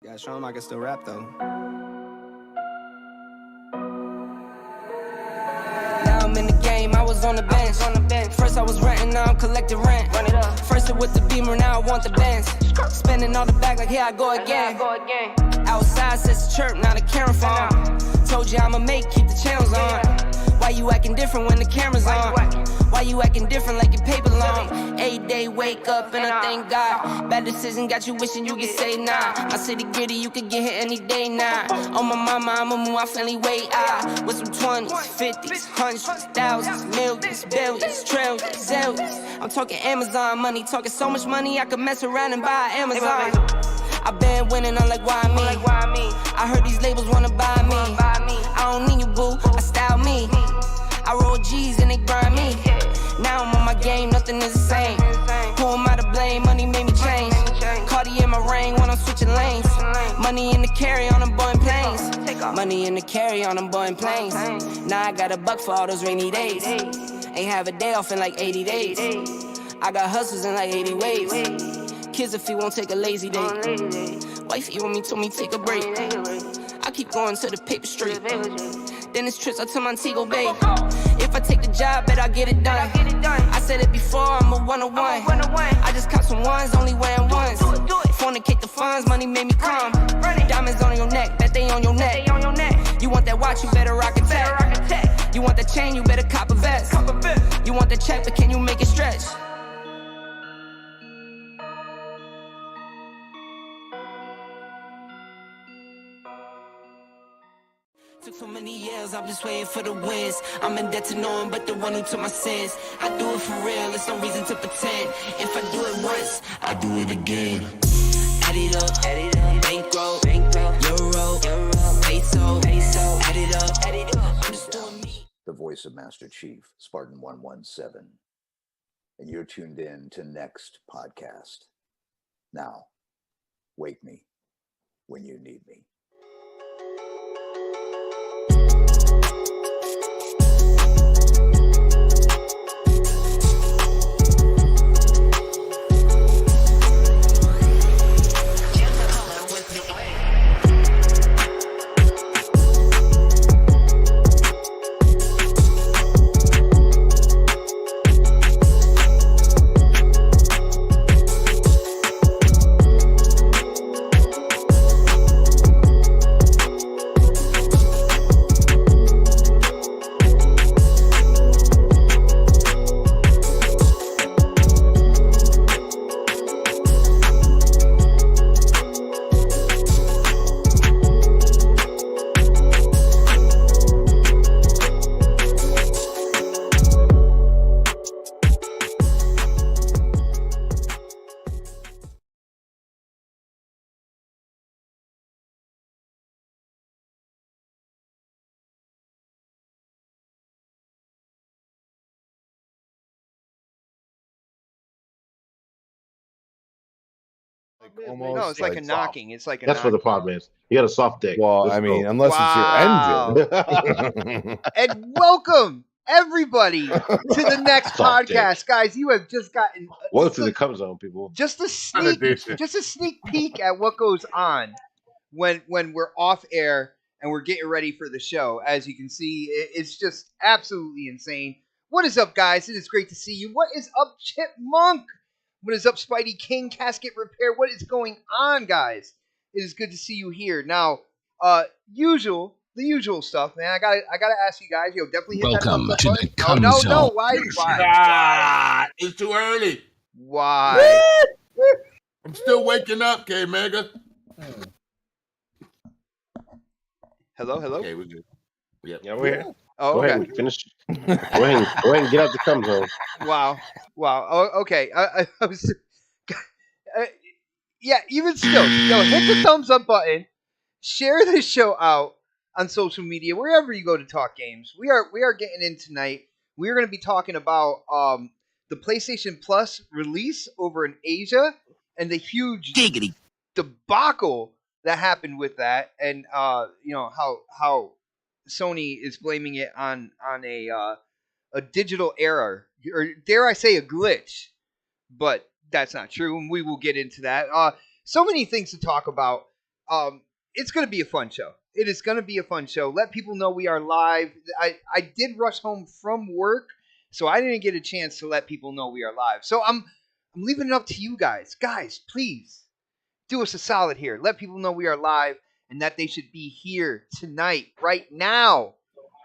Yeah, show him I can still rap though. Now I'm in the game, I was on the bench. First I was renting, now I'm collecting rent. Run it up. First it was the Beamer, now I want the Benz. Spending all the bag like here I go again. Outside says the chirp, now the camera phone. Told you I'ma keep the channels on. Why you acting different when the camera's on? Why you acting different like your paper long? 8 day wake up and I thank God. Bad decision got you wishing you could say nah. My city gritty, you could get hit any day now. On my mama, I'ma move my family way out. With some 20s, 50s, hundreds, thousands, millions, billions, trillions, zillions. I'm talking Amazon money, talking so much money I could mess around and buy Amazon. I been winning, I'm like, why me? I heard these labels wanna buy me. I don't need you, boo, I style me. I roll G's and they grind me. Now I'm on my game, nothing is the same. Who am I to blame? Money made me change. Cardi in my ring when I'm switching lanes. Money in the carry on them Boeing planes. Money in the carry on them Boeing planes. Now I got a buck for all those rainy days. Ain't have a day off in like 80 days. I got hustles in like 80 ways. Kids if he won't take a lazy day. Wifey on me told me take a break. I keep going to the paper street. Then it's trips out to Montego Bay. If I take the job, bet I get it done. I said it before, I'm a one-on-one. I just caught some ones, only wearing ones. Fornicate the funds, money made me come. Diamonds on your neck, bet they on your neck. You want that watch, you better rock a tech. You want that chain, you better cop a vest. You want the check, but can you make it stretch? Took so many years, I'm just waiting for the wins. I'm in debt to no one but the one who took my sins. I do it for real, there's no reason to pretend. If I do it once, I do it again. Add it up, bankroll, euro, peso, add it up, I'm just doing me. The voice of Master Chief, Spartan 117. And you're tuned in to Next Podcast. Now, wake me when you need me. Almost No, it's like a soft. knocking. It's like a That's what the knocking. problem is. You got a soft dick. Well, Let's I mean, go. unless Wow. it's your engine. And welcome everybody to the next Soft dick. podcast, guys. You have just gotten Welcome to the Come Zone, people. just a sneak peek at what goes on when we're off air and we're getting ready for the show. As you can see, it's just absolutely insane. What is up, guys? It is great to see you. What is up, Chipmunk? What is up, Spidey King? Casket Repair. What is going on, guys? It is good to see you here. Now, the usual stuff, man. I gotta ask you guys. Definitely hit Welcome that to thumbs the up Come button. Oh, Zone. no, why? It's too early. Why? I'm still waking up, K-Mega. Hello. Okay, we're good. Yep. Yeah, we're here. Oh, Go ahead okay. and finish. Go ahead and get out the Come Zone. Wow. Oh, okay. I was. Yeah. Even still, hit the thumbs up button. Share this show out on social media, wherever you go to talk games. We are getting in tonight. We are going to be talking about the PlayStation Plus release over in Asia and the huge debacle that happened with that, and how Sony is blaming it on a digital error, or dare I say a glitch, but that's not true, and we will get into that. So many things to talk about. It's going to be a fun show. It is going to be a fun show. Let people know we are live. I did rush home from work, so I didn't get a chance to let people know we are live. So I'm leaving it up to you guys. Guys, please do us a solid here. Let people know we are live and that they should be here tonight, right now,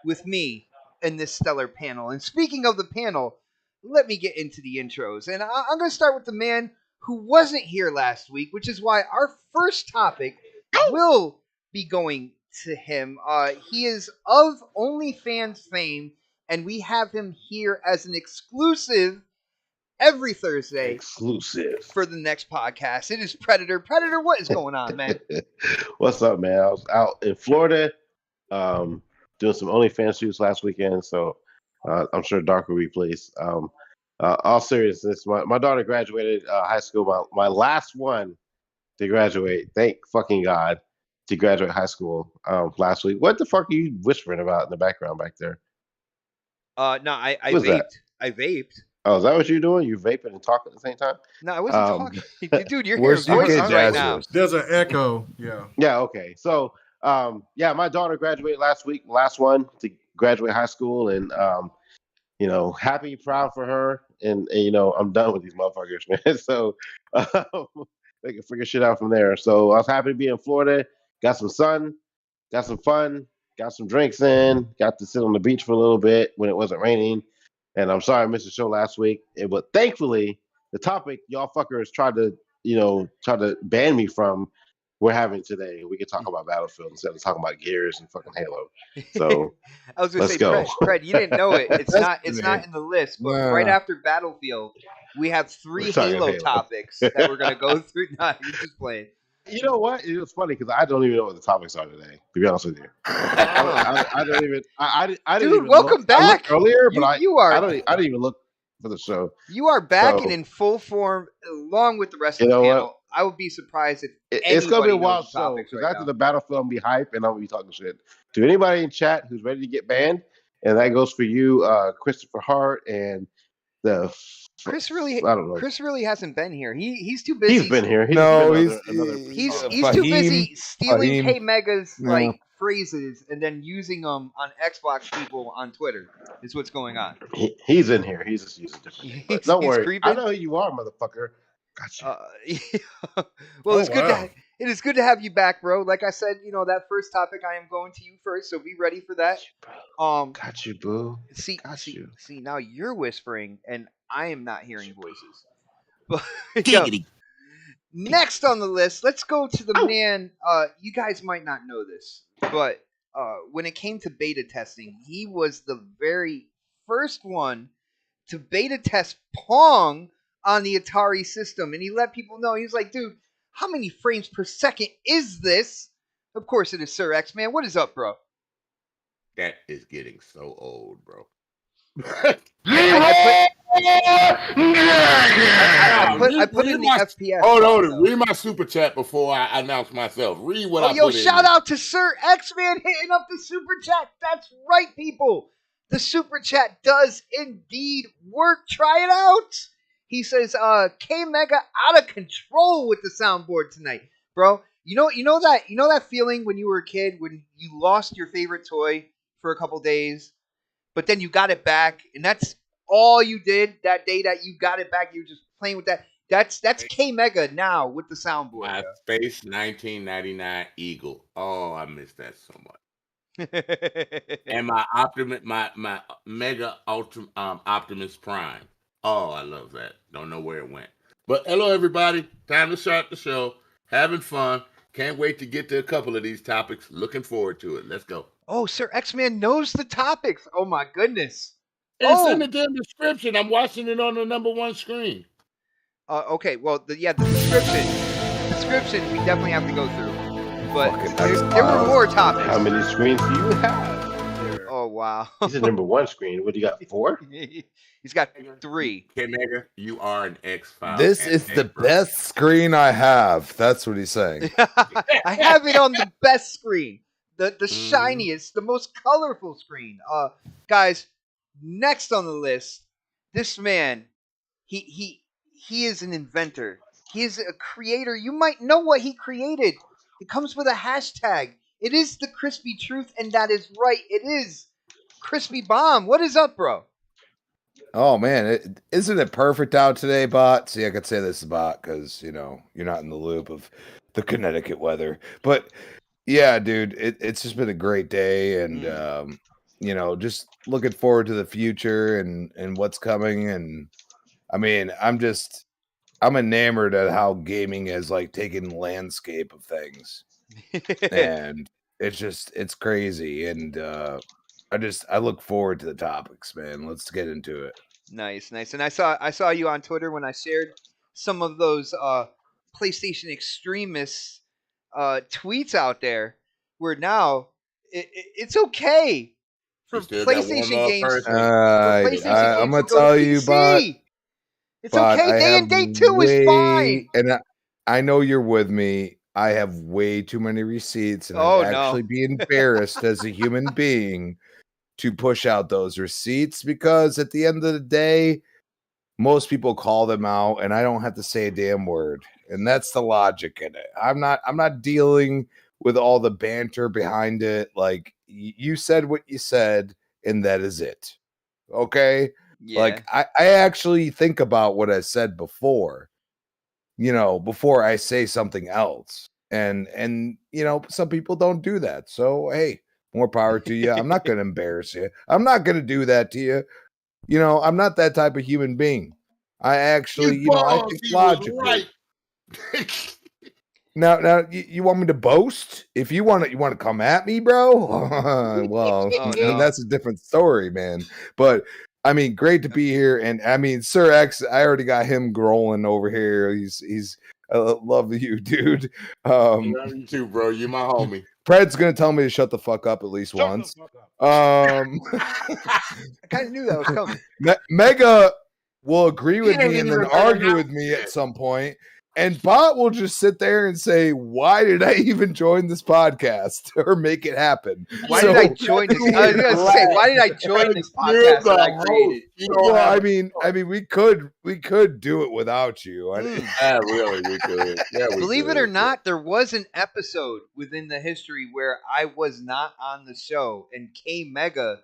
with me in this stellar panel. And speaking of the panel, let me get into the intros. And I'm going to start with the man who wasn't here last week, which is why our first topic will be going to him. He is of OnlyFans fame, and we have him here as an exclusive every Thursday Exclusive. for the next podcast. It is Predator. Predator, what is going on, man? What's up, man? I was out in Florida doing some OnlyFans shoots last weekend, so I'm sure Dark will be pleased. All seriousness, my daughter graduated high school, my last one to graduate. Thank fucking God to graduate high school last week. What the fuck are you whispering about in the background back there? No, I What's vaped. that? I vaped. Oh, is that what you're doing? You vaping and talking at the same time? No, I wasn't talking. Dude, you're hearing Where's UK voices right Jazz now. Wars? There's an echo. Yeah. Yeah, okay. So, yeah, my daughter graduated last week, last one to graduate high school, and happy, proud for her. And I'm done with these motherfuckers, man. So, they can figure shit out from there. So I was happy to be in Florida. Got some sun, got some fun, got some drinks in, got to sit on the beach for a little bit when it wasn't raining. And I'm sorry I missed the show last week. But thankfully, the topic y'all fuckers tried to ban me from, we're having today. We can talk about Battlefield instead of talking about Gears and fucking Halo. So I was gonna let's say, go. Fred, you didn't know it. It's not in the list, but Nah. right after Battlefield, we have 3 We're talking Halo Halo. topics that we're gonna go through. Nah, you're just playing. You know what? It was funny because I don't even know what the topics are today. To be honest with you, I don't even. I didn't Dude, even welcome look. I looked back. earlier, but You are I didn't even look for the show. You are back So- and in full form, along with the rest You of the know what? panel. I would be surprised if It's gonna be a anybody wild knows the show topics because right after now. the Battlefield, I'm gonna be hype and I'm gonna be talking shit to anybody in chat who's ready to get banned, and that goes for you, Christopher Hart, and the. Chris really I don't know. Chris really hasn't been here. He's too busy. He's been here. He's No, been he's another. He's Fahim, too busy stealing Fahim. K Mega's No. phrases and then using them on Xbox people on Twitter. Is what's going on. He's in here. He's just using different. But He's- don't he's worry. creeping? I know who you are, motherfucker. Gotcha. Well, Oh, it's good. wow. It is good to have you back, bro. Like I said, that first topic, I am going to you first, so be ready for that. Got you, boo. See, Got you. now you're whispering, and I am not hearing voices. But yo, next on the list, let's go to the man. You guys might not know this, but when it came to beta testing, he was the very first one to beta test Pong on the Atari system, and he let people know. He was like, "Dude, how many frames per second is this?" Of course, it is Sir X Man. What is up, bro? That is getting so old, bro. I put in the FPS. Hold though. on. Read my super chat before I announce myself. Read what I Yo, put in. shout out to Sir X Man hitting up the super chat. That's right, people. The super chat does indeed work. Try it out. He says, K Mega out of control with the soundboard tonight, bro. You know that feeling when you were a kid when you lost your favorite toy for a couple days, but then you got it back, and that's all you did that day that you got it back. You were just playing with that. That's K Mega now with the soundboard. My Space 1999 Eagle. Oh, I miss that so much. And my my Mega Optimus Prime. Oh, I love that. Don't know where it went. But hello, everybody. Time to start the show. Having fun. Can't wait to get to a couple of these topics. Looking forward to it. Let's go. Oh, Sir X Man knows the topics. Oh my goodness. It's in the damn description. I'm watching it on the #1 screen. Okay, well, the description we definitely have to go through. But Fucking there were more How topics. many screens do you have? Oh, wow. He's at #1 screen. What do you got? 4? He's got 3. K Mega, you are an X-File. This is the best screen I have. That's what he's saying. I have it on the best screen. The shiniest, the most colorful screen. Guys, next on the list, this man, he is an inventor. He is a creator. You might know what he created. It comes with a hashtag. It is the crispy truth, and that is right. It is Crispy Bomb. What is up, bro? Oh man, isn't it perfect out today, Bot? See, I could say this, Bot, because you know you're not in the loop of the Connecticut weather. But yeah, dude, it's just been a great day, and you know, just looking forward to the future and what's coming. And I mean, I'm enamored at how gaming has like taken the landscape of things, and it's crazy. And I look forward to the topics, man. Let's get into it. Nice. And I saw you on Twitter when I shared some of those PlayStation extremists tweets out there, where now it's okay for PlayStation games. I'm gonna tell you, Bot. It's okay. Day and Date 2 is fine. And I know you're with me. I have way too many receipts, and I'd actually be embarrassed as a human being to push out those receipts, because at the end of the day, most people call them out, and I don't have to say a damn word. And that's the logic in it. I'm not dealing with all the banter behind it. Like, you said what you said, and that is it. Okay? Yeah. Like, I actually think about what I said before, you know, before I say something else. And you know, some people don't do that. So, hey, more power to you. I'm not going to embarrass you. I'm not going to do that to you. You know, I'm not that type of human being. I actually, I think logically. Right. Now, you want me to boast? If you want to come at me, bro. Well, that's a different story, man. But I mean, great to be here, and I mean, Sir X, I already got him growling over here. He's I love you, dude. Love you too, bro. You're my homie. Pred's gonna tell me to shut the fuck up at least once. I kind of knew that was coming. Mega will agree with me and then argue with me at some point. And Bot will just sit there and say, "Why did I even join this podcast or make it happen? Why did I join this? I was gonna say, why did I join this podcast that I created?" Well, I mean, we could do it without you. Yeah, really, we could. Yeah, believe it or not, there was an episode within the history where I was not on the show, and K Mega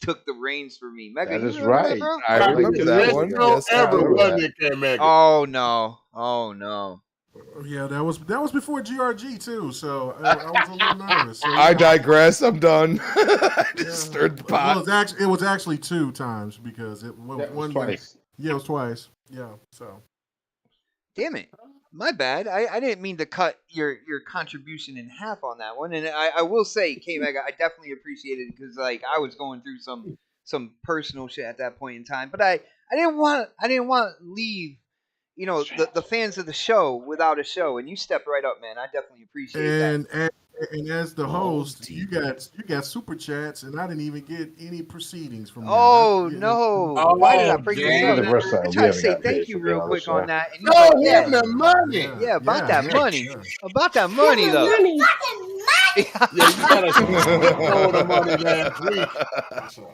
took the reins for me. Mega, that is right. That, I remember that one. Yes, wasn't it, K Mega? Oh no. Yeah, that was before GRG too, so I was a little nervous. So, I digress. I'm done. I just stirred the pot. It was actually 2 times because it was twice. Yeah, it was twice. Yeah, so. Damn it. My bad. I didn't mean to cut your contribution in half on that one. And I will say, K Mega, I definitely appreciate it, because like I was going through some personal shit at that point in time. But I didn't want to leave, you know, the fans of the show without a show, and you stepped right up, man. I definitely appreciate that. And as the host, you got super chats, and I didn't even get any proceedings from them. No! Why did I bring this up? I'm trying to say thank you real quick on that. And the money. Yeah, about that money. About that money, though. Yeah, you gotta throw the money last week.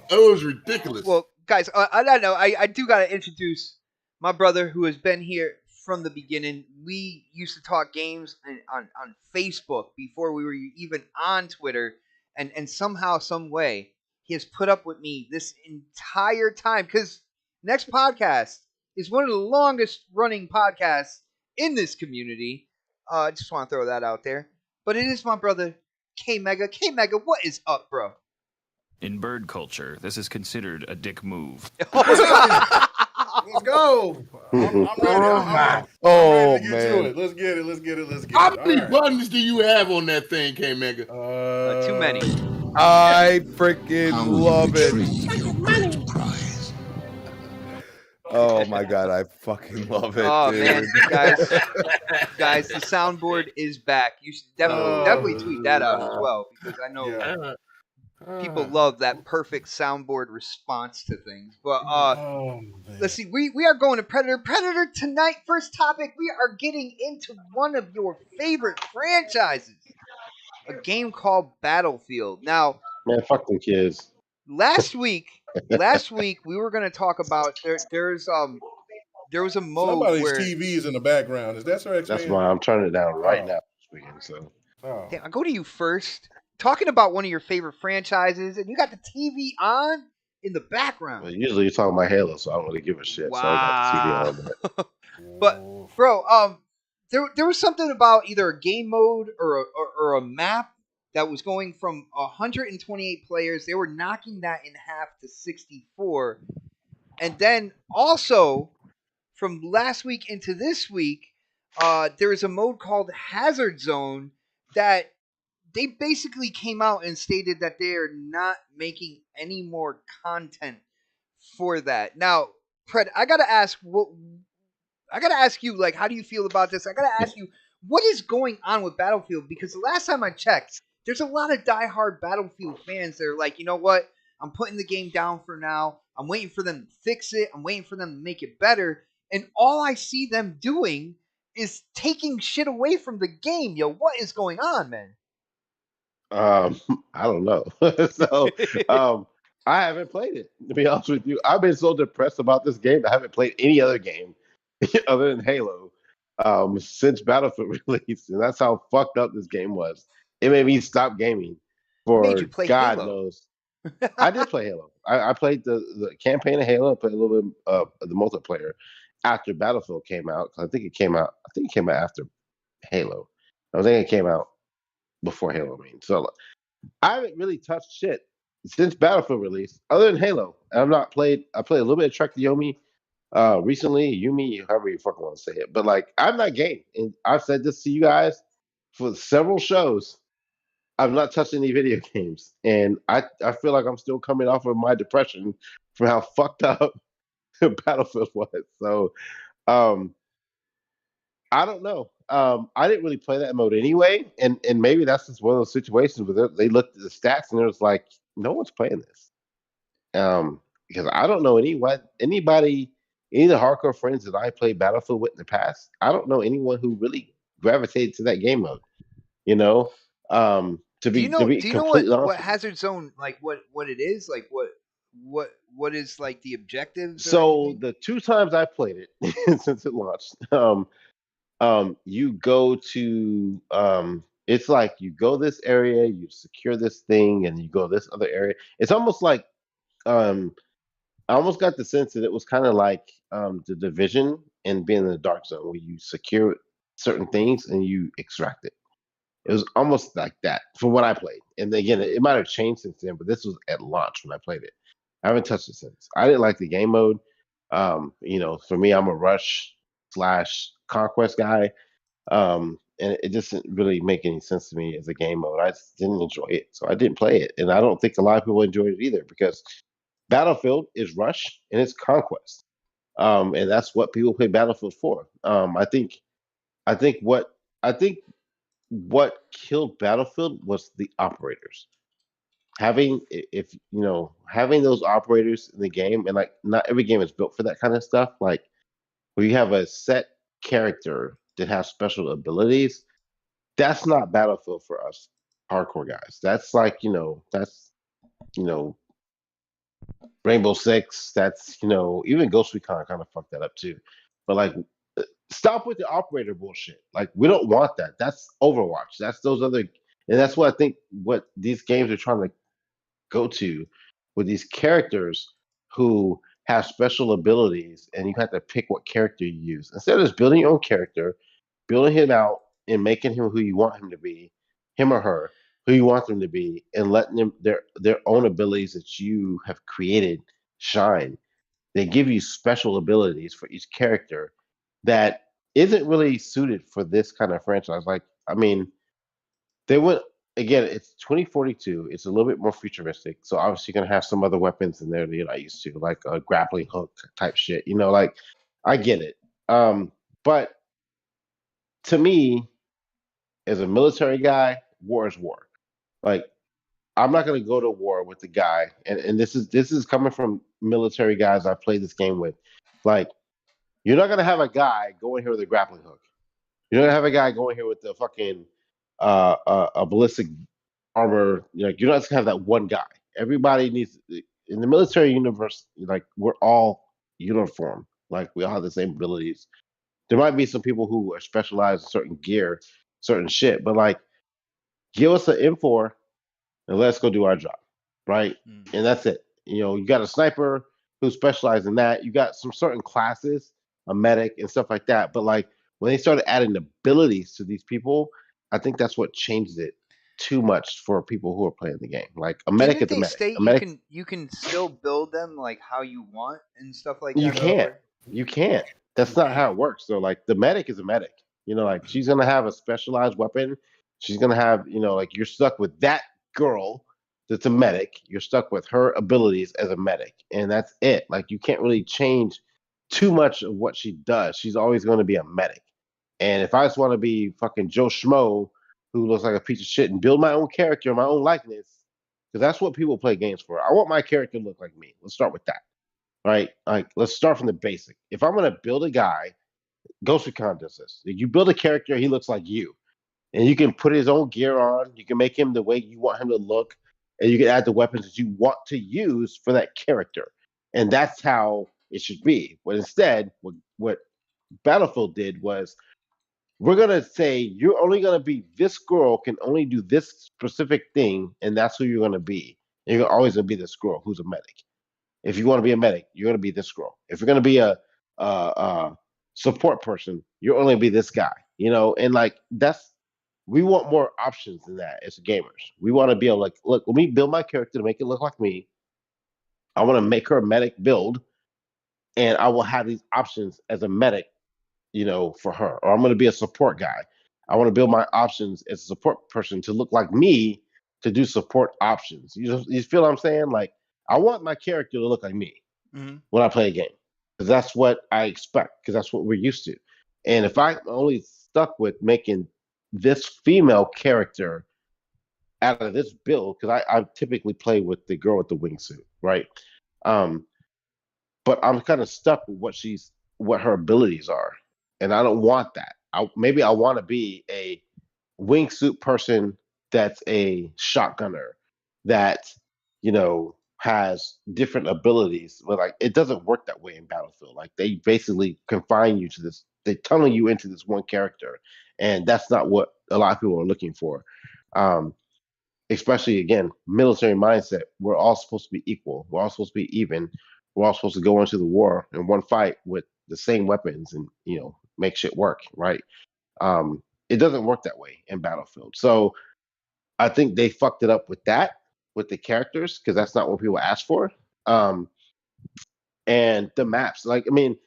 It was ridiculous. Well, guys, I don't know. I do gotta introduce my brother, who has been here from the beginning. We used to talk games on Facebook before we were even on Twitter, and somehow, some way, he has put up with me this entire time, because Next Podcast is one of the longest running podcasts in this community. I just want to throw that out there. But it is my brother, K Mega. K Mega, what is up, bro? In bird culture, this is considered a dick move. Let's go. I'm ready. I'm ready to get to it. Let's get it. How many buttons do you have on that thing, K Mega? Too many. I freaking love it. Oh my god, I fucking love it. Oh dude. man, guys, the soundboard is back. You should definitely tweet that out as well, because I know people love that perfect soundboard response to things. But let's see. We are going to Predator tonight. First topic, we are getting into one of your favorite franchises, a game called Battlefield. Now, man, fuck them kids. Last week we were going to talk about there was a mode somebody's where TV is in the background. Is that Sir X? That's why I'm turning it down right now. So Oh. Damn, I'll go to you first. Talking about one of your favorite franchises, and you got the TV on in the background. Well, usually you're talking about Halo, so I don't really give a shit. Wow. So I got the TV on. But bro, there was something about either a game mode or a map that was going from 128 players. They were knocking that in half to 64, and then also from last week into this week, there is a mode called Hazard Zone that they basically came out and stated that they are not making any more content for that. Now, Pred, I gotta ask you, like, how do you feel about this? I gotta ask you, what is going on with Battlefield? Because the last time I checked, there's a lot of diehard Battlefield fans that are like, you know what? I'm putting the game down for now. I'm waiting for them to fix it. I'm waiting for them to make it better. And all I see them doing is taking shit away from the game. Yo, what is going on, man? I don't know. So, I haven't played it, to be honest with you. I've been so depressed about this game. I haven't played any other game other than Halo since Battlefield released, and that's how fucked up this game was. It made me stop gaming Made for you play God Halo. knows. I did play Halo. I played the campaign of Halo. I played a little bit of the multiplayer after Battlefield came out. I think it came out after Halo. I think it came out before Halo. I mean, so I haven't really touched shit since Battlefield release, other than Halo. And I played a little bit of Trek to Yomi recently, Yumi, however you fucking want to say it. But like, I'm not game, and I've said this to you guys for several shows. I've not touched any video games, and I feel like I'm still coming off of my depression from how fucked up Battlefield was. So, I don't know. I didn't really play that mode anyway, and maybe that's just one of those situations where they looked at the stats and it was like, no one's playing this. Because I don't know anybody, any of the hardcore friends that I played Battlefield with in the past. I don't know anyone who really gravitated to that game mode. You know, to be completely honest. What Hazard Zone, like what it is, like what is like the objectives? So the two times I played it since it launched, you go to it's like you go this area, you secure this thing, and you go this other area. It's almost like I almost got the sense that it was kind of like the Division and being in the dark zone where you secure certain things and you extract it. It was almost like that from what I played. And again, it might have changed since then, but this was at launch when I played it. I haven't touched it since. I didn't like the game mode. For me, I'm a rush / conquest guy. And it just didn't really make any sense to me as a game mode. I just didn't enjoy it. So I didn't play it. And I don't think a lot of people enjoyed it either because Battlefield is rush and it's conquest. And that's what people play Battlefield for. I think what killed Battlefield was the operators. Having those operators in the game, and like not every game is built for that kind of stuff. Like where you have a set character that has special abilities, that's not Battlefield for us hardcore guys. That's like, Rainbow Six, that's, even Ghost Recon kind of fucked that up too. But like, stop with the operator bullshit. Like, we don't want that. That's Overwatch. That's those other, and that's what I think what these games are trying to go to with these characters who have special abilities, and you have to pick what character you use. Instead of just building your own character, building him out and making him who you want him to be, him or her, who you want them to be, and letting them their own abilities that you have created shine. They give you special abilities for each character that isn't really suited for this kind of franchise. Like, I mean, they went again. It's 2042. It's a little bit more futuristic, so obviously you're gonna have some other weapons in there that you're not used to, like a grappling hook type shit. Like I get it, but to me, as a military guy, war is war. Like, I'm not going to go to war with the guy, and this is coming from military guys I played this game with. Like, you're not going to have a guy go in here with a grappling hook. You're not going to have a guy go in here with the fucking a ballistic armor. You're not going to have that one guy. Everybody needs in the military universe. Like, we're all uniform. Like, we all have the same abilities. There might be some people who are specialized in certain gear, certain shit, but like, give us an M4 and let's go do our job, right? And that's it. You got a sniper who specializes in that. You got some certain classes, a medic and stuff like that. But like when they started adding abilities to these people, I think that's what changed it too much for people who are playing the game. Like a medic Didn't is a they medic. state A medic, you can still build them like how you want and stuff like you that? can't. You can't. That's not how it works. So like the medic is a medic. Like she's gonna have a specialized weapon. She's gonna have, like you're stuck with that girl that's a medic. You're stuck with her abilities as a medic, and that's it. Like you can't really change too much of what she does. She's always going to be a medic. And if I just want to be fucking Joe Schmo who looks like a piece of shit and build my own character, my own likeness, because that's what people play games for. I want my character to look like me. Let's start with that. Right? Like, let's start from the basic. If I'm going to build a guy, Ghost Recon does this. If you build a character, he looks like you. And you can put his own gear on. You can make him the way you want him to look. And you can add the weapons that you want to use for that character. And that's how it should be. But instead, what Battlefield did was, we're going to say you're only going to be, this girl can only do this specific thing, and that's who you're going to be. And you're always going to be this girl who's a medic. If you want to be a medic, you're going to be this girl. If you're going to be a support person, you're only going to be this guy. And like we want more options than that as gamers. We want to be able to, like, look, let me build my character to make it look like me. I want to make her a medic build, and I will have these options as a medic, for her. Or I'm going to be a support guy. I want to build my options as a support person to look like me to do support options. You feel what I'm saying? Like, I want my character to look like me when I play a game, because that's what I expect, because that's what we're used to. And if I'm only stuck with making this female character out of this build, because I typically play with the girl with the wingsuit, right? But I'm kind of stuck with what her abilities are, and I don't want that. Maybe I want to be a wingsuit person that's a shotgunner that has different abilities, but like it doesn't work that way in Battlefield. Like they basically confine you to this, they tunnel you into this one character, and that's not what a lot of people are looking for. Especially again, military mindset. We're all supposed to be equal. We're all supposed to be even. We're all supposed to go into the war in one fight with the same weapons and make shit work, right? It doesn't work that way in Battlefield. So I think they fucked it up with that, with the characters, because that's not what people asked for. And the maps, like, I mean,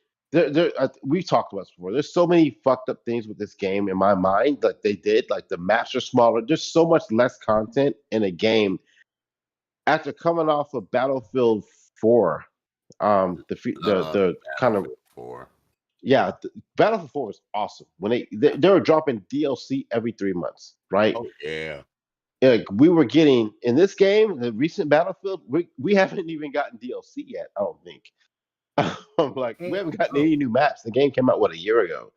we've talked about this before. There's so many fucked up things with this game in my mind that they did. Like the maps are smaller. There's so much less content in a game. After coming off of Battlefield 4, the kind of 4. Yeah, Battlefield 4 was awesome when they were dropping DLC every 3 months, right? Oh yeah. Like we were getting in this game, the recent Battlefield, we haven't even gotten DLC yet. I don't think. I'm like, we haven't gotten any new maps. The game came out a year ago.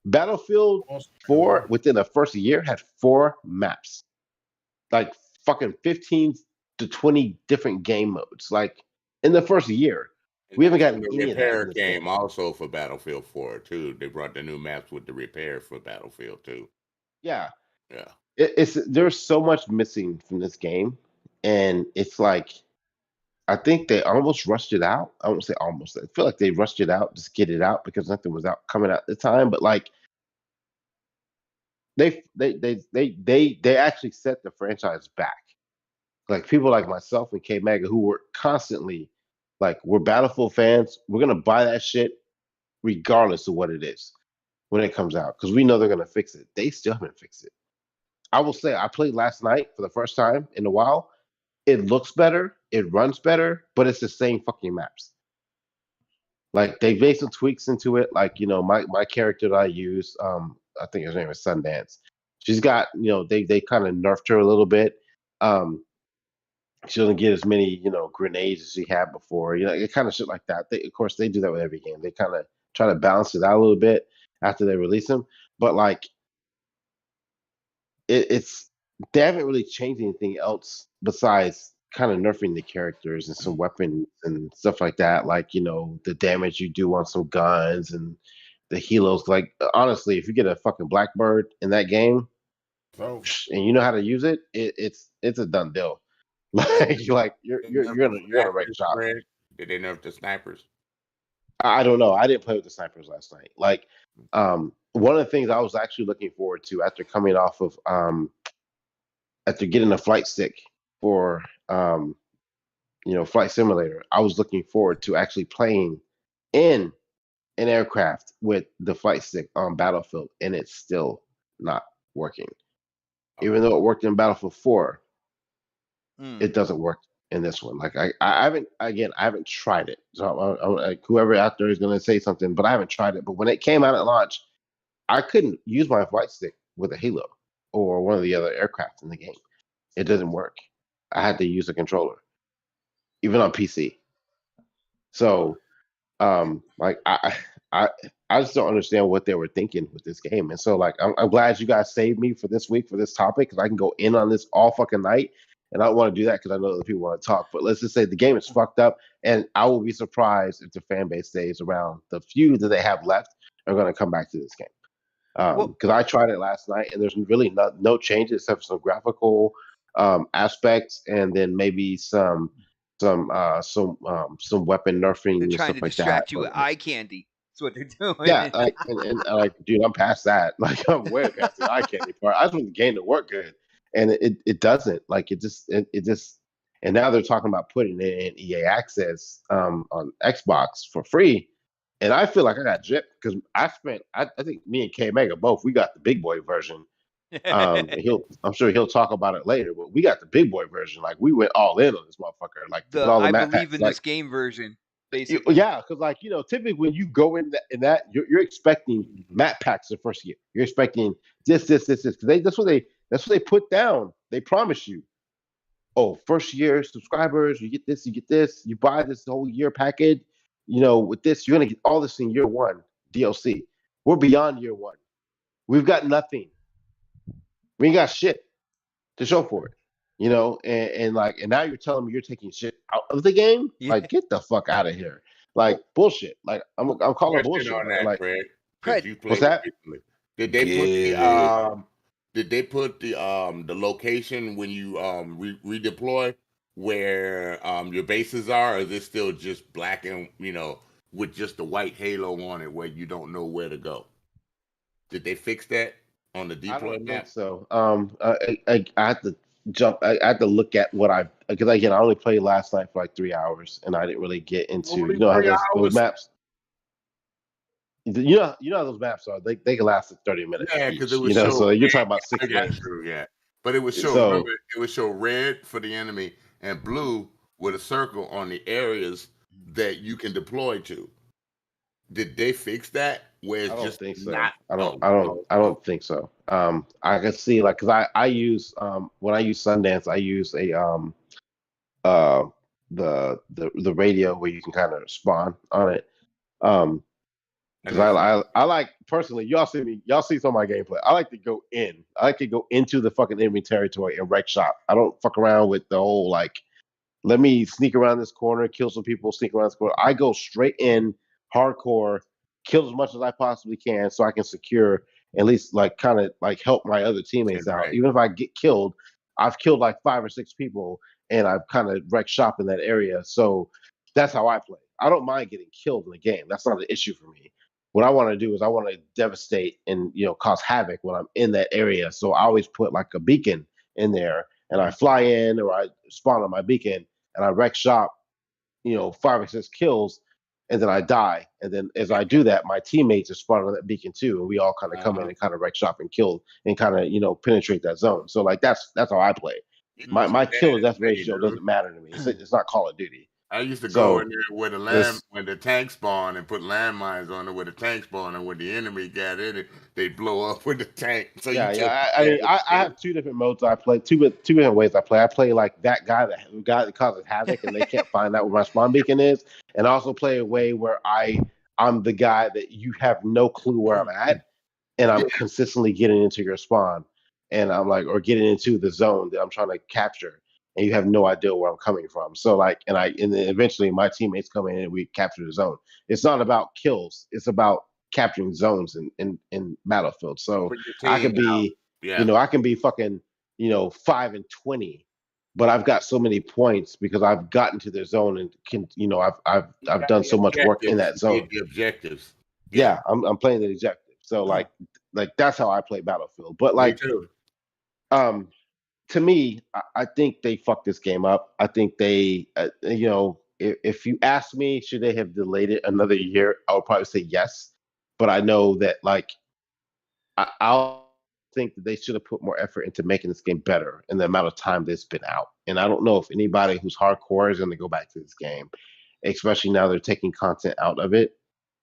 Battlefield 4 within the first year had 4 maps, like fucking 15 to 20 different game modes, like in the first year. We haven't gotten the any repair of that game also for Battlefield 4 too. They brought the new maps with the repair for Battlefield 2. Yeah. Yeah. There's so much missing from this game, and it's like I think they almost rushed it out. I won't say almost. I feel like they rushed it out, just get it out because nothing was coming out at the time. But like they actually set the franchise back. Like people like myself and K Mega, who were constantly like, we're Battlefield fans. We're gonna buy that shit regardless of what it is when it comes out, because we know they're gonna fix it. They still haven't fixed it. I will say I played last night for the first time in a while. It looks better, it runs better, but it's the same fucking maps. Like they made some tweaks into it. Like, my character that I use, I think his name is Sundance. She's got, they kind of nerfed her a little bit. She doesn't get as many, grenades as she had before. It kind of shit like that. Of course, they do that with every game. They kind of try to balance it out a little bit after they release them. But like, it's they haven't really changed anything else besides kind of nerfing the characters and some weapons and stuff like that. Like, the damage you do on some guns and the helos. Like, honestly, if you get a fucking Blackbird in that game, and you know how to use it, it's a done deal. Like you're in a wreck shop. Did they nerf the snipers? I don't know. I didn't play with the snipers last night. Like, one of the things I was actually looking forward to after coming off of after getting a flight stick for Flight Simulator, I was looking forward to actually playing in an aircraft with the flight stick on Battlefield, and it's still not working. Even though it worked in Battlefield 4, it doesn't work in this one. Like I haven't tried it. So whoever out there is going to say something, but I haven't tried it. But when it came out at launch, I couldn't use my flight stick with a Halo or one of the other aircraft in the game. It doesn't work. I had to use a controller, even on PC. So, like I just don't understand what they were thinking with this game. And so, like, I'm glad you guys saved me for this week for this topic because I can go in on this all fucking night. And I don't want to do that because I know other people want to talk. But let's just say the game is fucked up, and I will be surprised if the fan base stays around. The few that they have left are going to come back to this game. Because I tried it last night, and there's really no changes except for some graphical aspects, and then maybe some weapon nerfing and stuff like that. They're trying to distract you with eye candy. That's what they're doing. Yeah, like and like, dude, I'm past that. Like, I'm way past the eye candy part. I just want the game to work good, and it doesn't. Like, it just. And now they're talking about putting it in EA Access on Xbox for free. And I feel like I got gypped because I think me and K Mega both, we got the big boy version. I'm sure he'll talk about it later, but we got the big boy version. Like, we went all in on this motherfucker. Like, I believe in this game version, basically. Yeah, because like, typically when you go in that you're expecting map packs the first year. You're expecting this. Because that's what they put down. They promise you. Oh, first year subscribers, you get this, you buy this whole year package. With this, you're gonna get all this in year one DLC. We're beyond year one. We've got nothing. We ain't got shit to show for it. And now you're telling me you're taking shit out of the game? Yeah. Like, get the fuck out of here. Like, bullshit. Like, I'm calling bullshit on that, like, Fred. You what's that? Recently. Did they put the location when you redeploy where your bases are, or is it still just black and with just the white halo on it where you don't know where to go? Did they fix that on the deploy map? Think so. I had to jump. I had to look at what because again, I only played last night for like 3 hours, and I didn't really get into how those maps. You know how those maps are. They can last 30 minutes. Yeah, because it was so you're talking about 6 minutes. Yeah, but it would show red for the enemy and blue with a circle on the areas that you can deploy to. Did they fix that? Where it's I don't just think so. not. I don't think so. I can see, like, because I use when I use Sundance, I use a the radio where you can kind of spawn on it. Because I like, personally, y'all see some of my gameplay. I like to go in. I like to go into the fucking enemy territory and wreck shop. I don't fuck around with the whole, like, let me sneak around this corner, kill some people, sneak around this corner. I go straight in, hardcore, kill as much as I possibly can so I can secure, at least, like, kind of like help my other teammates out. Right. Even if I get killed, I've killed like 5 or 6 people and I've kind of wrecked shop in that area. So that's how I play. I don't mind getting killed in the game. That's not an issue for me. What I want to do is I want to devastate and cause havoc when I'm in that area. So I always put like a beacon in there, and I fly in or I spawn on my beacon and I wreck shop, 5 or 6 kills, and then I die. And then as I do that, my teammates are spawning on that beacon too, and we all kind of come in and kind of wreck shop and kill and kind of penetrate that zone. So like that's how I play. My kill to death ratio doesn't matter to me. It's not Call of Duty. I used to go in there where when the tank spawn and put landmines on it where the tank spawn, and when the enemy got in it, they blow up with the tank. So I have 2 different modes I play, two different ways I play. I play like that guy that causes havoc and they can't find out where my spawn beacon is, and I also play a way where I'm the guy that you have no clue where I'm at, and I'm consistently getting into your spawn, and I'm like, or getting into the zone that I'm trying to capture. And you have no idea where I'm coming from. So like, and then eventually my teammates come in and we capture the zone. It's not about kills. It's about capturing zones in Battlefield. So I could be Yeah. You know, I can be fucking, 5-20, but I've got so many points because I've gotten to their zone and can, I've done so much work in that zone. The objectives. Yeah, I'm playing the objective. So like that's how I play Battlefield. But Me like, too. To me, I think they fucked this game up. I think they, if you ask me, should they have delayed it another year? I would probably say yes. But I know that like I'll think that they should have put more effort into making this game better in the amount of time that's been out. And I don't know if anybody who's hardcore is going to go back to this game, especially now they're taking content out of it.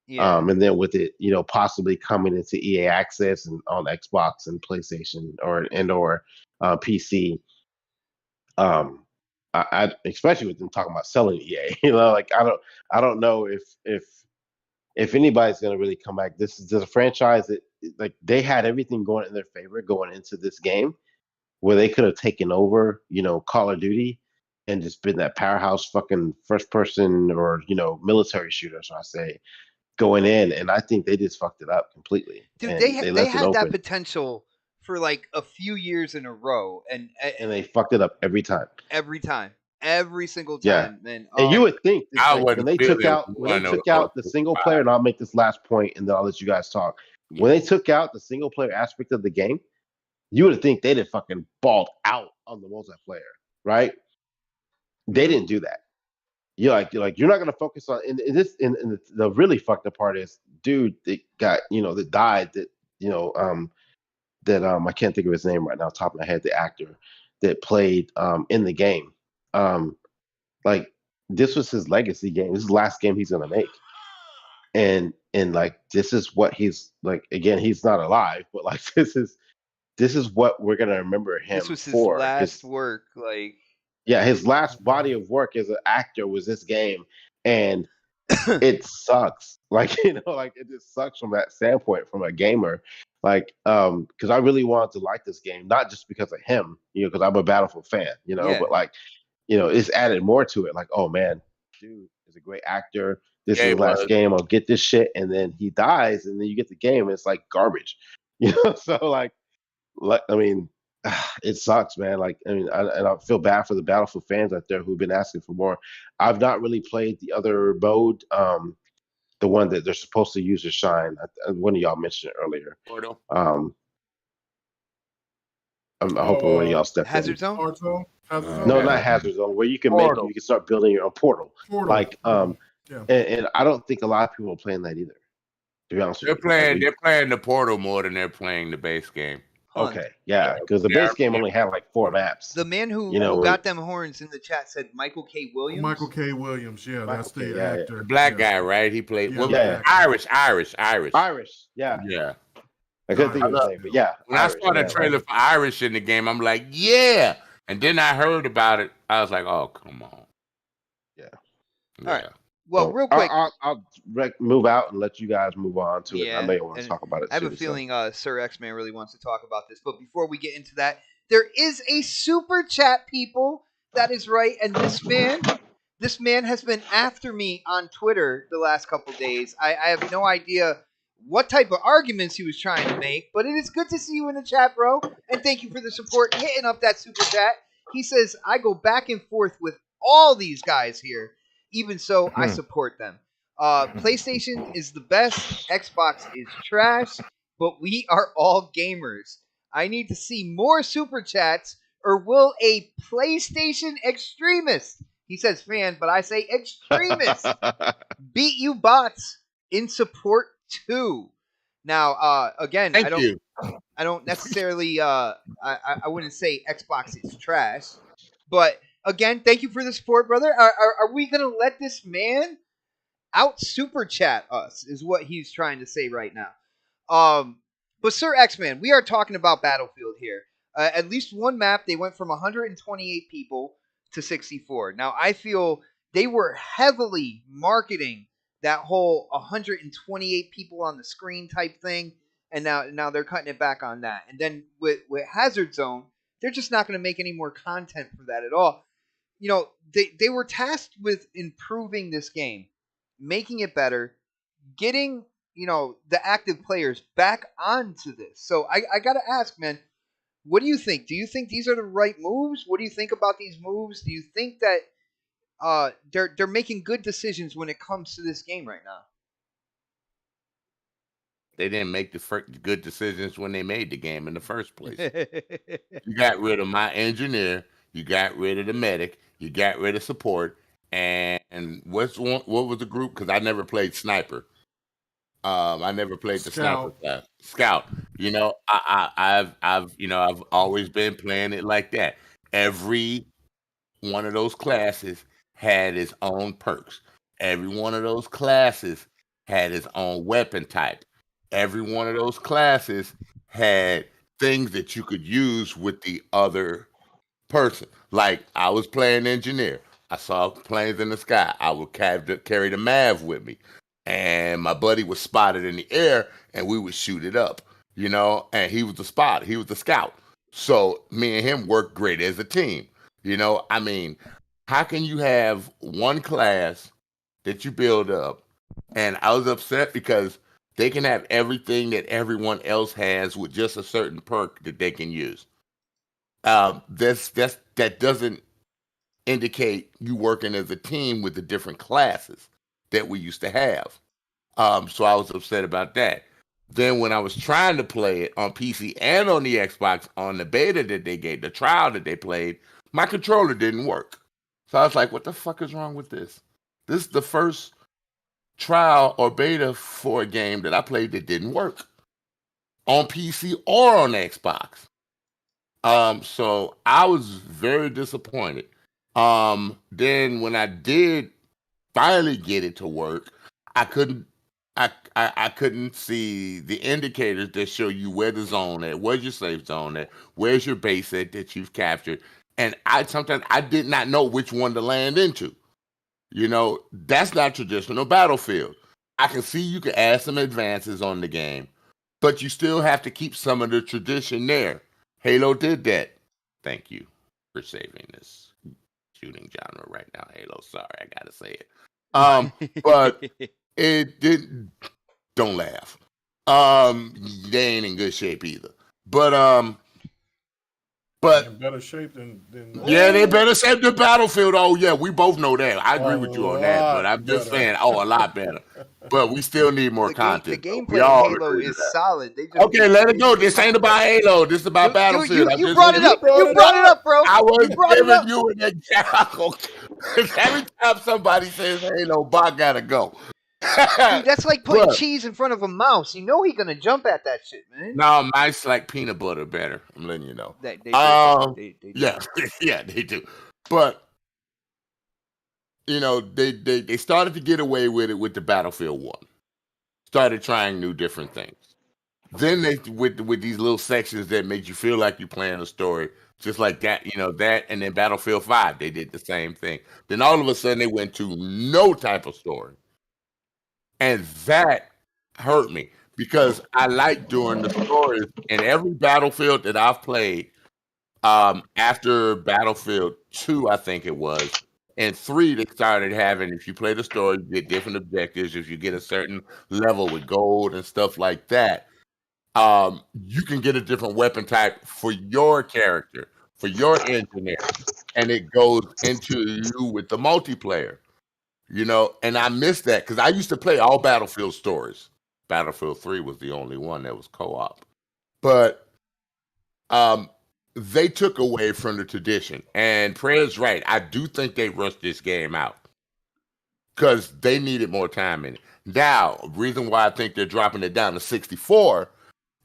Yeah. And then with it, possibly coming into EA Access and on Xbox and PlayStation or PC. I especially with them talking about selling EA, like I don't know if anybody's gonna really come back. This is a franchise that like they had everything going in their favor going into this game, where they could have taken over, Call of Duty, and just been that powerhouse fucking first person or military shooter, so I say, going in, and I think they just fucked it up completely. Dude, and they left it had that open, potential for like a few years in a row, and they fucked it up every time. Every single Yeah. time. And you would think that, I like, wasn't when they took feeling out one the single player, and I'll make this last point, and then I'll let you guys talk. Yeah. When they took out the single player aspect of the game, you would think they'd have fucking balled out on the multiplayer, right? They didn't do that. You're like you're not gonna focus on and the really fucked up part is, dude that got that died, that I can't think of his name right now, top of my head, the actor that played in the game. Like, this was his legacy game. This is the last game he's gonna make. And like, this is what he's like, again, he's not alive, but like this is what we're gonna remember him this was his for. last work, like Yeah, his last body of work as an actor was this game, and it sucks. Like, like it just sucks from that standpoint, from a gamer. Like, because I really wanted to like this game, not just because of him, because I'm a Battlefield fan, Yeah. but like, it's added more to it. Like, oh man, dude is a great actor. This is his last game. I'll get this shit, and then he dies, and then you get the game, and it's like garbage. So like, I mean, it sucks, man. Like, I mean, I feel bad for the Battlefield fans out there who've been asking for more. I've not really played the other mode, the one that they're supposed to use to shine. One of y'all mentioned it earlier. Portal. I'm hoping one of y'all stepped Hazard in. Zone? No, not Hazard Zone, where you can you can start building your own portal. Like, and I don't think a lot of people are playing that either. To be honest with you, They're playing the Portal more than they're playing the base game. Okay, yeah, because the base game only had like 4 maps. The man who got them horns in the chat said Michael K. Williams. Michael K. Williams, yeah, that's the actor. The black guy, right? He played Irish. Yeah. Yeah. I couldn't think of his name, but yeah. When Irish, I saw the trailer for Irish in the game, I'm like, yeah. And then I heard about it. I was like, oh, come on. Yeah. All right. Well, real quick, I'll move out and let you guys move on to it. I may want to and talk about it. I have a feeling Sir X-Man really wants to talk about this. But before we get into that, there is a super chat, people. That is right. And this man has been after me on Twitter the last couple days. I have no idea what type of arguments he was trying to make, but it is good to see you in the chat, bro. And thank you for the support, hitting up that super chat. He says, I go back and forth with all these guys here. Even so, I support them. PlayStation is the best. Xbox is trash. But we are all gamers. I need to see more super chats, or will a PlayStation extremist, he says fan, but I say extremist, beat you bots in support too. Now, again, I don't necessarily, I wouldn't say Xbox is trash, but again, thank you for the support, brother. Are we going to let this man out super chat us, is what he's trying to say right now. But Sir X-Man, we are talking about Battlefield here. At least one map, they went from 128 people to 64. Now, I feel they were heavily marketing that whole 128 people on the screen type thing, and now they're cutting it back on that. And then with Hazard Zone, they're just not going to make any more content for that at all. They were tasked with improving this game, making it better, getting, the active players back onto this. So I got to ask, man, What do you think? Do you think these are the right moves? What do you think about these moves? Do you think that they're making good decisions when it comes to this game right now? They didn't make the good decisions when they made the game in the first place. You got rid of my engineer, you got rid of the medic, you got rid of support, and what was the group? Because I never played sniper. I never played the sniper class. Scout. You know, I've always been playing it like that. Every one of those classes had its own perks. Every one of those classes had its own weapon type. Every one of those classes had things that you could use with the other person. Like I was playing engineer. I saw planes in the sky. I would carry the MAV with me. And my buddy was spotted in the air and we would shoot it up, and he was the spot. He was the scout. So me and him worked great as a team. I mean, how can you have one class that you build up? And I was upset because they can have everything that everyone else has with just a certain perk that they can use. That doesn't indicate you working as a team with the different classes that we used to have. So I was upset about that. Then when I was trying to play it on PC and on the Xbox on the beta that they gave, the trial that they played, my controller didn't work. So I was like, what the fuck is wrong with this? This is the first trial or beta for a game that I played that didn't work on PC or on Xbox. So I was very disappointed. Then when I did finally get it to work, I couldn't see the indicators that show you where the zone at, where's your safe zone at, where's your base at that you've captured. And sometimes I did not know which one to land into. That's not traditional Battlefield. I can see you can add some advances on the game, but you still have to keep some of the tradition there. Halo did that. Thank you for saving this shooting genre right now, Halo. Sorry, I gotta say it. But it didn't. Don't laugh. They ain't in good shape either. But in better shape than yeah, they better shape than Battlefield. Oh yeah, we both know that. I agree with you on that. But I'm just saying, a lot better. But we still need more content. The gameplay of Halo is solid. Okay, let it go. This ain't about Halo. This is about Battlefield. You brought it up. You brought it up, bro. I was giving you an example. Every time somebody says Halo, bot gotta go. Dude, that's like putting cheese in front of a mouse. You know he's gonna jump at that shit, man. No, mice like peanut butter better. I'm letting you know. They do. Yeah, yeah, they do. But they started to get away with it with the Battlefield 1. Started trying new different things. Then they with these little sections that made you feel like you're playing a story, just like that, that, and then Battlefield 5, they did the same thing. Then all of a sudden they went to no type of story. And that hurt me because I like doing the stories in every Battlefield that I've played. After Battlefield 2, I think it was, and 3, they started having, if you play the story, you get different objectives. If you get a certain level with gold and stuff like that, you can get a different weapon type for your character, for your engineer, and it goes into you with the multiplayer. And I missed that because I used to play all Battlefield stories. Battlefield 3 was the only one that was co-op. But they took away from the tradition. And Prayer's right. I do think they rushed this game out because they needed more time in it. Now, the reason why I think they're dropping it down to 64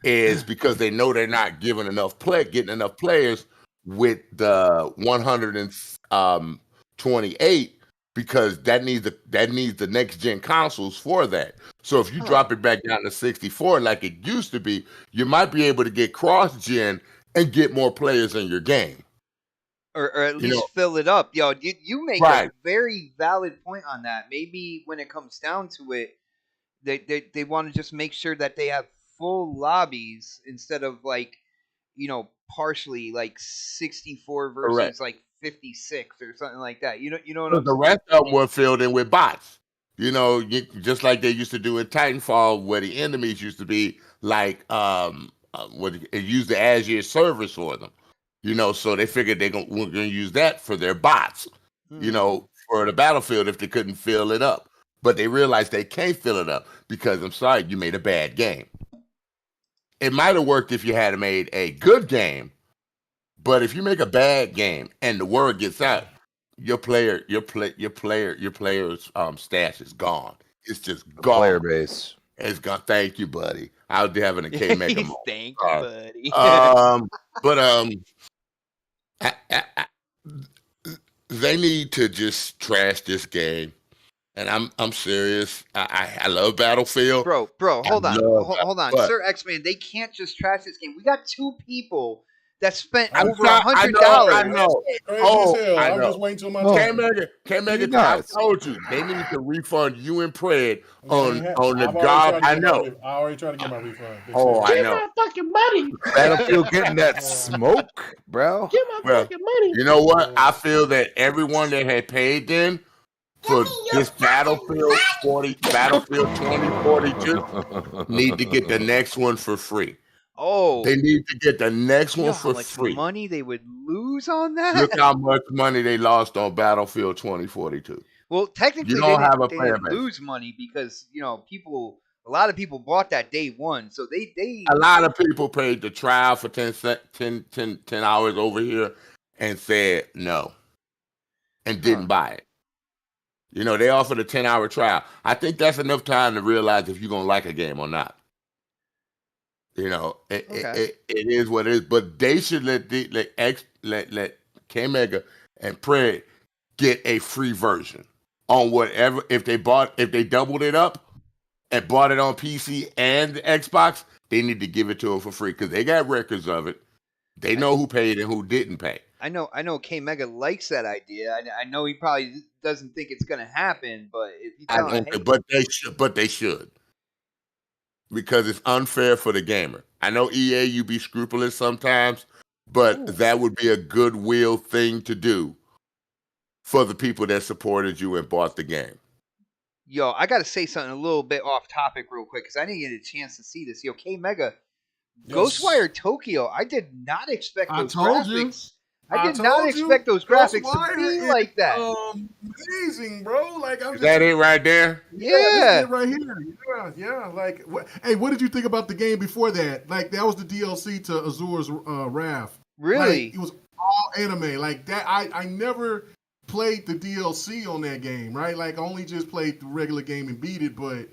is because they know they're not getting enough players with the 128 because that needs the next gen consoles for that. So if you drop it back down to 64 like it used to be, you might be able to get cross gen and get more players in your game, or at least fill it up. Yo, you make a very valid point on that. Maybe when it comes down to it, they want to just make sure that they have full lobbies instead of partially like 64 versus like 56 or something like that. You know what I'm saying? The rest of them were filled in with bots. Just like they used to do in Titanfall, where the enemies used to be like use the Azure service for them. So they figured we're gonna use that for their bots. For the battlefield if they couldn't fill it up. But they realized they can't fill it up because I'm sorry, you made a bad game. It might have worked if you had made a good game, but if you make a bad game and the word gets out, your player's stash is gone. It's just gone. Player base. It's gone. Thank you, buddy. I'll be having a K Mega moment. Thank you, buddy. They need to just trash this game. And I'm serious. I love Battlefield. Bro, hold on. Sir X-Man, they can't just trash this game. We got 2 people that spent over $100. I know. I'm just waiting till my turn. K-Mega, I told you. They need to refund you and Pred on the job. I know. I already tried to get my refund. I know. My fucking money. Battlefield getting that smoke, bro. Get my fucking money. You know what? I feel that everyone that had paid then for this Battlefield 2042 need to get the next one for free. Oh, they need to get the next one for free. How much money they would lose on that? Look how much money they lost on Battlefield 2042. Well, technically, they didn't lose money because a lot of people bought that day one, so they a lot of people paid the trial for 10 hours over here and said no and didn't buy it. They offered a 10-hour trial. I think that's enough time to realize if you're gonna like a game or not. It is what it is, but they should let K Mega and Pred get a free version on whatever. If they doubled it up and bought it on PC and Xbox, they need to give it to them for free because they got records of it. They know who paid and who didn't pay. I know K Mega likes that idea. I know he probably doesn't think it's gonna happen, but if you tell him, but they should. Because it's unfair for the gamer. I know EA, you be scrupulous sometimes, but that would be a goodwill thing to do for the people that supported you and bought the game. Yo, I got to say something a little bit off topic real quick because I didn't get a chance to see this. Yo, K Mega, yes. Ghostwire Tokyo, I did not expect those graphics. I did not expect those graphics to be like that. Amazing, bro. Is that it right there? Yeah. It right here. Yeah. Hey, what did you think about the game before that? That was the DLC to Azura's Wrath. Really? It was all anime. That. I never played the DLC on that game, right? I only just played the regular game and beat it, but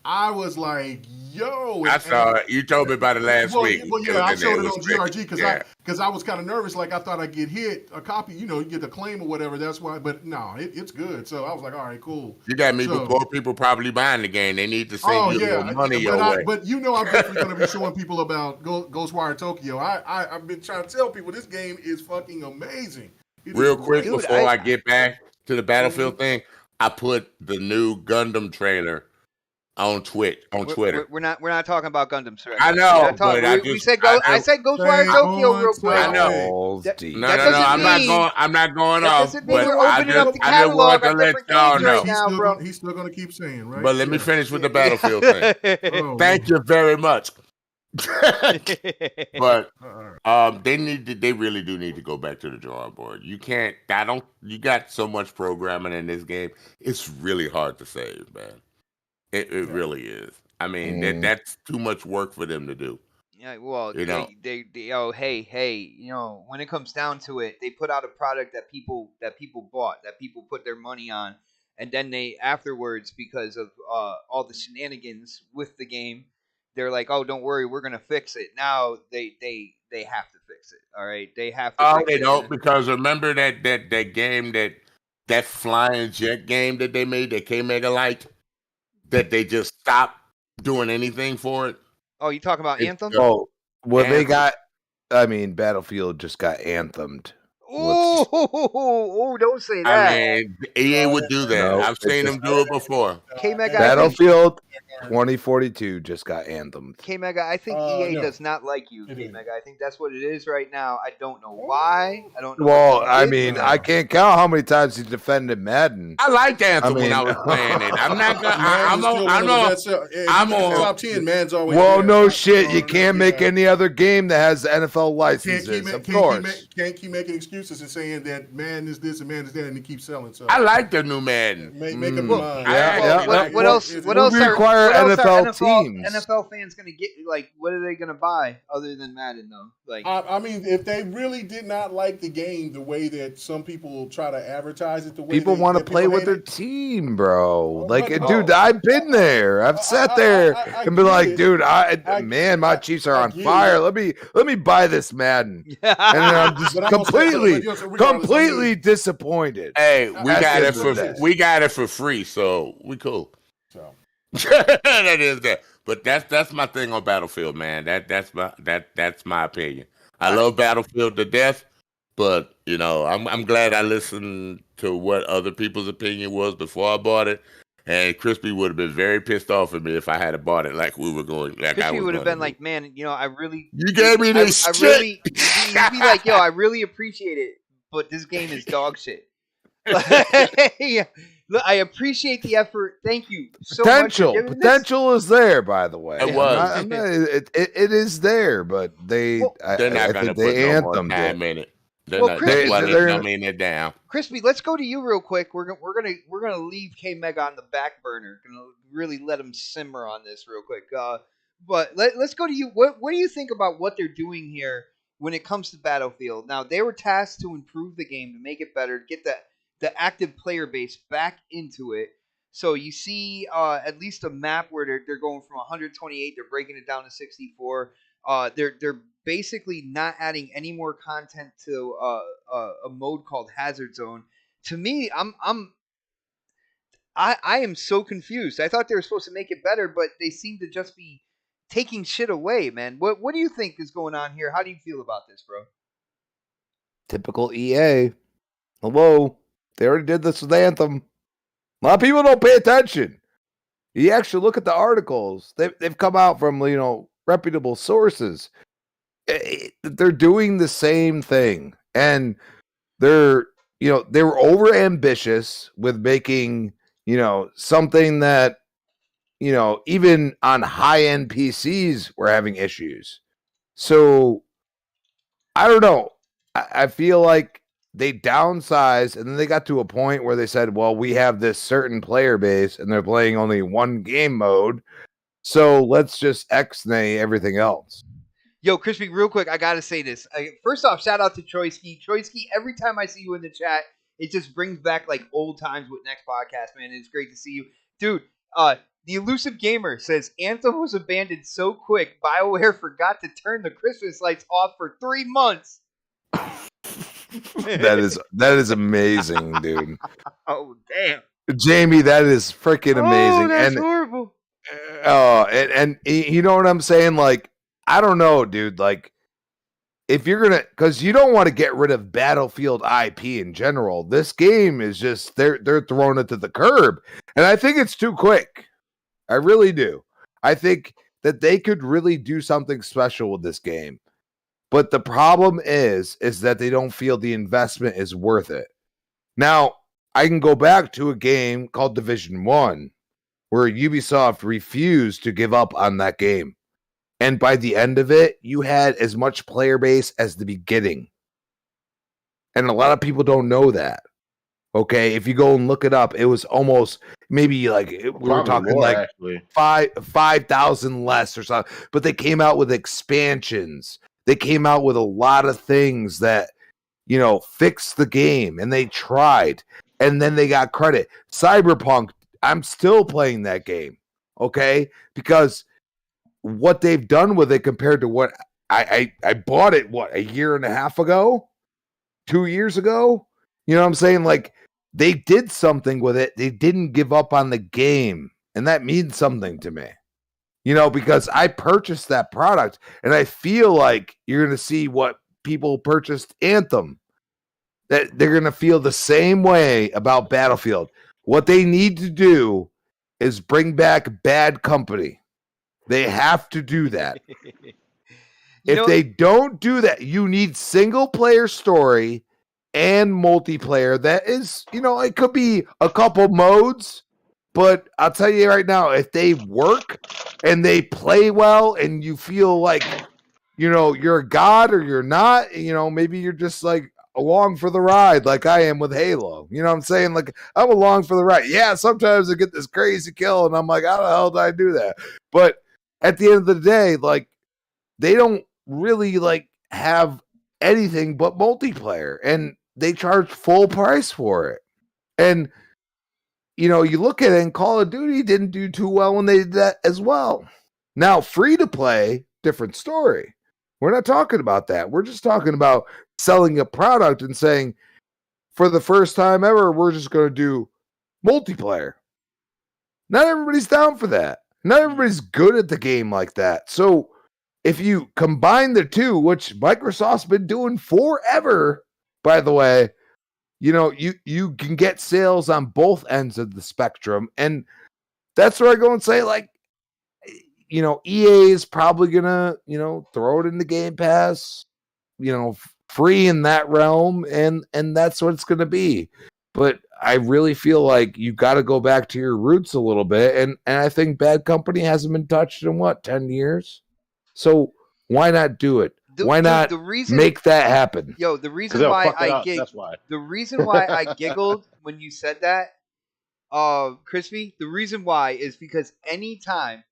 I was like, yo. I saw it. You told me about it last week. Well, yeah, I showed it on GRG because I was kind of nervous. I thought I'd get hit a copy, you get a claim or whatever. That's why. But no, it's good. So I was like, all right, cool. You got me before people probably buying the game. They need to send you more money your way. But I'm definitely going to be showing people about Ghostwire Tokyo. I've been trying to tell people this game is fucking amazing. Real quick before I get back to the Battlefield thing, I put the new Gundam trailer on Twitter. We're not talking about Gundam, sir. I know. I said Ghostwire Tokyo real quick. I know. No. I'm not going off. But I just want to let y'all know. He's still going to keep saying, right? But let me finish with the Battlefield thing. Thank you very much. But they really do need to go back to the drawing board. You got so much programming in this game. It's really hard to save, man. It really is. I mean, that's too much work for them to do. Yeah, well, when it comes down to it, they put out a product that people bought, that people put their money on, and then they afterwards, because of all the shenanigans with the game, they're like, "Oh, don't worry, we're gonna fix it." Now they have to fix it. All right, they have to. Oh, they don't, because remember that game that flying jet game that they made that K Mega liked. That they just stopped doing anything for it. Oh, you talking about Anthem? Oh, well, Anthem. Battlefield just got anthemed. Ooh, Oh, don't say that. I mean, EA would do that. No, I've seen them do it before. K-Mega, Battlefield 2042 just got anthemed. K-Mega, I think EA no. does not like you, It K-Mega. I think that's what it is right now. I don't know why. I don't know. Well, what I they did. mean, I can't count how many times he defended Madden. I liked Anthem when mean- I was playing it. I'm not gonna. Madden's still one of the best, I'm on- top 10. Madden's always Well, there. no Top shit. 10, You can't make yeah. any other game that has NFL licenses, of course. Can't keep making excuses and saying that man is this and man is that, and they keep selling. So I like the new Madden. make up your mind. What else? What else We are require what else are NFL teams. NFL fans gonna get? Like, what are they gonna buy other than Madden though? Like, I mean, if they really did not like the game the way that some people try to advertise it, the way People want to that play people with hate their it, team, bro. Like, but- dude, I've been there. I've sat there I and been get like, it. dude, I- man, my Chiefs are I on get fire. it. Let me buy this Madden, and I'm just But I'm gonna say- completely, but regardless, I completely mean- disappointed. Hey, we That's got the it end of for that. we got it for free, so we cool. So. That is that. But that's my thing on Battlefield, man. That's my opinion. I love Battlefield to death, but you know, I'm glad I listened to what other people's opinion was before I bought it. And Crispy would have been very pissed off at me if I had bought it like we were going. Like I Crispy was would have going been to. like, man, you know, I really. You gave me this I shit. really. He'd be like, yo, I really appreciate it, but this game is dog shit. Look, I appreciate the effort. Thank you so much. for giving this. Potential is there, by the way. It was. It is there, but They're not I going to think put they no more anthemed time it. in it. They're Well, not. Crispy- That's why they're- they're dumbing it down. Crispy, let's go to you real quick. We're gonna leave K Mega on the back burner. Gonna really let him simmer on this real quick. But let's go to you. What do you think about what they're doing here when it comes to Battlefield? Now they were tasked to improve the game, to make it better, to get the active player base back into it. So you see at least a map where they're going from 128, they're breaking it down to 64. They're basically not adding any more content to a mode called Hazard Zone. To me, I am so confused. I thought they were supposed to make it better, but they seem to just be taking shit away, man. What do you think is going on here? How do you feel about this, bro? Typical EA. Hello, they already did this with Anthem. A lot of people don't pay attention. You actually look at the articles. They've come out from reputable sources. They're doing the same thing, and they were over ambitious with making something that even on high end PCs were having issues. So I don't know. I feel like they downsized, and then they got to a point where they said, well, we have this certain player base and they're playing only one game mode, so let's just X-nay everything else. Yo, Crispy, real quick, I gotta say this. First off, shout out to Troyski. Troyski, every time I see you in the chat, it just brings back like old times with Next Podcast, man. It's great to see you. Dude, the Elusive Gamer says, Anthem was abandoned so quick, BioWare forgot to turn the Christmas lights off for 3 months. That is amazing, dude. Oh, damn. Jamie, that is freaking amazing. Oh, that's horrible. And you know what I'm saying? Like, I don't know, dude. Like, if you're gonna, because you don't want to get rid of Battlefield IP in general. This game is just they're throwing it to the curb, and I think it's too quick. I really do. I think that they could really do something special with this game, but the problem is that they don't feel the investment is worth it. Now, I can go back to a game called Division 1, where Ubisoft refused to give up on that game. And by the end of it, you had as much player base as the beginning. And a lot of people don't know that. Okay, if you go and look it up, it was almost maybe like we were talking more, like actually. 5,000 less or something. But they came out with expansions. They came out with a lot of things that, fixed the game, and they tried. And then they got credit. Cyberpunk, I'm still playing that game. Okay, because what they've done with it compared to what I bought it, a year and a half ago, 2 years ago. You know what I'm saying? Like, they did something with it. They didn't give up on the game. And that means something to me. Because I purchased that product, and I feel like you're going to see what people purchased Anthem. that they're going to feel the same way about Battlefield. What they need to do is bring back Bad Company. They have to do that. If they don't do that, you need single player story and multiplayer. That is, it could be a couple modes, but I'll tell you right now, if they work and they play well and you feel like, you're a god or you're not, maybe you're just like along for the ride like I am with Halo. You know what I'm saying? Like, I'm along for the ride. Yeah, sometimes I get this crazy kill and I'm like, how the hell did I do that? But at the end of the day, like, they don't really like have anything but multiplayer, and they charge full price for it. And you look at it, and Call of Duty didn't do too well when they did that as well. Now, free to play, different story. We're not talking about that. We're just talking about selling a product and saying, for the first time ever, we're just going to do multiplayer. Not everybody's down for that. Not everybody's good at the game like that. So if you combine the two, which Microsoft's been doing forever, by the way, you can get sales on both ends of the spectrum. And that's where I go and say, like, EA is probably going to, throw it in the Game Pass, free in that realm. And that's what it's going to be. But I really feel like you got to go back to your roots a little bit. And I think Bad Company hasn't been touched in 10 years? So why not do it? Why not make that happen? Yo, the reason why I giggled when you said that, Crispy, the reason why is because anytime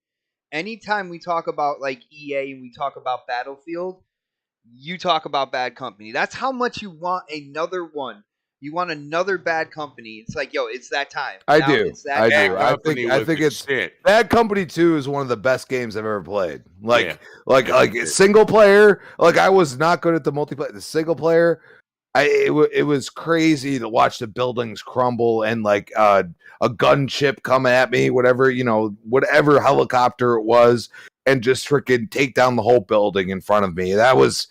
we talk about like EA and we talk about Battlefield, you talk about Bad Company. That's how much you want another one. You want another Bad Company. It's like, yo, it's that time. I do. I think it's shit. Bad Company 2 is one of the best games I've ever played. Like single player. Like, I was not good at the multiplayer. The single player, it was crazy to watch the buildings crumble and like a gunship come at me, whatever helicopter it was, and just freaking take down the whole building in front of me. That was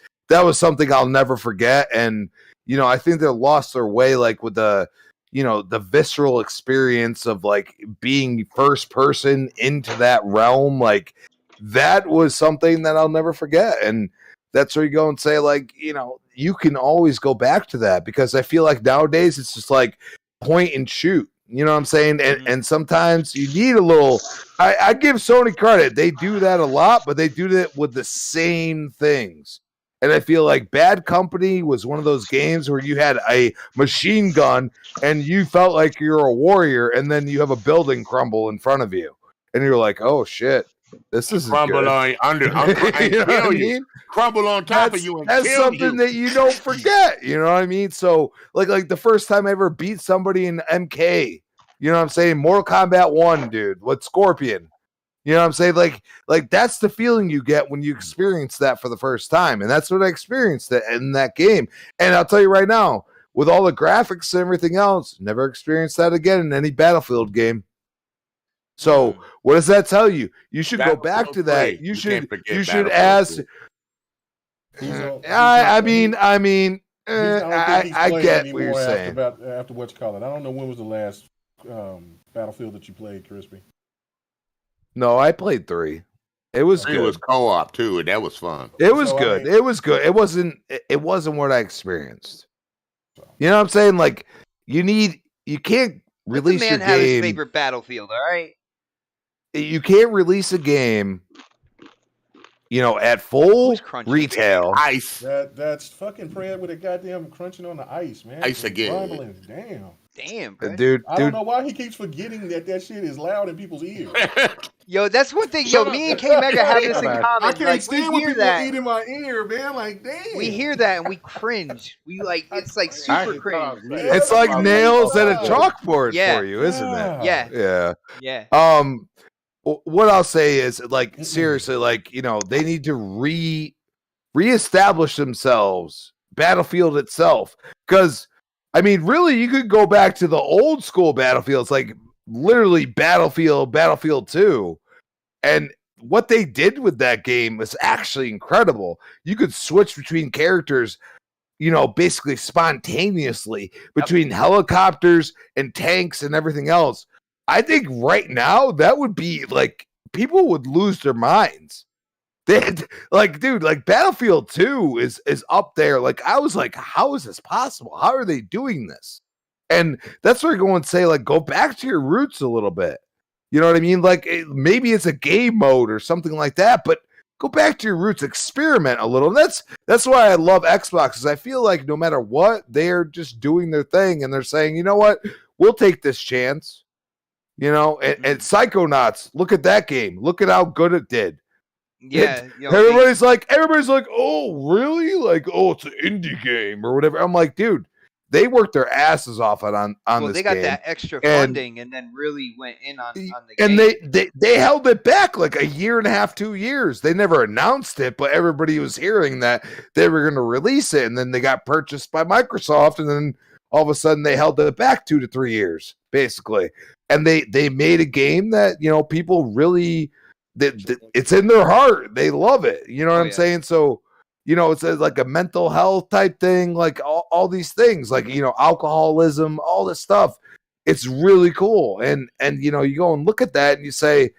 something I'll never forget. And I think they lost their way, like with the visceral experience of like being first person into that realm. Like, that was something that I'll never forget. And that's where you go and say, like, you can always go back to that, because I feel like nowadays it's just like point and shoot. You know what I'm saying? And sometimes you need a little. I give Sony credit; they do that a lot, but they do that with the same things. And I feel like Bad Company was one of those games where you had a machine gun and you felt like you're a warrior, and then you have a building crumble in front of you, and you're like, "Oh shit, this is crumble good." on under. You know what I mean? Crumble on top of you, and that's kill something that you don't forget. You know what I mean? So, like the first time I ever beat somebody in MK, you know what I'm saying? Mortal Kombat 1, dude, with Scorpion. You know what I'm saying? Like that's the feeling you get when you experience that for the first time. And that's what I experienced in that game. And I'll tell you right now, with all the graphics and everything else, never experienced that again in any Battlefield game. So what does that tell you? You should go back to that. You should ask. I get what you're saying. After what you call it. I don't know when was the last Battlefield that you played, Crispy. No, I played 3. It was good. It was co-op too, and that was fun. It was good. It was good. It wasn't what I experienced. You know what I'm saying? Like, you can't release your game. The man have his favorite Battlefield, all right? You can't release a game, at full retail. Ice. That's fucking Fred with a goddamn crunching on the ice, man. Ice again. Rumbling. Damn, bro. Dude. I don't know why he keeps forgetting that shit is loud in people's ears. Yo, that's one thing. Yo, me and K-Mega have this in common. I can't stand when people that. eat in my ear, man. Like, damn. We hear that and we cringe. It's like super cringe. It's like nails at a chalkboard for you, isn't it? Yeah. What I'll say is, like, seriously, like, they need to reestablish themselves, Battlefield itself, because I mean, really, you could go back to the old school Battlefields, like literally Battlefield 2. And what they did with that game was actually incredible. You could switch between characters basically spontaneously between helicopters and tanks and everything else. I think right now that would be like people would lose their minds. Dude, Battlefield 2 is up there. Like, I was like, how is this possible? How are they doing this? And that's where I go and say, like, go back to your roots a little bit. You know what I mean? Like, maybe it's a game mode or something like that, but go back to your roots, experiment a little. And that's why I love Xbox, because I feel like no matter what, they're just doing their thing, and they're saying, you know what, we'll take this chance. And Psychonauts, look at that game. Look at how good it did. Yeah, everybody's like, oh, really? Like, oh, it's an indie game or whatever. I'm like, dude, they worked their asses off on this they got game. that extra funding and then really went in on the and game. And they held it back like a year and a half, 2 years. They never announced it, but everybody was hearing that they were going to release it. And then they got purchased by Microsoft. And then all of a sudden they held it back 2 to 3 years, basically. And they made a game that, people really... it's in their heart. They love it. You know what I'm saying? So, it's like a mental health type thing, like all these things, like, alcoholism, all this stuff. It's really cool. And you go and look at that and you say,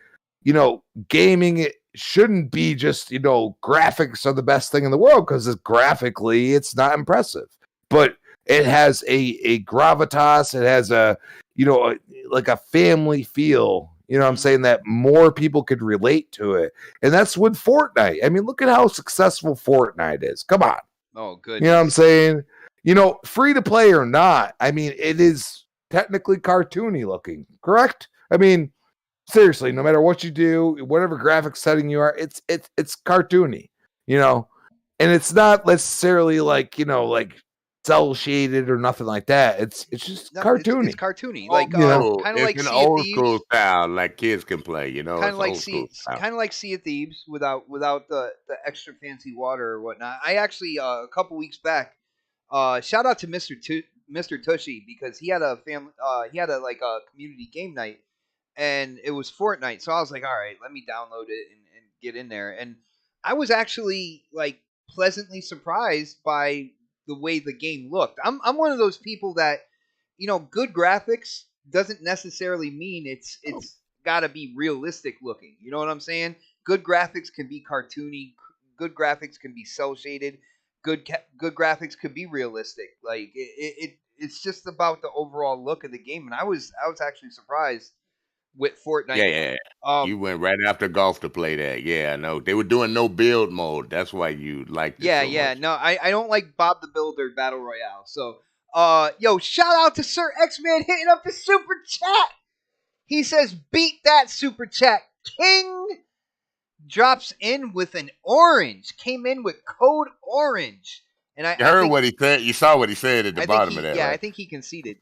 gaming, it shouldn't be just, graphics are the best thing in the world, because graphically it's not impressive, but it has a gravitas. It has like a family feel. You know what I'm saying? That more people could relate to it. And that's with Fortnite. I mean, look at how successful Fortnite is. Come on. Oh, good. You know what I'm saying? Free to play or not, I mean, it is technically cartoony looking, correct? I mean, seriously, no matter what you do, whatever graphic setting you are, it's cartoony, and it's not necessarily like, like cell shaded or nothing like that. It's just cartoony. It's cartoony, like kind of like an Sea old of Thieves. School style, like kids can play. Kind of like Sea of Thieves without the extra fancy water or whatnot. I actually a couple weeks back, shout out to Mr. Tushy, because he had a family. He had a community game night, and it was Fortnite. So I was like, all right, let me download it and get in there. And I was actually like pleasantly surprised by the way the game looked. I'm one of those people that, good graphics doesn't necessarily mean it's got to be realistic looking. You know what I'm saying? Good graphics can be cartoony. Good graphics can be cell shaded. Good graphics could be realistic. Like it's just about the overall look of the game. And I was actually surprised with Fortnite. Yeah. You went right after golf to play that. Yeah, I know. They were doing no build mode. That's why you liked it so much. No, I don't like Bob the Builder Battle Royale. So, shout out to Sir X-Man hitting up the Super Chat. He says, beat that Super Chat. King drops in with an orange. Came in with code orange. And I heard what he said. You saw what he said at the bottom of that. Yeah, right? I think he conceded.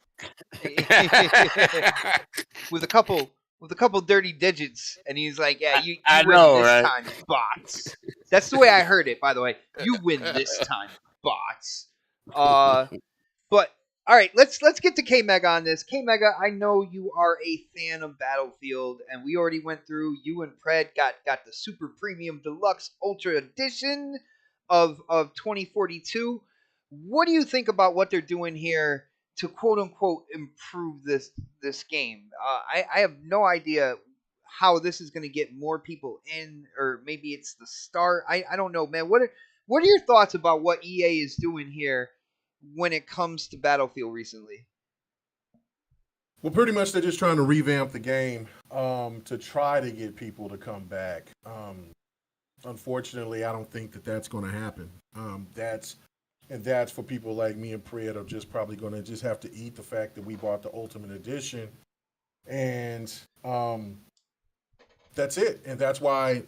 with a couple dirty digits, and he's like, "Yeah, you win this right? time, bots." That's the way I heard it, by the way. You win this time, bots. But all right, let's get to K Mega on this. K Mega, I know you are a fan of Battlefield, and we already went through. You and Pred got the Super Premium Deluxe Ultra Edition of 2042. What do you think about what they're doing here to quote unquote improve this game? I have no idea how this is going to get more people in, or maybe it's the start. I don't know, man. What are your thoughts about what EA is doing here when it comes to Battlefield recently? Well, pretty much they're just trying to revamp the game to try to get people to come back. Unfortunately, I don't think that's going to happen. That's for people like me and Pred are just probably going to just have to eat the fact that we bought the Ultimate Edition. And that's it. And that's why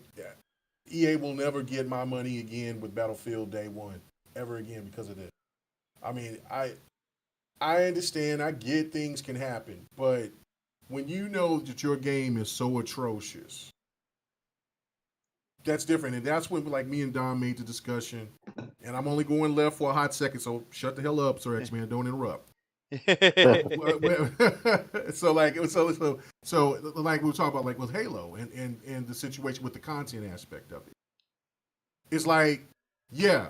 EA will never get my money again with Battlefield Day One ever again because of this. I mean, I understand, I get things can happen, but when you know that your game is so atrocious, that's different. And that's when, like, me and Don made the discussion, and I'm only going left for a hot second, so shut the hell up, Sir X-Man, don't interrupt. So like we were talking about, like with Halo and the situation with the content aspect of it. It's like, yeah,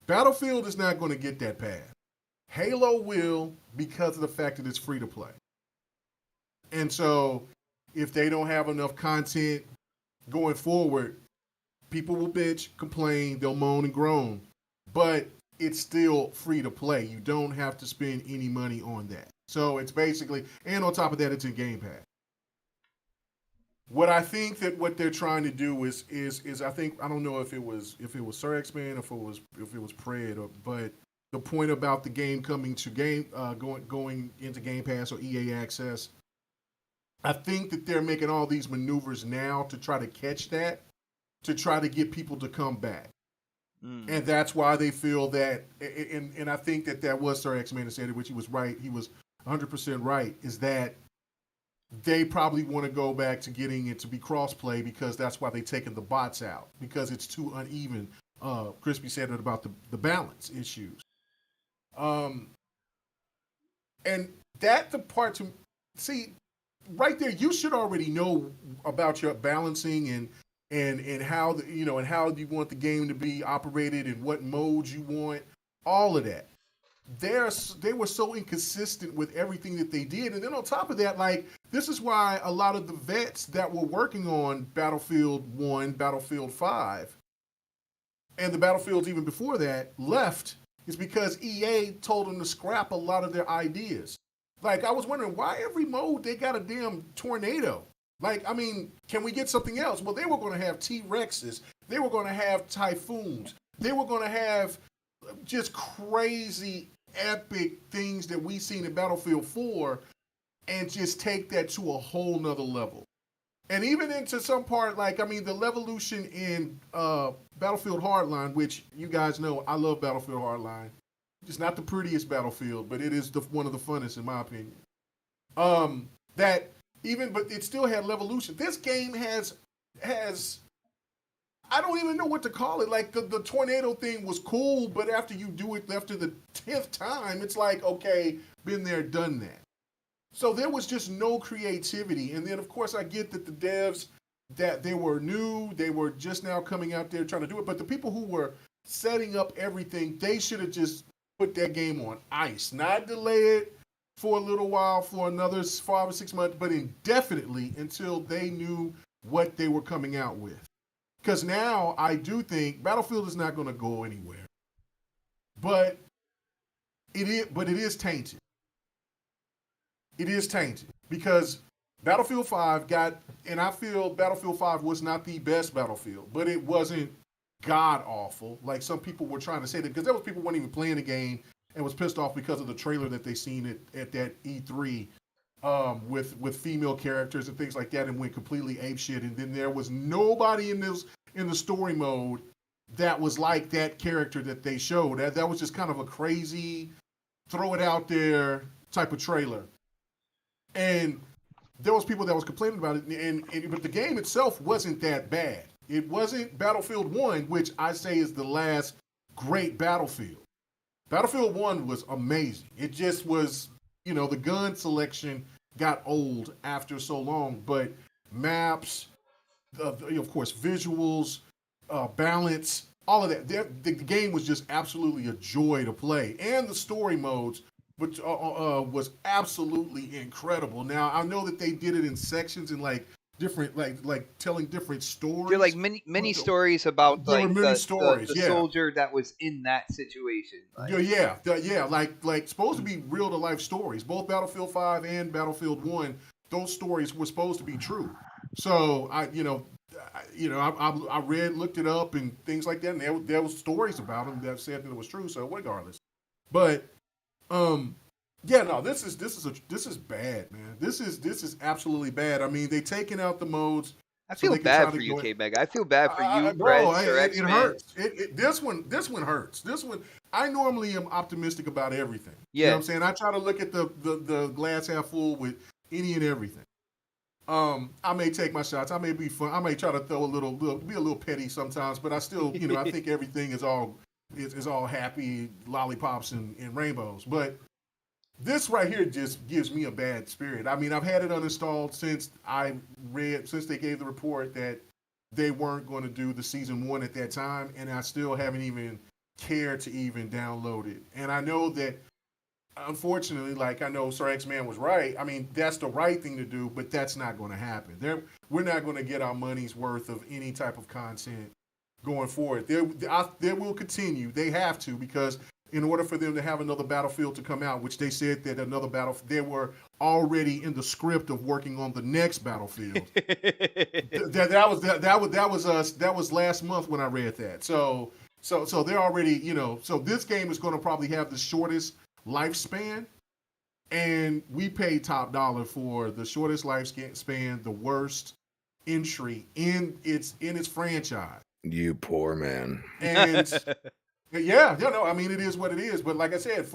Battlefield is not going to get that pass. Halo will because of the fact that it's free to play. And so if they don't have enough content going forward, people will bitch, complain, they'll moan and groan. But it's still free to play. You don't have to spend any money on that. So it's basically, and on top of that, it's in Game Pass. What I think that what they're trying to do is I think, I don't know if it was Sir X-Man, if it was Pred, but the point about the game coming to going into Game Pass or EA Access, I think that they're making all these maneuvers now to try to catch that, to try to get people to come back. And that's why they feel that, and I think that was Sir X-Man that said it, which he was right. He was 100% right, is that they probably want to go back to getting it to be cross-play because that's why they've taken the bots out, because it's too uneven. Crispy said it about the balance issues. And that the part to see right there, you should already know about your balancing and how and how you want the game to be operated and what modes you want, all of that. They were so inconsistent with everything that they did. And then on top of that, like, this is why a lot of the vets that were working on Battlefield 1, Battlefield 5, and the Battlefields even before that left, is because EA told them to scrap a lot of their ideas. Like, I was wondering why every mode they got a damn tornado. Like, I mean, can we get something else? Well, they were going to have T-Rexes. They were going to have typhoons. They were going to have just crazy, epic things that we seen in Battlefield 4 and just take that to a whole nother level. And even into some part, like, I mean, the Levolution in Battlefield Hardline, which you guys know, I love Battlefield Hardline. It's not the prettiest Battlefield, but it is one of the funnest in my opinion. But it still had Levolution. This game has I don't even know what to call it. Like, the tornado thing was cool, but after you do it after the 10th time, it's like, okay, been there, done that. So there was just no creativity. And then, of course, I get that the devs, that they were new, they were just now coming out there trying to do it. But the people who were setting up everything, they should have just put that game on ice. Not delay it for a little while, for another 5 or 6 months, but indefinitely until they knew what they were coming out with. Because now I do think Battlefield is not going to go anywhere. But it is tainted. It is tainted because Battlefield 5 and I feel Battlefield 5 was not the best Battlefield, but it wasn't god awful like some people were trying to say that, because there was people who weren't even playing the game and was pissed off because of the trailer that they seen at that E3 with female characters and things like that, and went completely apeshit. And then there was nobody in the story mode that was like that character that they showed. That was just kind of a crazy, throw it out there type of trailer. And there was people that was complaining about it, but the game itself wasn't that bad. It wasn't Battlefield 1, which I say is the last great Battlefield. Battlefield 1 was amazing. It just was, the gun selection got old after so long, but maps, of course, visuals, balance, all of that. The game was just absolutely a joy to play. And the story modes, which was absolutely incredible. Now, I know that they did it in sections and like different, like telling different stories. They're like many stories about the yeah. soldier that was in that situation. Like supposed to be real to life stories. Both Battlefield 5 and Battlefield 1, those stories were supposed to be true. So I read, looked it up, and things like that, and there was stories about them that said that it was true. So regardless, but this is bad, man. This is absolutely bad. I mean, they taking out the modes. I feel bad for you, K-Meg. I feel bad for you, Brett, or X-Man. It hurts. This one hurts. This one, I normally am optimistic about everything. Yeah. You know what I'm saying? I try to look at the glass half full with any and everything. I may take my shots. I may be fun. I may try to throw be a little petty sometimes, but I still, I think everything is all happy lollipops and rainbows. But this right here just gives me a bad spirit. I mean, I've had it uninstalled since they gave the report that they weren't going to do the season 1 at that time, and I still haven't even care to even download it. And I know that, unfortunately, like I know Sir X-Man was right. I mean, that's the right thing to do, but that's not going to happen. We're not going to get our money's worth of any type of content going forward. They will continue. They have to, because in order for them to have another Battlefield to come out, which they said that they were already in the script of working on the next Battlefield. that was last month when I read that. So they're already, so this game is going to probably have the shortest lifespan, and we paid top dollar for the shortest lifespan, the worst entry in its franchise. You poor man. And yeah, I mean, it is what it is. But like I said,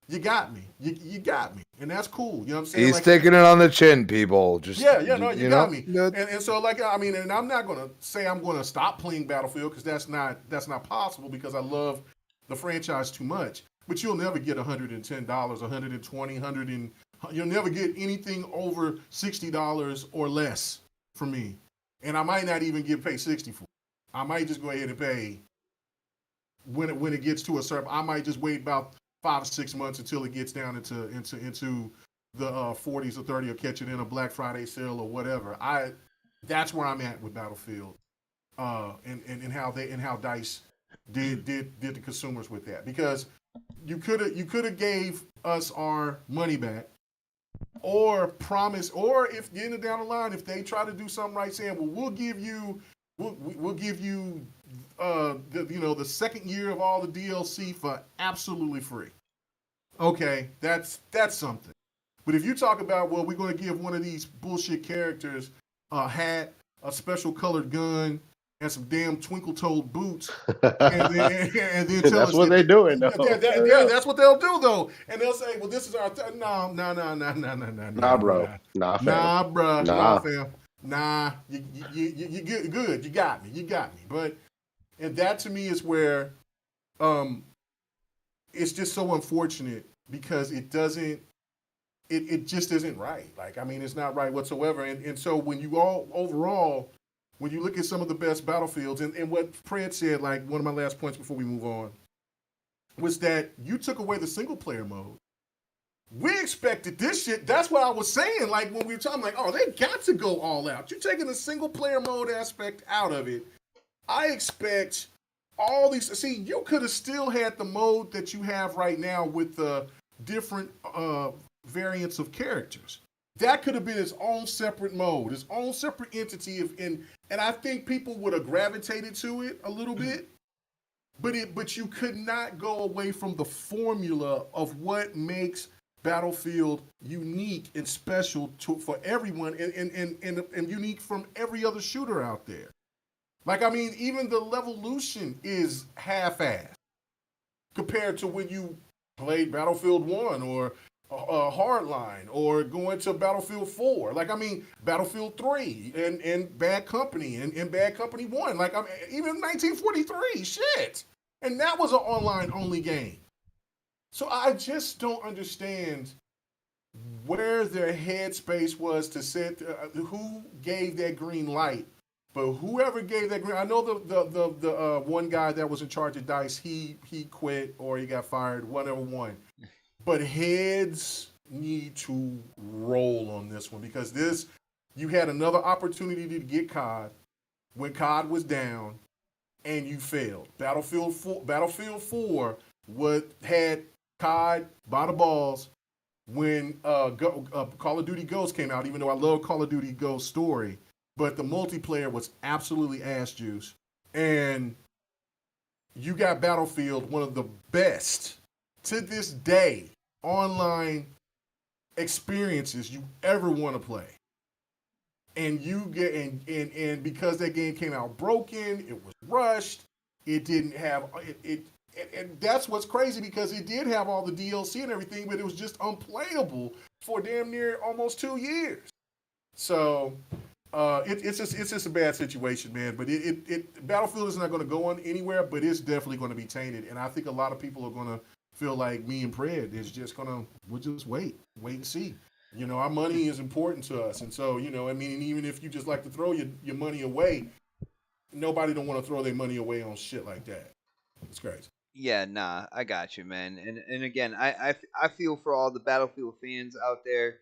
you got me. You got me. And that's cool. You know what I'm saying? He's taking it on the chin, people. Just you got me. And so, like, I mean, and I'm not going to say I'm going to stop playing Battlefield, because that's not possible, because I love the franchise too much. But you'll never get $110, $120, you'll never get anything over $60 or less from me. And I might not even get paid $60 for it. I might just go ahead and pay when it gets to a certain. I might just wait about 5 or 6 months until it gets down into the 40s or 30, or catch it in a Black Friday sale or whatever. That's where I'm at with Battlefield, and how DICE did the consumers with that, because you could have gave us our money back, or promise, or if getting it down the line, if they try to do something right, saying, well, we'll give you the second year of all the DLC for absolutely free. Okay, that's something. But if you talk about, well, we're going to give one of these bullshit characters a hat, a special colored gun, and some damn twinkle-toed boots, and then tell that's us what they're doing, though. Yeah, that's what they'll do, though. And they'll say, well, this is our no, bro. Nah, fam. Nah, you good. You got me. But, and that to me is where, it's just so unfortunate, because it just isn't right. Like, I mean, it's not right whatsoever. And so when you look at some of the best Battlefields, and what Fred said, like one of my last points before we move on, was that you took away the single player mode. We expected this shit. That's what I was saying. Like, when we were talking, like, oh, they got to go all out. You're taking the single player mode aspect out of it. I expect all these. See, you could have still had the mode that you have right now with the different variants of characters. That could have been its own separate mode, its own separate entity. And I think people would have gravitated to it a little bit. But you could not go away from the formula of what makes Battlefield unique and special for everyone, and unique from every other shooter out there. Like, I mean, even the Levolution is half-assed compared to when you played Battlefield 1 or Hardline, or going to Battlefield 4. Like, I mean, Battlefield 3 and Bad Company and Bad Company 1. Like, I mean, even 1943, shit. And that was an online-only game. So I just don't understand where their headspace was to set, who gave that green light. But whoever gave that green, I know the one guy that was in charge of DICE, he quit or he got fired, whatever one. But heads need to roll on this one, because you had another opportunity to get COD when COD was down, and you failed. Battlefield 4 had COD by the balls when Call of Duty Ghosts came out, even though I love Call of Duty Ghosts story, but the multiplayer was absolutely ass juice. And you got Battlefield, one of the best to this day online experiences you ever want to play. And you get and because that game came out broken, it was rushed, it didn't have it and that's what's crazy, because it did have all the DLC and everything, but it was just unplayable for damn near almost 2 years. So it's just a bad situation, man. But Battlefield is not going to go on anywhere, but it's definitely going to be tainted. And I think a lot of people are going to feel like me and Pred is just we'll just wait and see. You know, our money is important to us. And so, you know, I mean, even if you just like to throw your money away, nobody don't want to throw their money away on shit like that. It's crazy. Yeah, nah, I got you, man. And again, I feel for all the Battlefield fans out there.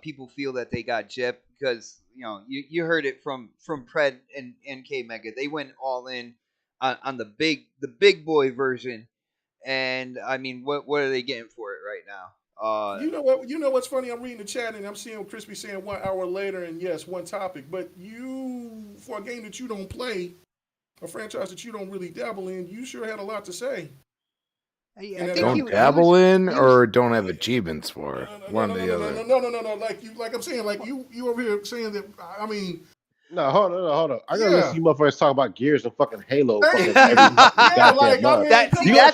People feel that they got gypped because you heard it from Pred and K Mega. They went all in on the big boy version, and I mean, what are they getting for it right now? You know what? You know what's funny? I'm reading the chat and I'm seeing Crispy saying 1 hour later, and yes, one topic. But you, for a game that you don't play, a franchise that you don't really dabble in, you sure had a lot to say. I think Don't dabble in or don't have achievements for one or the other. No. Like I'm saying, like you over here saying that. I mean, No, hold on. I gotta listen to you motherfuckers talk about Gears and fucking Halo. Fucking that's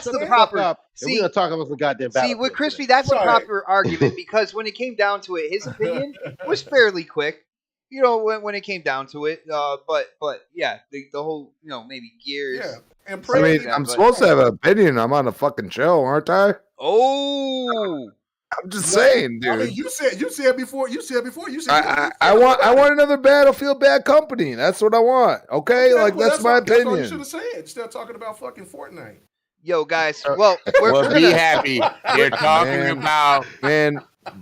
the proper. We're gonna talk about the goddamn battle. See, with Crispy, that's a proper argument because when it came down to it, his opinion was fairly quick. When it came down to it, but yeah, the whole maybe Gears. Yeah, and I mean, I'm supposed to have an opinion. I'm on a fucking show, aren't I? Oh. I'm just saying, dude. I mean, you said before. I want another Battlefield Bad Company. That's what I want. Okay, that's my opinion. That's all you should have said. Instead of talking about fucking Fortnite. Yo, guys. Well, be happy. They're talking about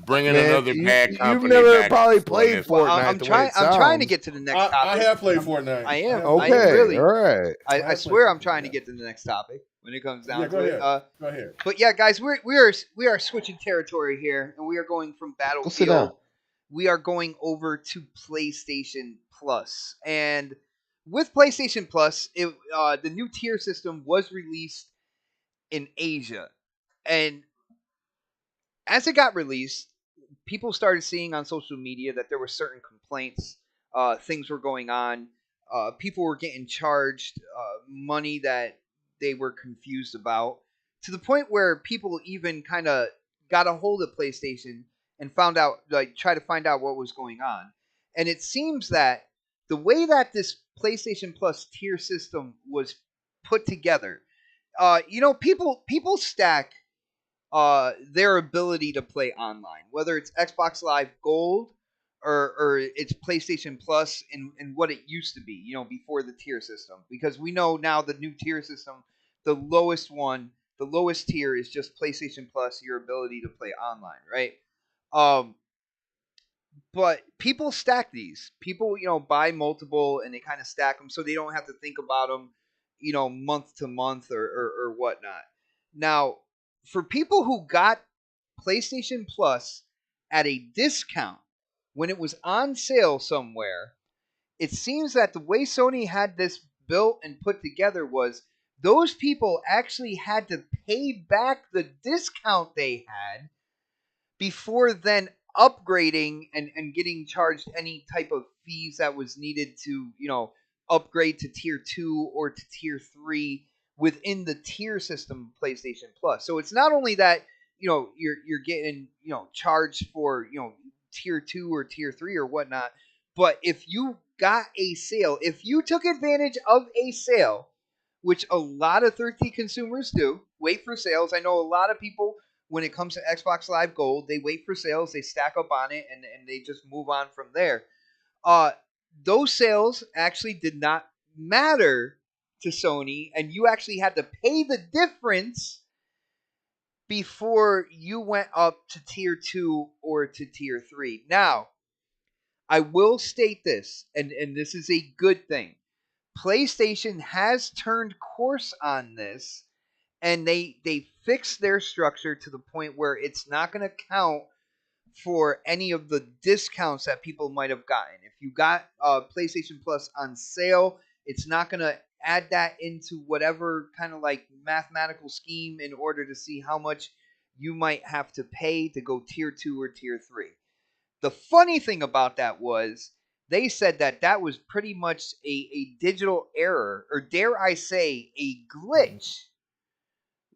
bringing another bad company. You've never back probably played Fortnite. I'm trying to get to the next topic. I have played Fortnite. I am. Okay, I am really. All right. I swear I'm trying to get to the next topic when it comes down to it. Go ahead. But yeah, guys, we are switching territory here, and we are going from Battlefield. Sit down. We are going over to PlayStation Plus, and with PlayStation Plus, the new tier system was released in Asia, and as it got released, people started seeing on social media that there were certain complaints, things were going on, people were getting charged money that they were confused about, to the point where people even kind of got a hold of PlayStation and found out, try to find out what was going on. And it seems that the way that this PlayStation Plus tier system was put together, people stack their ability to play online, whether it's Xbox Live Gold or it's PlayStation Plus and what it used to be, before the tier system. Because we know now the new tier system, the lowest tier is just PlayStation Plus, your ability to play online, right? But people stack these. People, buy multiple and they kind of stack them so they don't have to think about them, month to month or whatnot. Now, for people who got PlayStation Plus at a discount when it was on sale somewhere, it seems that the way Sony had this built and put together was those people actually had to pay back the discount they had before then upgrading and getting charged any type of fees that was needed to, upgrade to tier 2 or to tier 3 within the tier system PlayStation Plus. So it's not only that, you're getting, charged for, tier 2 or tier 3 or whatnot, but if you got a sale, if you took advantage of a sale, which a lot of thirsty consumers do, wait for sales. I know a lot of people, when it comes to Xbox Live Gold, they wait for sales, they stack up on it, and they just move on from there. Those sales actually did not matter to Sony, and you actually had to pay the difference before you went up to tier 2 or to tier 3. Now, I will state this, and this is a good thing. PlayStation has turned course on this, and they fixed their structure to the point where it's not going to count for any of the discounts that people might have gotten. If you got PlayStation Plus on sale, it's not going to add that into whatever kind of like mathematical scheme in order to see how much you might have to pay to go tier 2 or tier 3. The funny thing about that was they said that was pretty much a digital error, or dare I say a glitch,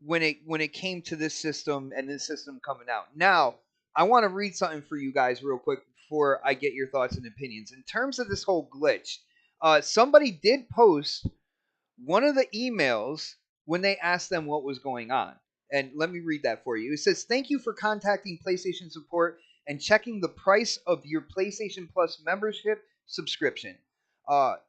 when it came to this system and this system coming out. Now, I want to read something for you guys real quick before I get your thoughts and opinions. In terms of this whole glitch, somebody did post one of the emails when they asked them what was going on. And let me read that for you. It says, "Thank you for contacting PlayStation support and checking the price of your PlayStation Plus membership subscription.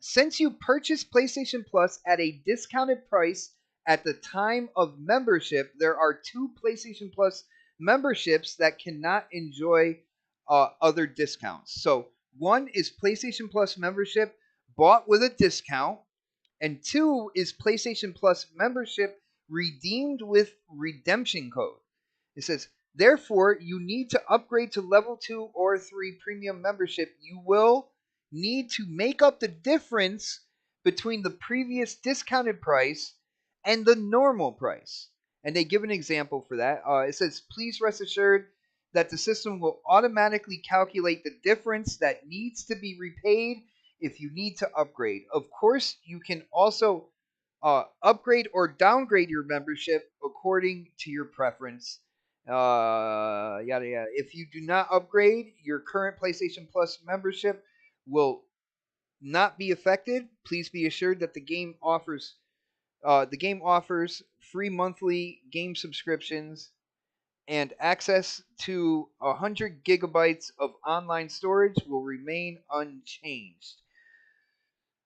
Since you purchased PlayStation Plus at a discounted price at the time of membership, there are 2 PlayStation Plus memberships that cannot enjoy other discounts. So one is PlayStation Plus membership bought with a discount, and 2 is PlayStation Plus membership redeemed with redemption code. It says, therefore, you need to upgrade to level 2 or 3 premium membership. You will need to make up the difference between the previous discounted price and the normal price. And they give an example for that. It says, please rest assured that the system will automatically calculate the difference that needs to be repaid if you need to upgrade. Of course, you can also upgrade or downgrade your membership according to your preference. Yada yada. If you do not upgrade, your current PlayStation Plus membership will not be affected. Please be assured that the game offers free monthly game subscriptions and access to 100 gigabytes of online storage will remain unchanged.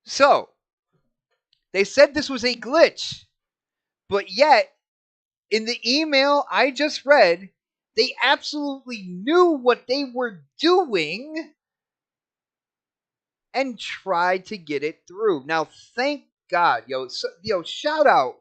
So, they said this was a glitch, but yet, in the email I just read, they absolutely knew what they were doing and tried to get it through. Now, thank God, shout out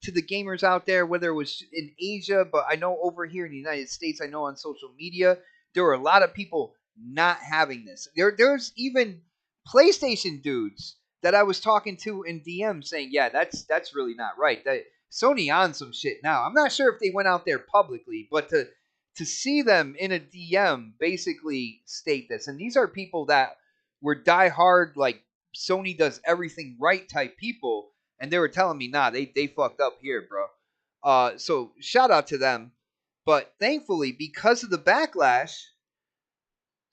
to the gamers out there, whether it was in Asia, but I know over here in the United States, I know on social media, there were a lot of people not having this. There's even PlayStation dudes that I was talking to in DM saying, yeah, that's really not right. That Sony on some shit now. I'm not sure if they went out there publicly, but to see them in a DM basically state this, and these are people that were diehard, like Sony does everything right type people, and they were telling me, nah, they fucked up here, bro. So shout out to them. But thankfully, because of the backlash,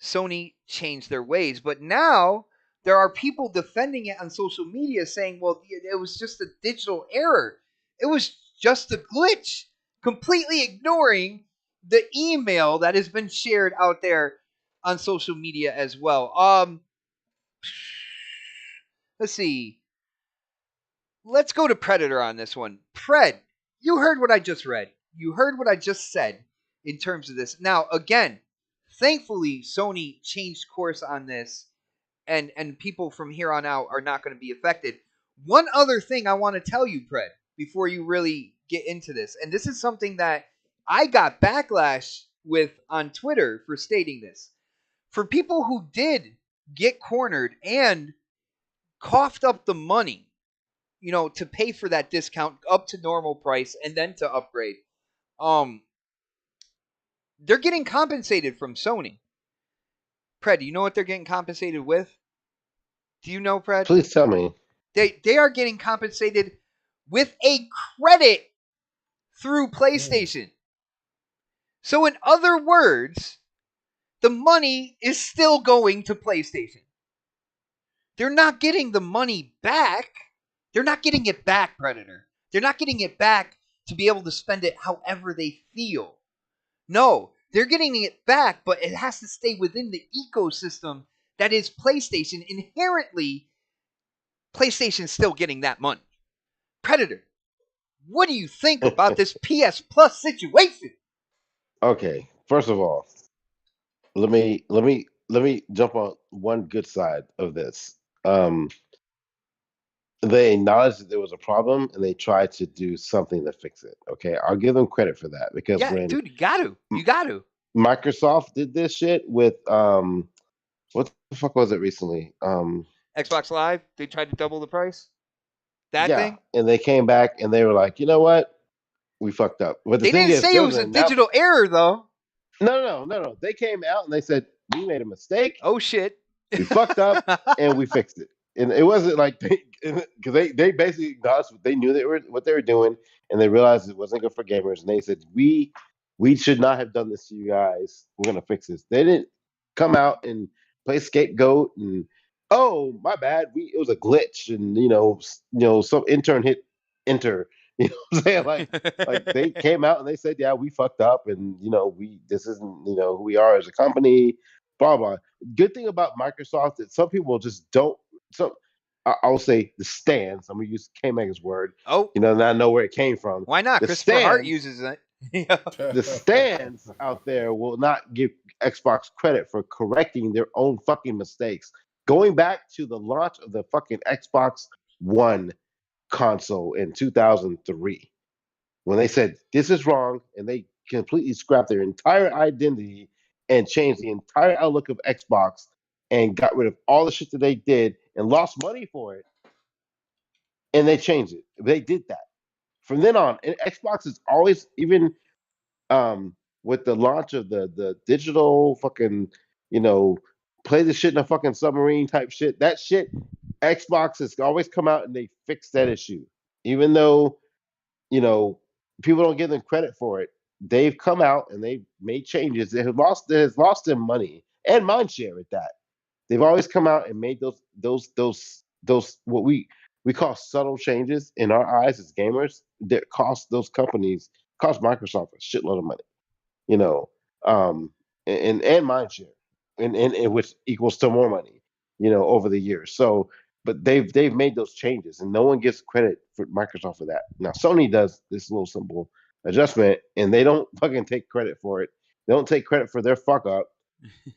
Sony changed their ways. But now there are people defending it on social media saying, well, it was just a digital error. It was just a glitch, completely ignoring the email that has been shared out there on social media as well. Let's see. Let's go to Predator on this one. Pred, you heard what I just read. You heard what I just said in terms of this. Now, again, thankfully, Sony changed course on this, and people from here on out are not going to be affected. One other thing I want to tell you, Pred, before you really get into this, and this is something that I got backlash with on Twitter for stating this. For people who did get cornered and coughed up the money, to pay for that discount up to normal price and then to upgrade, they're getting compensated from Sony. Pred, do you know what they're getting compensated with? Do you know, Pred? Please tell me. They are getting compensated with a credit through PlayStation. So in other words, the money is still going to PlayStation. They're not getting the money back. They're not getting it back, Predator. They're not getting it back to be able to spend it however they feel. No, they're getting it back, but it has to stay within the ecosystem that is PlayStation. Inherently, PlayStation's still getting that money. Predator, what do you think about this PS Plus situation? Okay, first of all, let me jump on one good side of this. They acknowledged that there was a problem and they tried to do something to fix it. Okay, I'll give them credit for that because Yeah, when dude, you got to. Microsoft did this shit with what the fuck was it recently? Xbox Live, they tried to double the price. That yeah, thing. and they came back and they were like, you know what, we fucked up. But the They thing didn't is, say it was a digital error, though. No. They came out and they said we made a mistake. Oh shit, we fucked up and we fixed it. And it wasn't like because they basically acknowledged what they knew what they were doing, and they realized it wasn't good for gamers. And they said we should not have done this to you guys. We're gonna fix this. They didn't come out and play scapegoat and oh my bad. It was a glitch and some intern hit enter. You know what I'm saying? Like they came out and they said, yeah, we fucked up and this isn't who we are as a company. Blah blah. Good thing about Microsoft that some people just don't. So I will say the stands. I'm gonna use K-Mega's word. Oh, Not know where it came from. why not? The Christopher Hart stands, uses it. the stands out there will not give Xbox credit for correcting their own fucking mistakes. Going back to the launch of the fucking Xbox One console in 2003, when they said this is wrong, and they completely scrapped their entire identity and changed the entire outlook of Xbox and got rid of all the shit that they did and lost money for it, and they changed it. They did that. From then on, and Xbox is always, even with the launch of the digital fucking, play the shit in a fucking submarine type shit. That shit, Xbox has always come out and they fix that issue. Even though, people don't give them credit for it, they've come out and they've made changes. It has lost them money and mind share at that. They've always come out and made those what we call subtle changes in our eyes as gamers that cost those companies, cost Microsoft a shitload of money, you know, and mind share, and which equals to more money, over the years. So, but they've made those changes, and no one gives credit for Microsoft for that. Now Sony does this little simple adjustment, and they don't fucking take credit for it. They don't take credit for their fuck up.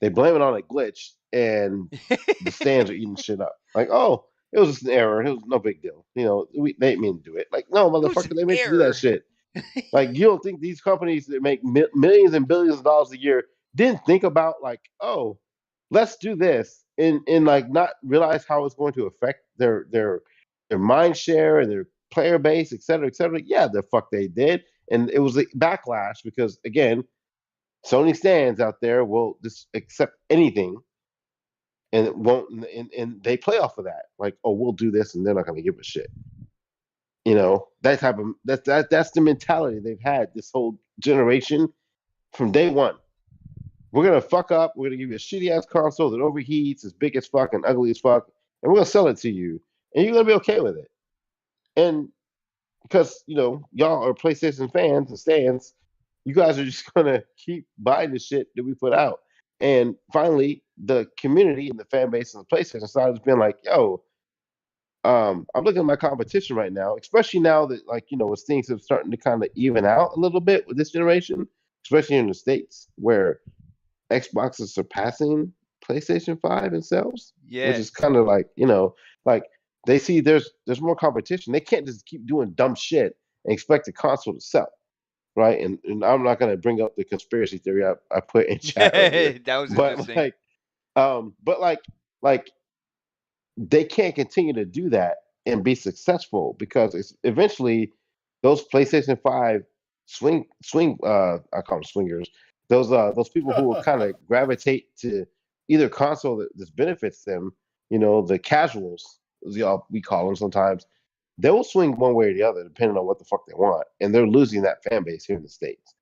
They blame it on a glitch, and the stands are eating shit up. Like, oh, it was just an error. It was no big deal. They didn't mean to do it. Like, no, motherfucker, they meant to do that shit. Like, you don't think these companies that make millions and billions of dollars a year didn't think about, like, oh, let's do this, and like not realize how it's going to affect their mind share and their player base, et cetera, et cetera. Yeah, the fuck they did, and it was a backlash because, again, Sony stands out there will just accept anything, and it won't, and they play off of that. Like, oh, we'll do this, and they're not going to give a shit. That type of that's the mentality they've had this whole generation from day one. We're gonna fuck up. We're gonna give you a shitty ass console that overheats, is big as fuck and ugly as fuck, and we're gonna sell it to you, and you're gonna be okay with it. And because y'all are PlayStation fans and stands, you guys are just gonna keep buying the shit that we put out. And finally, the community and the fan base on the PlayStation side has been like, yo, I'm looking at my competition right now, especially now that, like, as things are starting to kind of even out a little bit with this generation, especially in the States where Xbox is surpassing PlayStation 5 in sales, which is kind of like, like they see there's more competition. They can't just keep doing dumb shit and expect the console to sell, right? And I'm not going to bring up the conspiracy theory I put in chat earlier, That was but interesting. like they can't continue to do that and be successful because it's eventually those PlayStation 5 swing I call them swingers, those people who will kind of gravitate to either console that benefits them, the casuals, as we call them sometimes, they will swing one way or the other depending on what the fuck they want, and they're losing that fan base here in the States.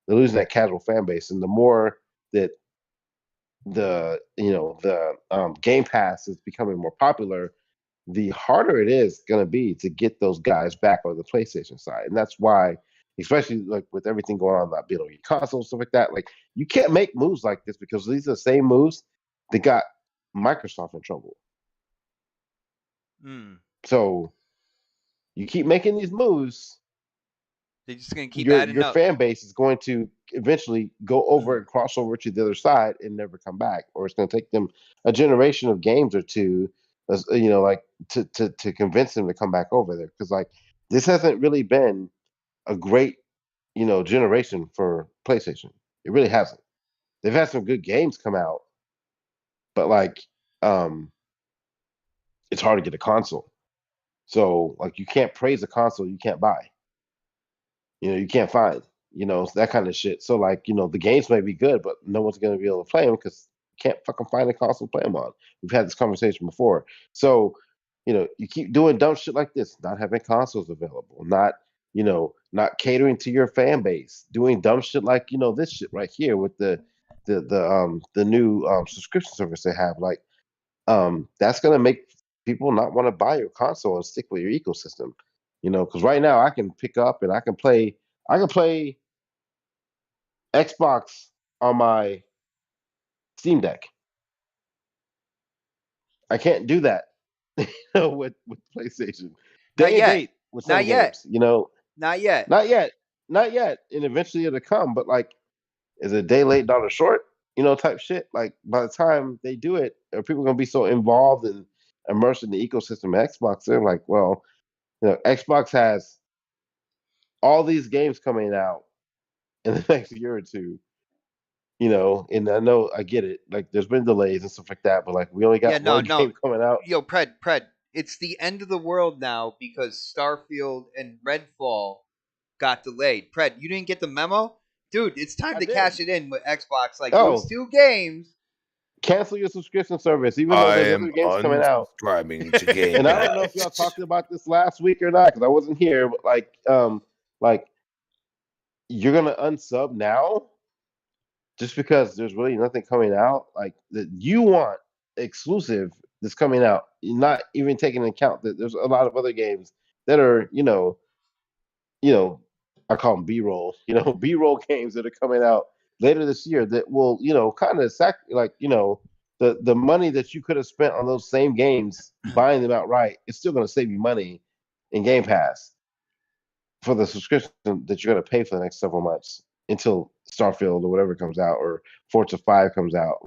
They're losing that casual fan base, and the more that the Game Pass is becoming more popular, the harder it is going to be to get those guys back on the PlayStation side. And that's why, especially like with everything going on about being on your console, stuff like that, like you can't make moves like this because these are the same moves that got Microsoft in trouble. So you keep making these moves, they're just going to keep your fan base is going to eventually go over and cross over to the other side and never come back, or it's going to take them a generation of games or two, like to convince them to come back over there, because like this hasn't really been a great generation for PlayStation. It really hasn't. They've had some good games come out, but like it's hard to get a console. So like you can't praise a console you can't buy. You can't find, that kind of shit. So like, the games may be good, but no one's going to be able to play them because you can't fucking find a console to play them on. We've had this conversation before. So, you keep doing dumb shit like this, not having consoles available, not catering to your fan base, doing dumb shit like, this shit right here with the new subscription service they have. Like, that's going to make people not want to buy your console and stick with your ecosystem. Because right now I can pick up and I can play Xbox on my Steam Deck. I can't do that with PlayStation. Not Day and yet. date with Not some yet. games. You know, Not yet. not yet, not yet, and eventually it'll come. But like, is it a day late, dollar short? You know, type shit. Like by the time they do it, are people gonna be so involved and immersed in the ecosystem of Xbox? They're like, well, you know, Xbox has all these games coming out in the next year or two. You know, and I know I get it. Like, there's been delays and stuff like that, but like, we only Yeah, got no, one no. game coming out. Yo, Pred, it's the end of the world now because Starfield and Redfall got delayed. Pred, you didn't get the memo? Dude, it's time I to did. cash it in with Xbox. Like, those Oh, 2 games. cancel your subscription service, even though I there's am other games coming out. unsubscribing to Game And I don't know if y'all talked about this last week or not because I wasn't here. But like you're gonna unsub now just because there's really nothing coming out like that you want exclusive that's coming out. You're not even taking into account that there's a lot of other games that are you know, I call them B-roll, B-roll games that are coming out later this year that will, kind of the money that you could have spent on those same games buying them outright, it's still going to save you money in Game Pass for the subscription that you're going to pay for the next several months until Starfield or whatever comes out or Forza 5 comes out.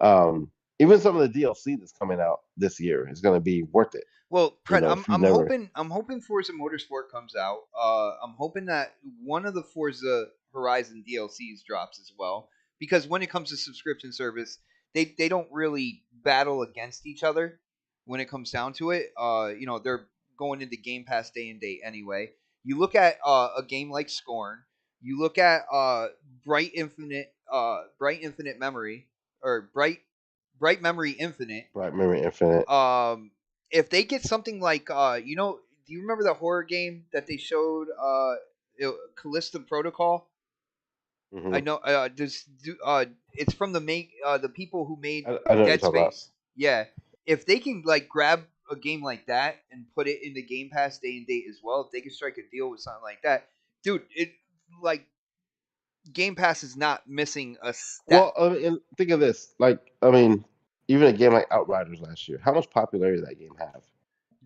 Um, even some of the DLC that's coming out this year is going to be worth it. Well, Pred, If you never I'm hoping Forza Motorsport comes out. I'm hoping that one of the Forza Horizon DLCs drops as well. Because when it comes to subscription service, they don't really battle against each other when it comes down to it. They're going into Game Pass day and date anyway. You look at a game like Scorn. You look at Bright Infinite Memory or Bright Memory Infinite. Bright Memory Infinite. If they get something like do you remember the horror game that they showed Callisto Protocol? Mm-hmm. I know it's from the people who made I know what you're Dead talking about. Space. Yeah. If they can like grab a game like that and put it in the Game Pass day and date as well, if they can strike a deal with something like that, dude, it like Game Pass is not missing a step. Well, and think of this. Even a game like Outriders last year, how much popularity did that game have?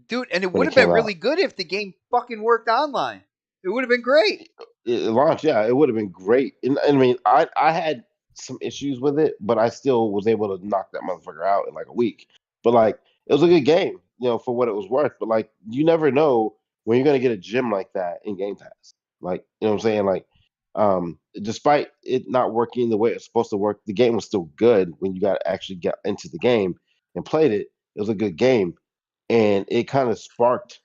Dude, and it when would it have been came really out? good if the game fucking worked online. It would have been great. It launched, yeah, it would have been great. And I mean, I had some issues with it, but I still was able to knock that motherfucker out in like a week. But like, it was a good game, for what it was worth. But like, you never know when you're gonna get a gem like that in Game Pass. Like, you know what I'm saying? Like, despite it not working the way it's supposed to work, the game was still good when you got actually got into the game and played it. It was a good game, and it kind of sparked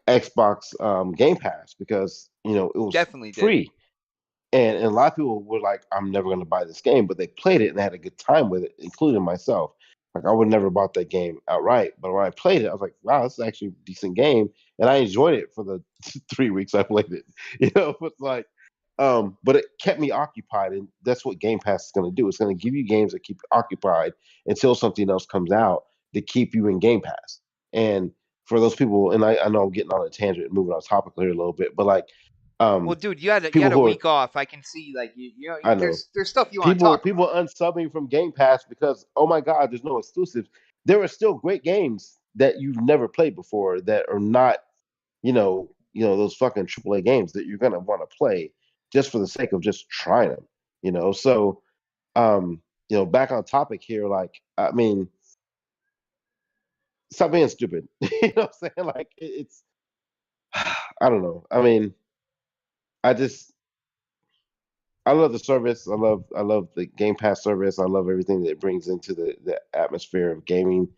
Xbox Game Pass because it was Definitely did. free, and a lot of people were like, "I'm never going to buy this game," but they played it and they had a good time with it, including myself. Like, I would never bought that game outright, but when I played it, I was like, "Wow, this is actually a decent game," and I enjoyed it for the 3 weeks I played it. It's like, but it kept me occupied, and that's what Game Pass is going to do. It's going to give you games that keep you occupied until something else comes out to keep you in Game Pass. And for those people, and I know I'm getting on a tangent and moving on topic here a little bit, but like, well, dude, you had a week off. I can see, like, I know there's stuff you want to talk people about. unsubbing from Game Pass because, oh my God, there's no exclusives. There are still great games that you've never played before that are not, those fucking AAA games that you're gonna want to play just for the sake of just trying them. So, back on topic here, like, I mean, stop being stupid. You know what I'm saying? Like, it's, I don't know. I mean, I just, I love the service. I love the Game Pass service. I love everything that it brings into the atmosphere of gaming.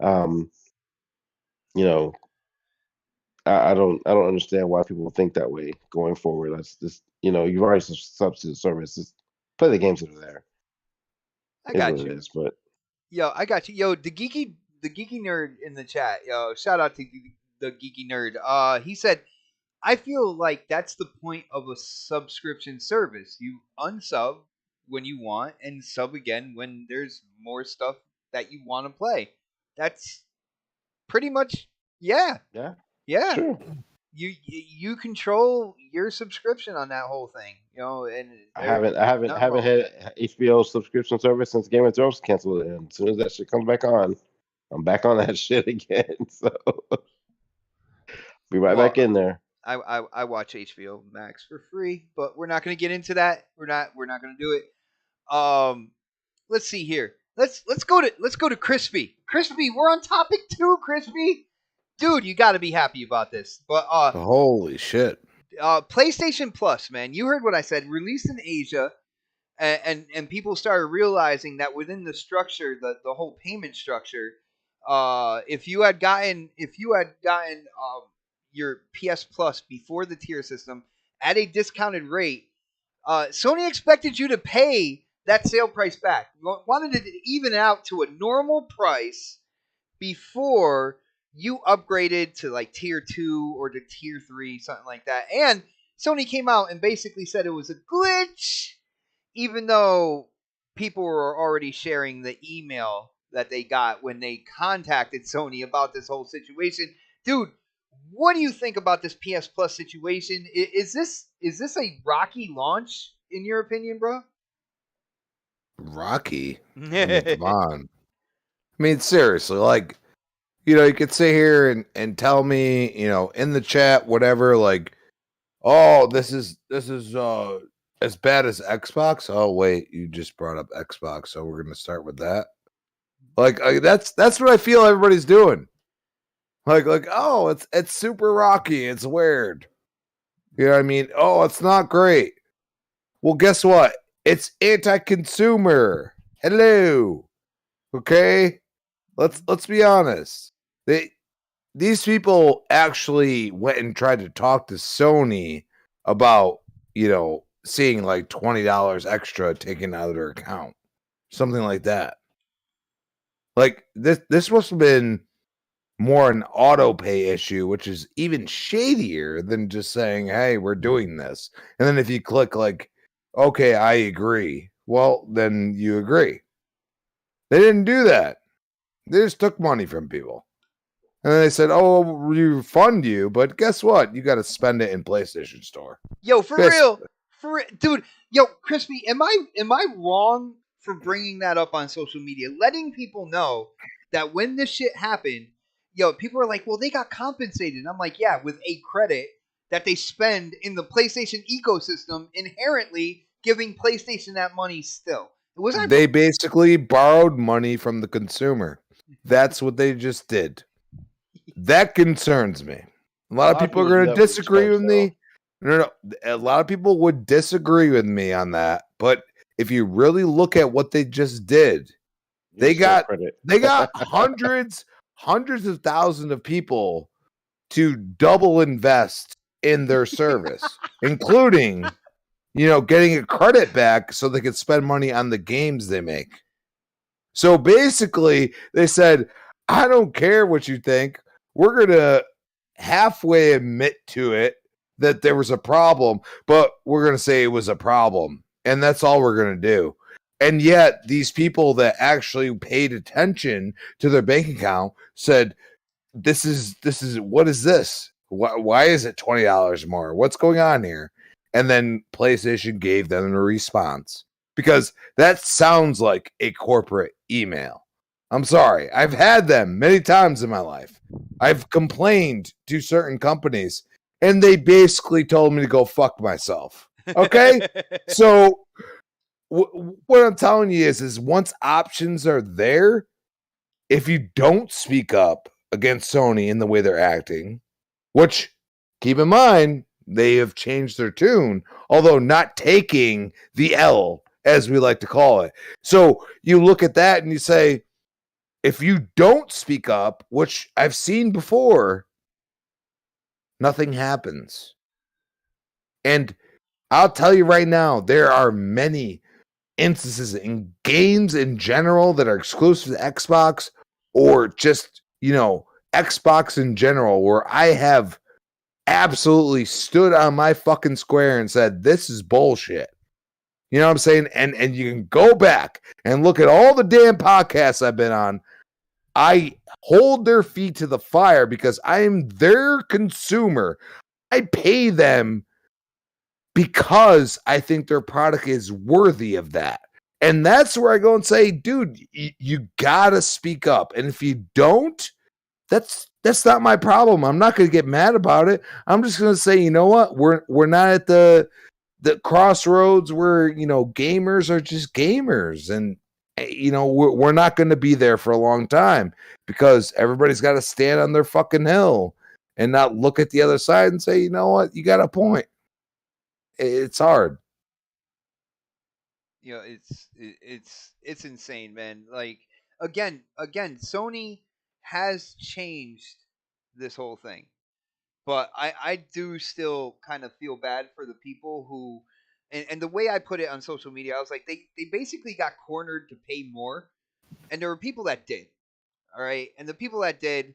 Um, you know, I don't understand why people think that way going forward. That's just you've already subbed to the service. Just play the games that are there. I Is got what you. it is. But Yo, I got you. Yo, the geeky nerd in the chat. Yo, shout out to the geeky nerd. He said, I feel like that's the point of a subscription service. You unsub when you want and sub again when there's more stuff that you want to play. That's pretty much yeah, yeah. sure. You control your subscription on that whole thing, and I haven't nothing wrong with had HBO subscription service since Game of Thrones canceled it. And as soon as that shit comes back on, I'm back on that shit again. So be right back in there. I watch HBO Max for free, but we're not going to get into that. We're not going to do it. Let's see here. Let's go to Crispy. Crispy, we're on topic 2, Crispy. Dude, you got to be happy about this. But holy shit. PlayStation Plus, man. You heard what I said. Released in Asia, and people started realizing that within the structure, the whole payment structure, if you had gotten your PS Plus before the tier system at a discounted rate, Sony expected you to pay that sale price back. Wanted it to even out to a normal price before you upgraded to like tier 2 or to tier 3, something like that. And Sony came out and basically said it was a glitch, even though people were already sharing the email that they got when they contacted Sony about this whole situation. Dude, what do you think about this PS Plus situation? Is this a rocky launch in your opinion, bro? Rocky? I mean, come on. I mean, seriously, like, you could sit here and tell me, in the chat, whatever, like, oh, this is as bad as Xbox. Oh, wait, you just brought up Xbox, so we're gonna start with that. Like, that's what I feel everybody's doing. Like, oh, it's super rocky. It's weird. You know what I mean? Oh, it's not great. Well, guess what? It's anti-consumer. Hello. Okay? Let's be honest. These people actually went and tried to talk to Sony about, seeing like $20 extra taken out of their account. Something like that. Like, this must have been more an auto pay issue, which is even shadier than just saying, hey, we're doing this. And then if you click like, okay, I agree, well, then you agree. They didn't do that. They just took money from people. And then they said, oh, we refund you, but guess what? You got to spend it in PlayStation Store. Yo, for real. Dude, yo, Crispy, am I wrong for bringing that up on social media? Letting people know that when this shit happened, people are like, well, they got compensated. And I'm like, yeah, with a credit that they spend in the PlayStation ecosystem, inherently giving PlayStation that money still. They basically borrowed money from the consumer. That's what they just did. That concerns me. A lot of people are going to disagree with me. No. A lot of people would disagree with me on that. But if you really look at what they just did, they got hundreds of thousands of people to double invest in their service, including, getting a credit back so they could spend money on the games they make. So basically, they said, I don't care what you think. We're going to halfway admit to it that there was a problem, but we're going to say it was a problem. And that's all we're going to do. And yet, these people that actually paid attention to their bank account said, this is what is this? Why is it $20 more? What's going on here? And then PlayStation gave them a response, because that sounds like a corporate email. I'm sorry. I've had them many times in my life. I've complained to certain companies, and they basically told me to go fuck myself. Okay? So what I'm telling you is once options are there, if you don't speak up against Sony in the way they're acting, which, keep in mind, they have changed their tune, although not taking the L, as we like to call it. So you look at that and you say, if you don't speak up, which I've seen before, nothing happens. And I'll tell you right now, there are many instances in games in general that are exclusive to Xbox, or just, Xbox in general, where I have absolutely stood on my fucking square and said, this is bullshit. You know what I'm saying? And you can go back and look at all the damn podcasts I've been on. I hold their feet to the fire because I'm their consumer. I pay them because I think their product is worthy of that. And that's where I go and say, dude, you gotta speak up. And if you don't, that's not my problem. I'm not gonna get mad about it. I'm just gonna say, you know what? We're not at the crossroads where, you know, gamers are just gamers, and you know, we're not going to be there for a long time because everybody's got to stand on their fucking hill and not look at the other side and say, you know what, you got a point. It's hard. You know, it's insane, man. Like again, Sony has changed this whole thing, but I do still kind of feel bad for the people who, and the way I put it on social media, I was like, they basically got cornered to pay more, and there were people that did, all right, and the people that did,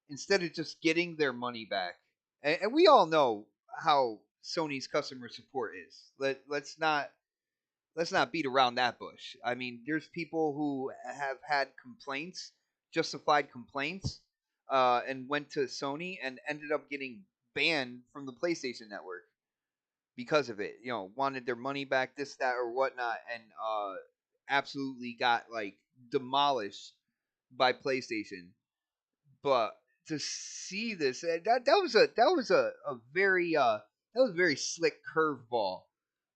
instead of just getting their money back, and we all know how Sony's customer support is. Let's not beat around that bush. I mean, there's people who have had complaints, justified complaints, and went to Sony and ended up getting banned from the PlayStation Network because of it. You know, wanted their money back, this, that, or whatnot, and absolutely got like demolished by PlayStation. But to see this, that was a very slick curveball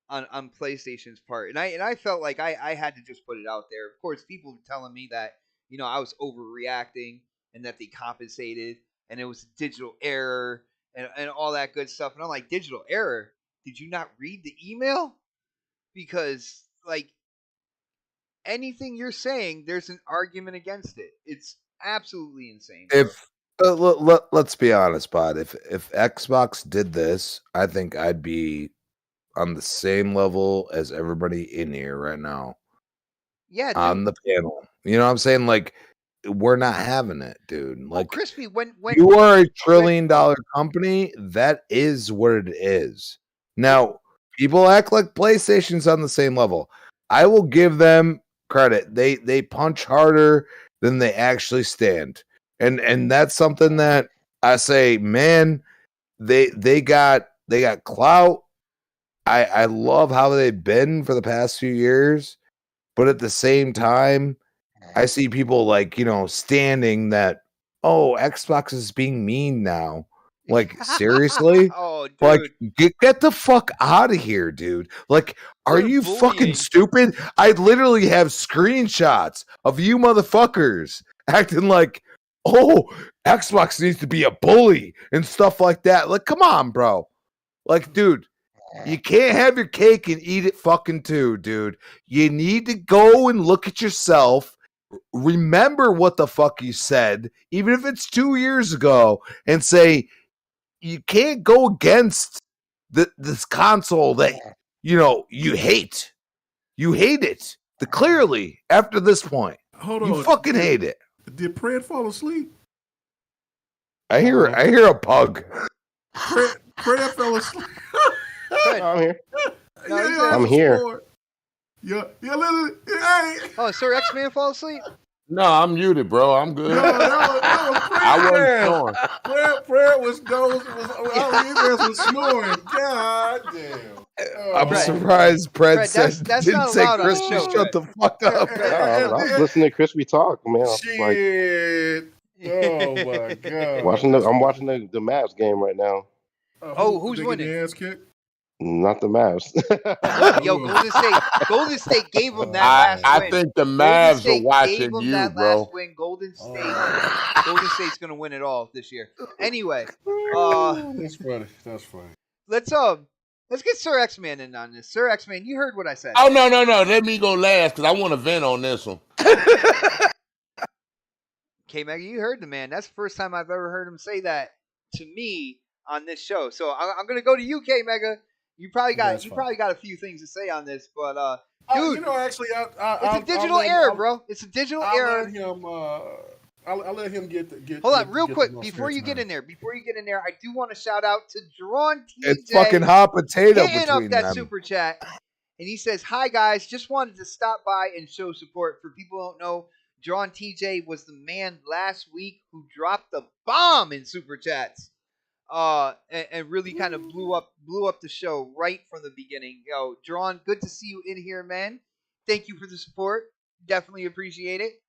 on PlayStation's part, and I felt like I had to just put it out there. Of course, people were telling me that, you know, I was overreacting and that they compensated and it was a digital error and all that good stuff. And I'm like, digital error? Did you not read the email? Because like anything you're saying, there's an argument against it. It's absolutely insane. If let's be honest, Bud. If Xbox did this, I think I'd be on the same level as everybody in here right now. Yeah, dude. On the panel. You know what I'm saying? Like, we're not having it, dude. Like, Crispy, when you are a $1 trillion company, that is what it is. Now, people act like PlayStation's on the same level. I will give them credit. They punch harder than they actually stand. And that's something that I say, man, they got clout. I love how they've been for the past few years, but at the same time, I see people like, you know, standing that, oh, Xbox is being mean now. Like, seriously? Oh, dude. Like, get the fuck out of here, dude. Like, are you fucking stupid? I literally have screenshots of you motherfuckers acting like, oh, Xbox needs to be a bully and stuff like that. Like, come on, bro. Like, dude, you can't have your cake and eat it fucking too, dude. You need to go and look at yourself. Remember what the fuck you said, even if it's 2 years ago, and say, you can't go against this console that, you know, you hate. You hate it. Clearly, after this point. Hold on. You fucking hate it. Did Pred fall asleep? I hear a pug. Pred fell asleep. I'm here. No, I'm here. Yeah, literally. Hey. Oh, Sir X-Man fall asleep? No, I'm muted, bro. I'm good. No, that was Fred. I wasn't snoring. Fred was dozing. Was snoring. God damn. I'm surprised Pred said, that's didn't not say allowed on the Crispy, show. shut the fuck up. I was listening to Crispy talk, man. Shit. Oh my god. I'm watching the Mavs game right now. Who's winning? The ass kick? Not the Mavs. Yo, Golden State gave them that last win. I think the Mavs are watching you, that bro. Last win. Golden State's gonna win it all this year. Anyway, that's funny. That's funny. Let's get Sir X-Man in on this. Sir X-Man, you heard what I said. Oh no! Let me go last because I want to vent on this one. K-Mega, you heard the man. That's the first time I've ever heard him say that to me on this show. So I'm gonna go to you, K-Mega. You probably got a few things to say on this, but dude, you know, actually, it's a digital error, bro. It's a digital error. I'll let him get. Hold on, real quick before you get in there. I do want to shout out to Drawn TJ. It's fucking hot potato hitting between up that them. super chat, and he says, "Hi guys, just wanted to stop by and show support. For people who don't know, Drawn TJ was the man last week who dropped the bomb in super chats." And really kind of blew up the show right from the beginning. Yo, Drawn, good to see you in here, man. thank you for the support. Definitely appreciate it.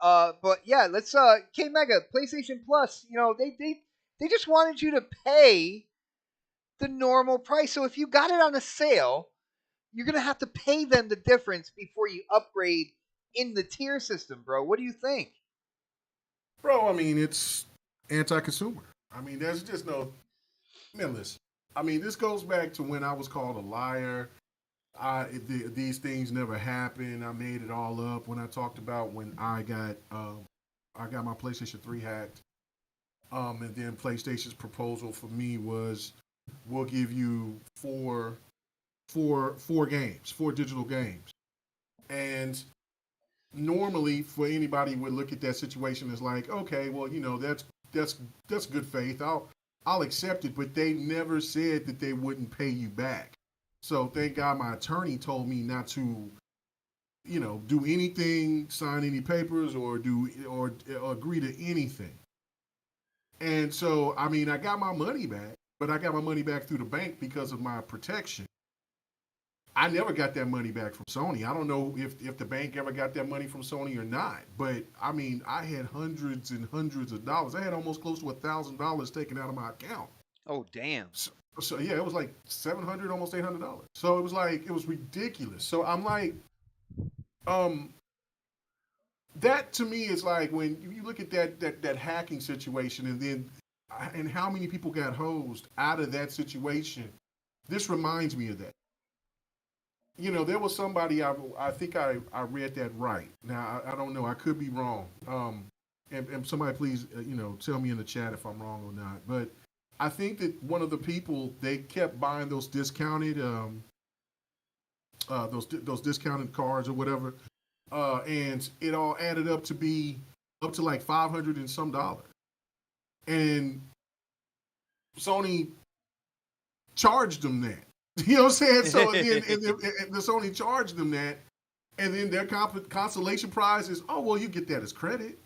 But yeah, let's K Mega PlayStation Plus. You know, they just wanted you to pay the normal price. So if you got it on a sale, you're gonna have to pay them the difference before you upgrade in the tier system, bro. What do you think? Bro, I mean, it's anti-consumer. I mean, there's just no. Man, listen. I mean, this goes back to when I was called a liar. These things never happened. I made it all up when I talked about when I got my PlayStation 3 hacked. And then PlayStation's proposal for me was, we'll give you four digital games. And normally, for anybody would look at that situation as like, okay, well, you know, that's good faith. I'll accept it, but they never said that they wouldn't pay you back. So thank God my attorney told me not to, you know, do anything, sign any papers, or agree to anything. And so, I mean, I got my money back, but I got my money back through the bank because of my protection. I never got that money back from Sony. I don't know if the bank ever got that money from Sony or not. But, I mean, I had hundreds and hundreds of dollars. I had almost close to $1,000 taken out of my account. Oh, damn. So yeah, it was like $700, almost $800. So it was like, it was ridiculous. So I'm like, that to me is like when you look at that hacking situation, and how many people got hosed out of that situation. This reminds me of that. You know, there was somebody, I think I read that right. Now, I don't know. I could be wrong. And somebody please, you know, tell me in the chat if I'm wrong or not. But I think that one of the people, they kept buying those discounted those discounted cards or whatever, and it all added up to be up to like $500 and some dollars. And Sony charged them that. You know what I'm saying? So and the Sony charged them that, and then their consolation prize is, oh well, you get that as credit.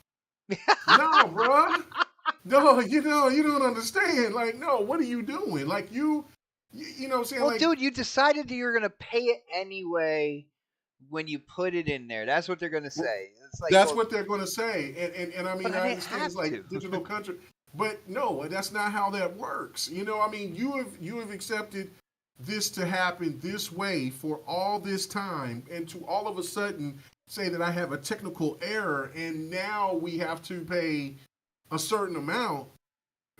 No, bro. No, you don't understand. Like, no, what are you doing? Like, you know what I'm saying? Well, like, dude, you decided you were going to pay it anyway when you put it in there. That's what they're going to say. It's like, that's what they're going to say. And I mean, I I understand it's like digital country, but no, that's not how that works. You know, I mean, you have accepted this to happen this way for all this time, and to all of a sudden say that I have a technical error, and now we have to pay a certain amount,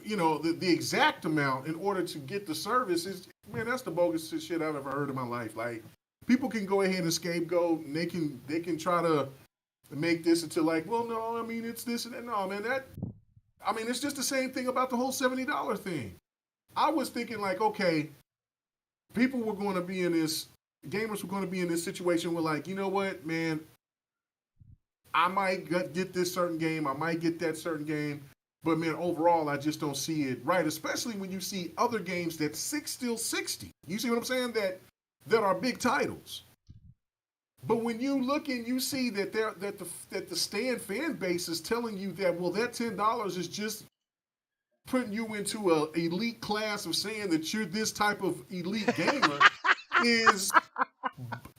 you know, the exact amount in order to get the service is, man, that's the bogus shit I've ever heard in my life. Like, people can go ahead and scapegoat, and they can try to make this into like, well, no, I mean, it's this and that. No, man, it's just the same thing about the whole $70 thing. I was thinking like, okay, people were going to be in this, gamers were going to be in this situation where like, you know what, man, I might get this certain game, I might get that certain game, but man, overall, I just don't see it right, especially when you see other games that still 60. You see what I'm saying? That are big titles. But when you look and you see that the stand fan base is telling you that, well, that $10 is just putting you into a elite class of saying that you're this type of elite gamer is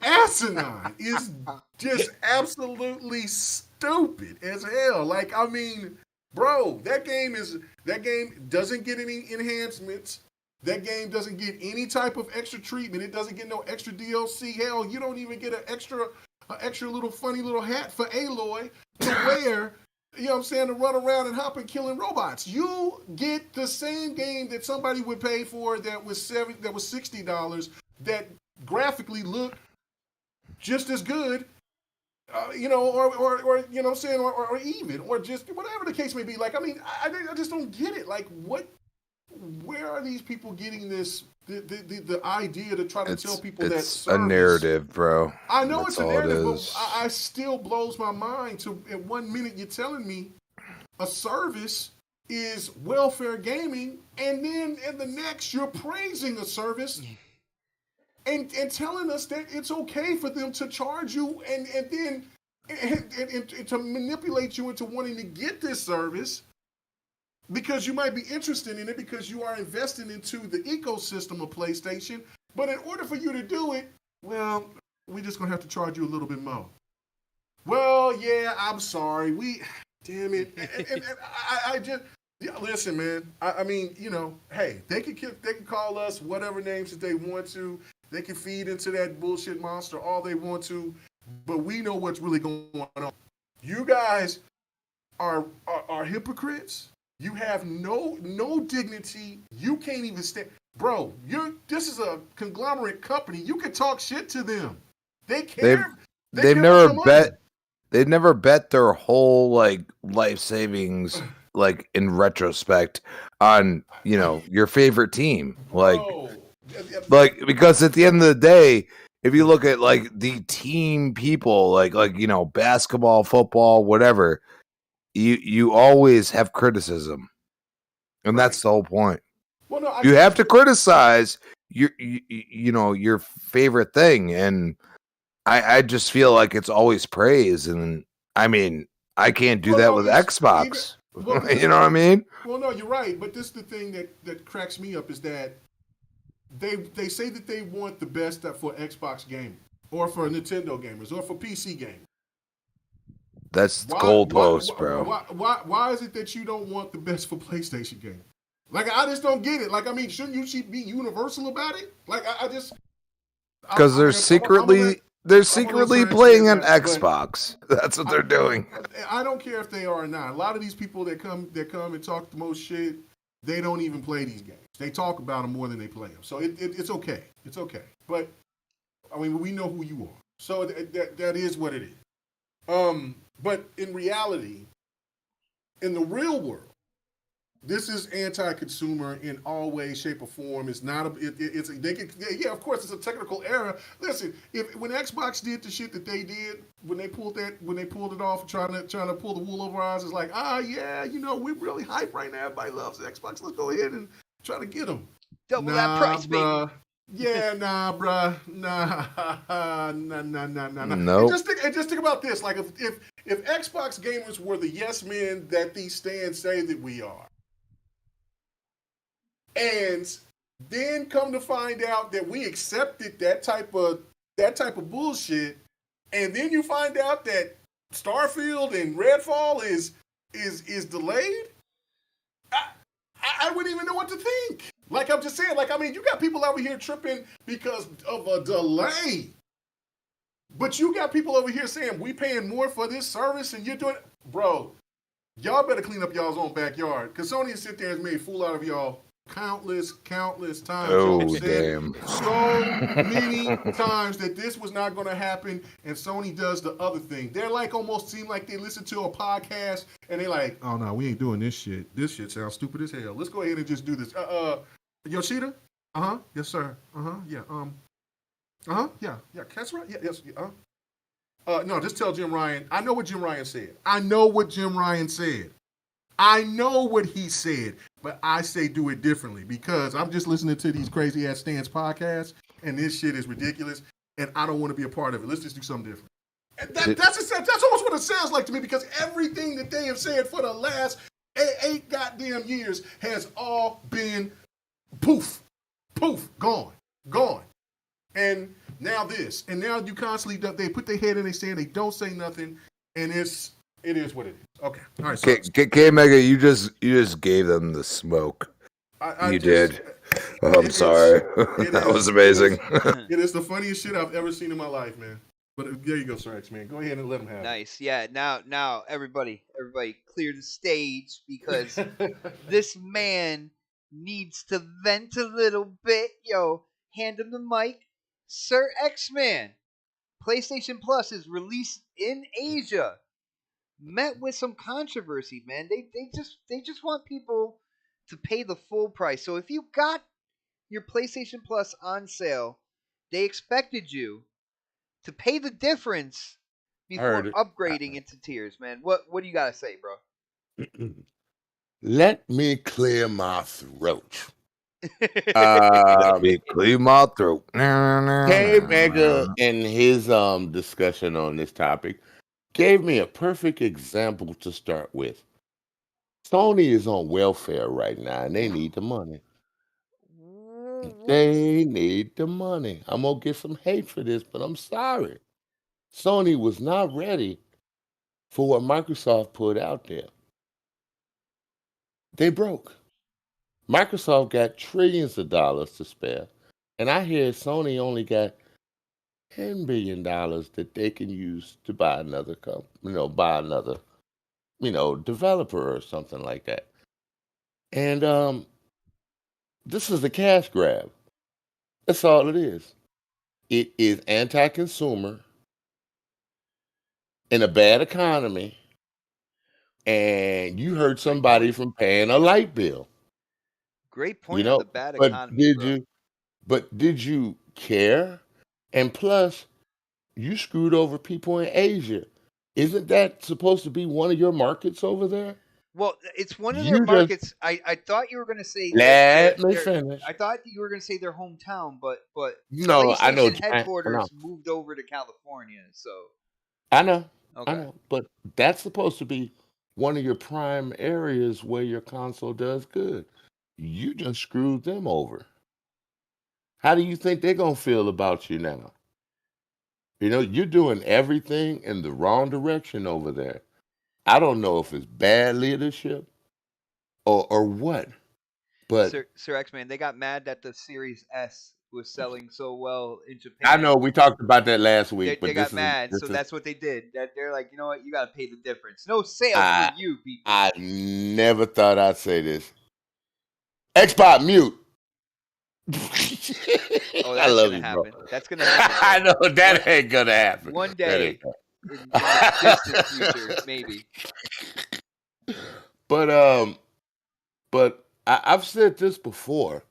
asinine. Is just absolutely stupid as hell. Like, I mean, bro, that game doesn't get any enhancements. That game doesn't get any type of extra treatment. It doesn't get no extra DLC. Hell, you don't even get an extra little funny little hat for Aloy to wear. You know what I'm saying? To run around and hop and killing robots. You get the same game that somebody would pay for that was $60, that graphically looked just as good, you know, or you know what I'm saying, or even, or just whatever the case may be. Like, I mean, I just don't get it. Like, where are these people getting this, the idea to try to tell people that it's a narrative, bro. I know That's it's a narrative, but I still blows my mind to, in 1 minute you're telling me a service is welfare gaming, and then in the next you're praising a service and telling us that it's okay for them to charge you and then to manipulate you into wanting to get this service because you might be interested in it, because you are investing into the ecosystem of PlayStation. But in order for you to do it, well, we're just gonna have to charge you a little bit more. Well, yeah, I'm sorry. Damn it. And I just listen, man. I mean, hey, they can call us whatever names that they want to. They can feed into that bullshit monster all they want to, but we know what's really going on. You guys are hypocrites. You have no dignity. You can't even stand. Bro, this is a conglomerate company. You can talk shit to them. They care. They've never bet. They've never bet their whole life savings in retrospect on your favorite team. Because at the end of the day, if you look at the team people, basketball, football, whatever, you always have criticism, and that's the whole point. Well, no, you have to criticize your favorite thing, and I just feel like it's always praise, and I mean I can't do that with Xbox. You know what I mean? Well, no, you're right, but this is the thing that cracks me up is that they say that they want the best for Xbox gamers, or for Nintendo gamers, or for PC gamers. That's goalpost, bro. Why is it that you don't want the best for PlayStation gamers? I just don't get it. Shouldn't you be universal about it? Because they're secretly playing an Xbox. That's what they're doing. I don't care if they are or not. A lot of these people that come and talk the most shit, they don't even play these games. They talk about them more than they play them. So it's okay. It's okay. But I mean, we know who you are. So that is what it is. But in reality, in the real world, this is anti-consumer in all ways, shape, or form. It's not of course, it's a technical error. Listen, when Xbox did the shit that they did, when they pulled it off, trying to pull the wool over our eyes, it's like, we're really hyped right now. Everybody loves Xbox. Let's go ahead and try to get them. Double that price, bruh. baby. Yeah, nah, bruh. Nah. Nope. And just think about this. If Xbox gamers were the yes men that these stands say that we are, and then come to find out that we accepted that type of bullshit, and then you find out that Starfield and Redfall is delayed, I wouldn't even know what to think. I'm just saying, you got people over here tripping because of a delay. But you got people over here saying, we paying more for this service and you're doing it. Bro, y'all better clean up y'all's own backyard. Because Sony has sit there and made a fool out of y'all countless times. Oh, damn. So many times that this was not going to happen, and Sony does the other thing. They're almost seem like they listen to a podcast, and they're like, oh, no, we ain't doing this shit. This shit sounds stupid as hell. Let's go ahead and just do this. Yoshida? Uh-huh. Yes, sir. Uh-huh. Yeah. Yeah. That's right. Yeah. Yes. No, just tell Jim Ryan. I know what Jim Ryan said. I know what he said, but I say do it differently because I'm just listening to these crazy ass Stans podcasts, and this shit is ridiculous, and I don't want to be a part of it. Let's just do something different. And that's almost what it sounds like to me because everything that they have said for the last 8 goddamn years has all been poof, gone. And now this, and now you constantly they put their head in, they saying they don't say nothing, and it is what it is. Okay, all right. So, K Mega, you just gave them the smoke. You did. I'm sorry. That was amazing. It is the funniest shit I've ever seen in my life, man. But there you go, Sir X, man. Go ahead and let him have it. Nice. Yeah. Now, everybody, clear the stage because this man needs to vent a little bit. Yo, hand him the mic. Sir X-Man, PlayStation Plus is released in Asia. Met with some controversy, man. They just want people to pay the full price. So if you got your PlayStation Plus on sale, they expected you to pay the difference before upgrading into tiers, man. What do you gotta say, bro? Let me clear my throat. Clear my throat. K Mega in his discussion on this topic gave me a perfect example to start with. Sony is on welfare right now, and they need the money. They need the money. I'm gonna get some hate for this, but I'm sorry. Sony was not ready for what Microsoft put out there. They broke. Microsoft got trillions of dollars to spare, and I hear Sony only got $10 billion that they can use to buy another developer or something like that. And this is a cash grab. That's all it is. It is anti-consumer in a bad economy, and you hurt somebody from paying a light bill. Great point on the bad economy, but did you care? And plus, you screwed over people in Asia. Isn't that supposed to be one of your markets over there? Well, it's one of their markets. I thought you were going to say. Let me finish. I thought you were going to say their hometown, but no, PlayStation I know headquarters moved over to California, so I know. Okay. I know, but that's supposed to be one of your prime areas where your console does good. You just screwed them over. How do you think they're gonna feel about you now? You're doing everything in the wrong direction over there. I don't know if it's bad leadership or what, but Sir X-Man, they got mad that the Series S was selling so well in Japan. I know we talked about that last week, but they got mad, so that's what they did. That they're like, you know what, you got to pay the difference. No sale for you people. I never thought I'd say this. Xbox mute. Oh, that's gonna happen. Bro. That's gonna happen. I know that ain't gonna happen. One day, in the distant future, maybe. But I've said this before.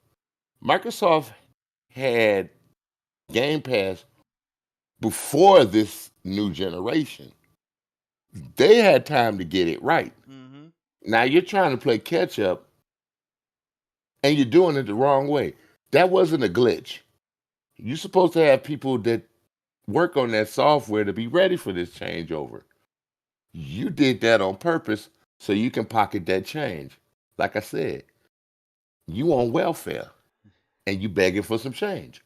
Microsoft had Game Pass before this new generation. They had time to get it right. Mm-hmm. Now you're trying to play catch up, and you're doing it the wrong way. That wasn't a glitch. You're supposed to have people that work on that software to be ready for this changeover. You did that on purpose so you can pocket that change. Like I said, you on welfare and you begging for some change.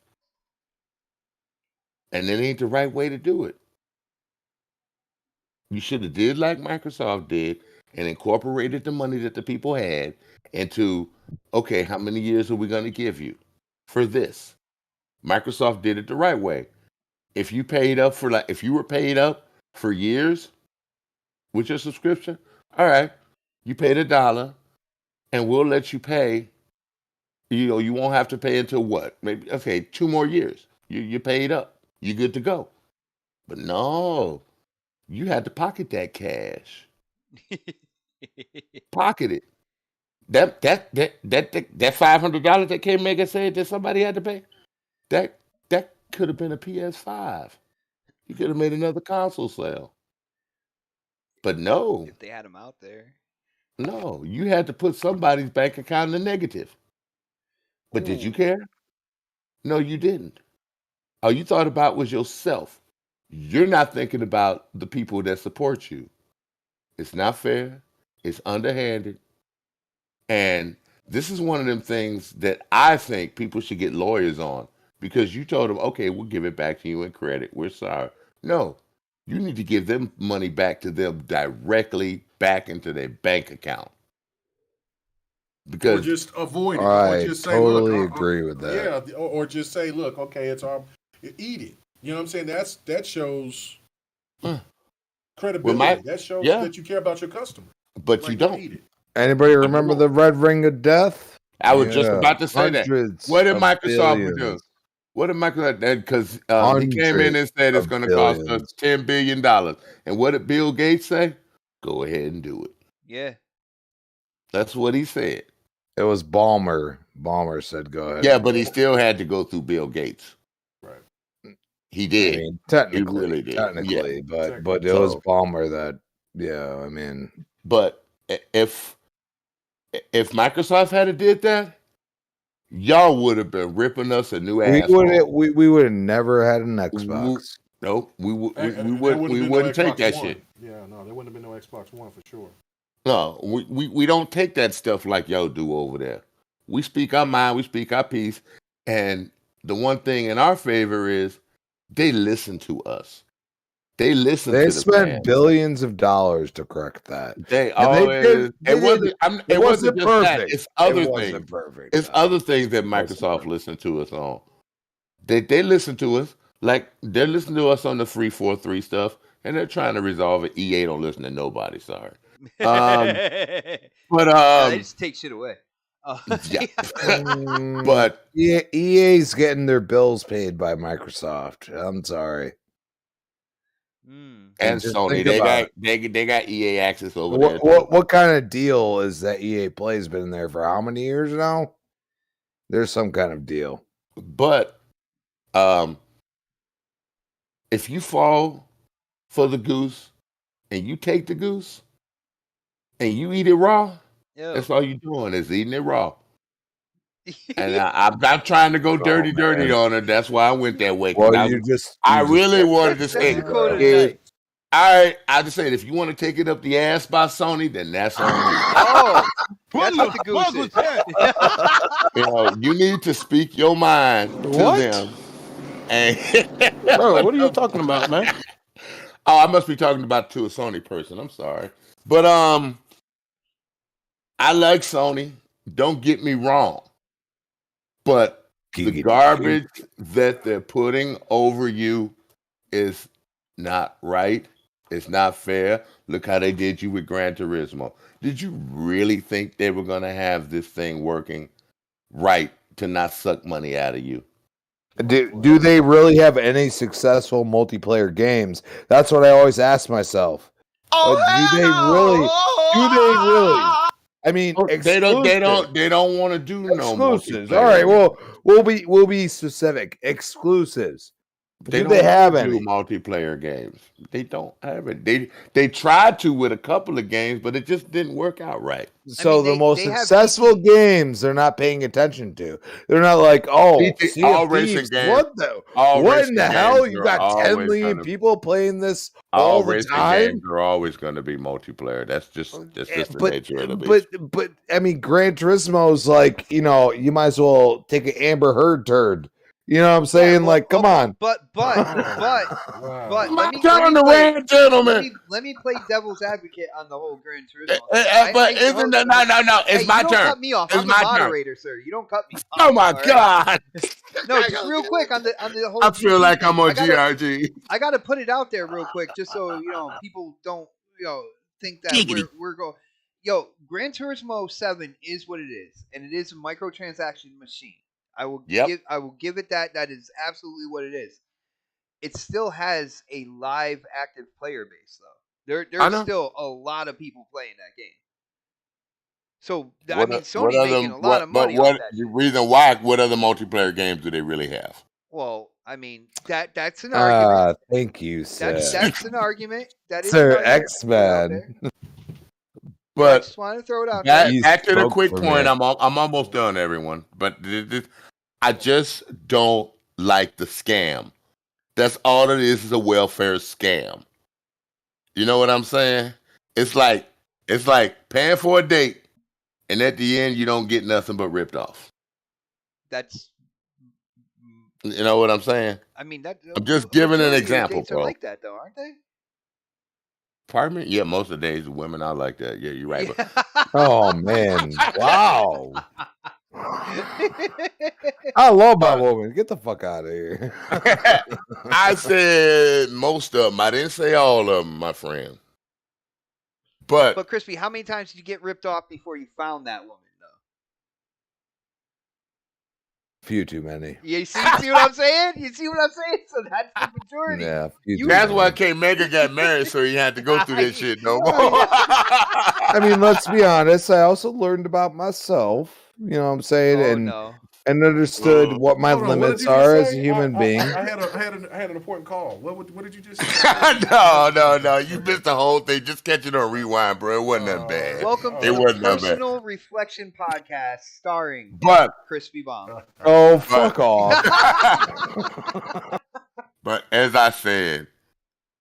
And it ain't the right way to do it. You should have did like Microsoft did and incorporated the money that the people had into, okay, how many years are we going to give you for this? Microsoft did it the right way. If you were paid up for years with your subscription, all right, you paid $1 and we'll let you pay. You won't have to pay until what? Maybe, okay, 2 more years. You paid up. You're good to go. But no, you had to pocket that cash. Pocket it. That $500 that K Mega said that somebody had to pay, that could have been a PS5. You could have made another console sale. But no. If they had them out there. No, you had to put somebody's bank account in the negative. But did you care? No, you didn't. All you thought about was yourself. You're not thinking about the people that support you. It's not fair. It's underhanded. And this is one of them things that I think people should get lawyers on, because you told them, okay, we'll give it back to you in credit. We're sorry. No, you need to give them money back to them directly back into their bank account. Because, or just avoid it. I totally agree with that. Yeah, or just say, look, okay, it's our, eat it. You know what I'm saying? That shows credibility. That shows that you care about your customer. But like, you don't. Eat it. Anybody remember the Red Ring of Death? I was just about to say that. What did Microsoft do? What did Microsoft do? Because he came in and said it's going to cost us $10 billion. And what did Bill Gates say? Go ahead and do it. Yeah. That's what he said. It was Ballmer. Ballmer said go ahead. Yeah, but he still had to go through Bill Gates. Right. He did. I mean, technically, he really did. Technically, yeah. but it was Ballmer that, yeah, I mean. But if Microsoft had did that, y'all would have been ripping us a new ass. We would have never had an Xbox. Nope, we wouldn't take that shit. Yeah, no, there wouldn't have been no Xbox One for sure. No, we don't take that stuff like y'all do over there. We speak our mind, we speak our piece, And the one thing in our favor is they listen to us. They listen to the spent fans. billions of dollars to correct that. They And always. It wasn't just perfect. that. It's other It things. wasn't perfect. It's other things that Microsoft listened to us on. They listen to us like they're listening to us on the 343 stuff, and they're trying to resolve it. EA don't listen to nobody. Sorry. They just take shit away. Yeah. But EA's getting their bills paid by Microsoft. I'm sorry. And Sony, they got EA access over there. What kind of deal is that EA Play's been there for how many years now? There's some kind of deal. But if you fall for the goose and you take the goose and you eat it raw, that's all you're doing is eating it raw. And I'm not trying to go dirty on it. That's why I went that way. I really wanted to say, I just said, if you want to take it up the ass by Sony, then that's on you. That's what the goose is. You need to speak your mind to them. And bro, what are you talking about, man? Oh, I must be talking about to a Sony person. I'm sorry, but I like Sony. Don't get me wrong, but the garbage that they're putting over you is not right. It's not fair. Look how they did you with Gran Turismo. Did you really think they were going to have this thing working right to not suck money out of you? Do they really have any successful multiplayer games? That's what I always ask myself. Do they really? I mean, they don't want to do exclusives. No all right, well, we'll be specific. Exclusives. Do they have any multiplayer games? They don't have it. They tried to with a couple of games, but it just didn't work out right. So the most successful games they're not paying attention to. They're not like, all racing games. What in the hell? You got 10 million people playing this all the time. Games are always going to be multiplayer. That's just the nature of the beast. But I mean, Gran Turismo is like, you might as well take an Amber Heard turd. You know what I'm saying? Come on. But My let me gentlemen. Let me play devil's advocate on the whole Gran Turismo. No. It's my turn. You don't cut me off. I'm the moderator, sir. You don't cut me off. Oh my God. No, just real quick on the whole. I feel like I'm on GRG. I got to put it out there real quick, just so people don't think that we're going. Gran Turismo 7 is what it is, and it is a microtransaction machine. I will give it that. That is absolutely what it is. It still has a live active player base though. There's still a lot of people playing that game. So Sony making a lot of money on that. The reason why? What other multiplayer games do they really have? Well, I mean that's an argument. Thank you, sir. That's an argument. That is Sir X-Man. But I just want to throw it out there. Back to the quick point. I'm almost done, everyone. But I just don't like the scam. That's all it is a welfare scam. You know what I'm saying? It's like paying for a date, and at the end you don't get nothing but ripped off. That's. You know what I'm saying? I mean, I'm just giving an example, bro. Are like that though, aren't they? Pardon me? Yeah, most of the days women are like that. Yeah, you're right. Yeah. Oh man! Wow. I love my woman. Get the fuck out of here. I said most of them. I didn't say all of them, my friend. But Crispy, how many times did you get ripped off before you found that woman, though? Few too many. You see what I'm saying? You see what I'm saying? So that's the majority. Yeah. That's why K-Mega got married, so he had to go through that shit no more. I mean, let's be honest. I also learned about myself. You know what I'm saying? And understood what my limits are as a human being. I had an important call. What did you just say? No. You missed the whole thing. Just catch it on rewind, bro. It wasn't that bad. Welcome to the Personal Reflection Podcast starring Crispy Bomb. Oh, fuck off. But as I said,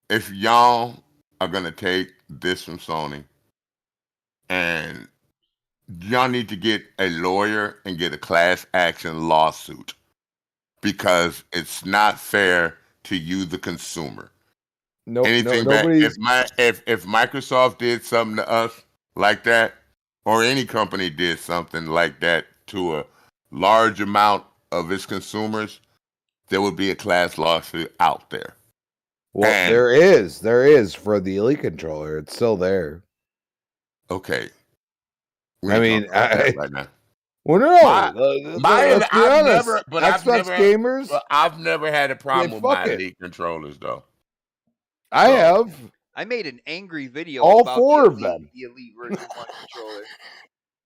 if y'all are going to take this from Sony and y'all need to get a lawyer and get a class action lawsuit because it's not fair to you, the consumer. Anything back nobody's. if Microsoft did something to us like that, or any company did something like that to a large amount of its consumers, there would be a class lawsuit out there. Well, And- there is for the Elite controller. It's still there. Okay. I mean, right now. Well, no. Let's be honest. Gamers. I've never had a problem with my fuck it. Elite controllers, though. I have. I made an angry video All about 4 of them. The Elite version 1 controller.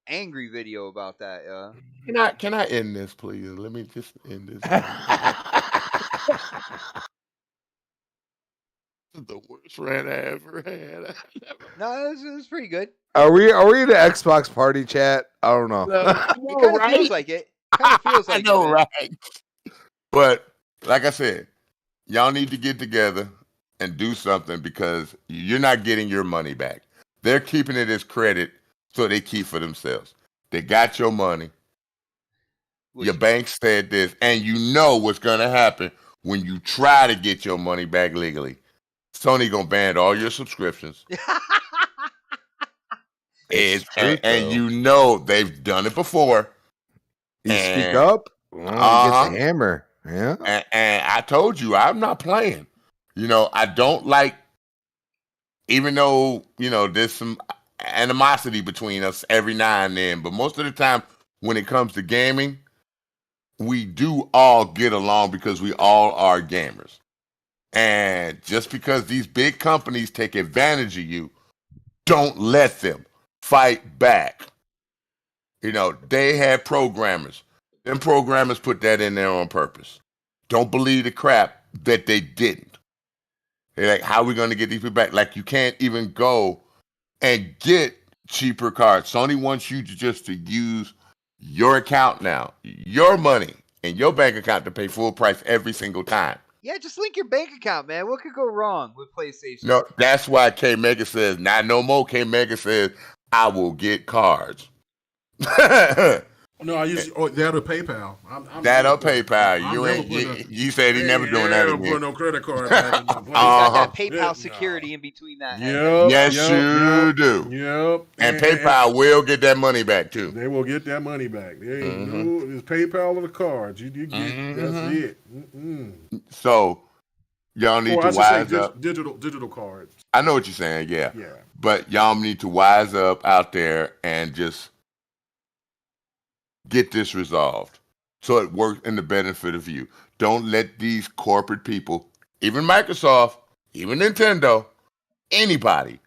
Angry video about that, Can I end this, please? Let me just end this. The worst rant I ever had. No, it was pretty good. Are we in the Xbox party chat? I don't know. It kind of feels like it. Kind of feels like I know, it, right? But like I said, y'all need to get together and do something because you're not getting your money back. They're keeping it as credit so they keep for themselves. They got your money. Your bank said this, and you know what's going to happen when you try to get your money back legally. Sony going to ban all your subscriptions. And you know they've done it before. You speak up, you get the hammer. Yeah. And I told you, I'm not playing. I don't like, even though, there's some animosity between us every now and then, but most of the time when it comes to gaming, we do all get along because we all are gamers. And just because these big companies take advantage of you, don't let them. Fight back. They had programmers. Them programmers put that in there on purpose. Don't believe the crap that they didn't. They're like, how are we going to get these people back? Like, you can't even go and get cheaper cards. Sony wants you to use your account now, your money in your bank account to pay full price every single time. Yeah, just link your bank account, man. What could go wrong with PlayStation? No, that's why K Mega says, not no more. K Mega says, I will get cards. No, I use that or PayPal. That or PayPal. You said he never doing that again. Put no credit card back in my place. Got that PayPal security in between that. Yes, you do. Yep. And PayPal will get that money back too. They will get that money back. There ain't no, it's PayPal or the cards. You get that's it. So y'all need to wise up. Digital cards. I know what you're saying. Yeah. But y'all need to wise up out there and just get this resolved so it works in the benefit of you. Don't let these corporate people, even Microsoft, even Nintendo, anybody,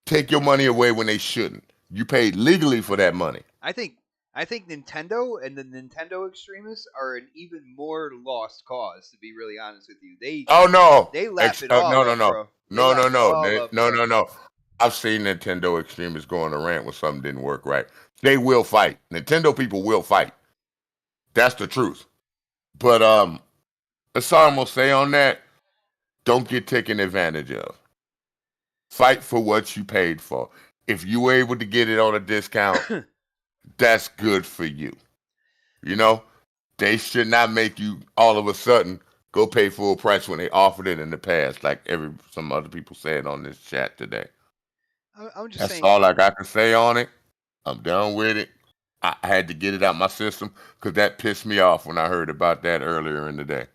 take your money away when they shouldn't. You paid legally for that money. I think Nintendo and the Nintendo extremists are an even more lost cause, to be really honest with you. They laugh it all up, bro. No. I've seen Nintendo extremists go on a rant when something didn't work right. They will fight. Nintendo people will fight. That's the truth. But that's all I'm gonna say on that. Don't get taken advantage of. Fight for what you paid for. If you were able to get it on a discount, that's good for you. They should not make you all of a sudden go pay full price when they offered it in the past, like some other people said on this chat today. I'm just That's saying. all I got to say on it. I'm done with it. I had to get it out my system because that pissed me off when I heard about that earlier in the day.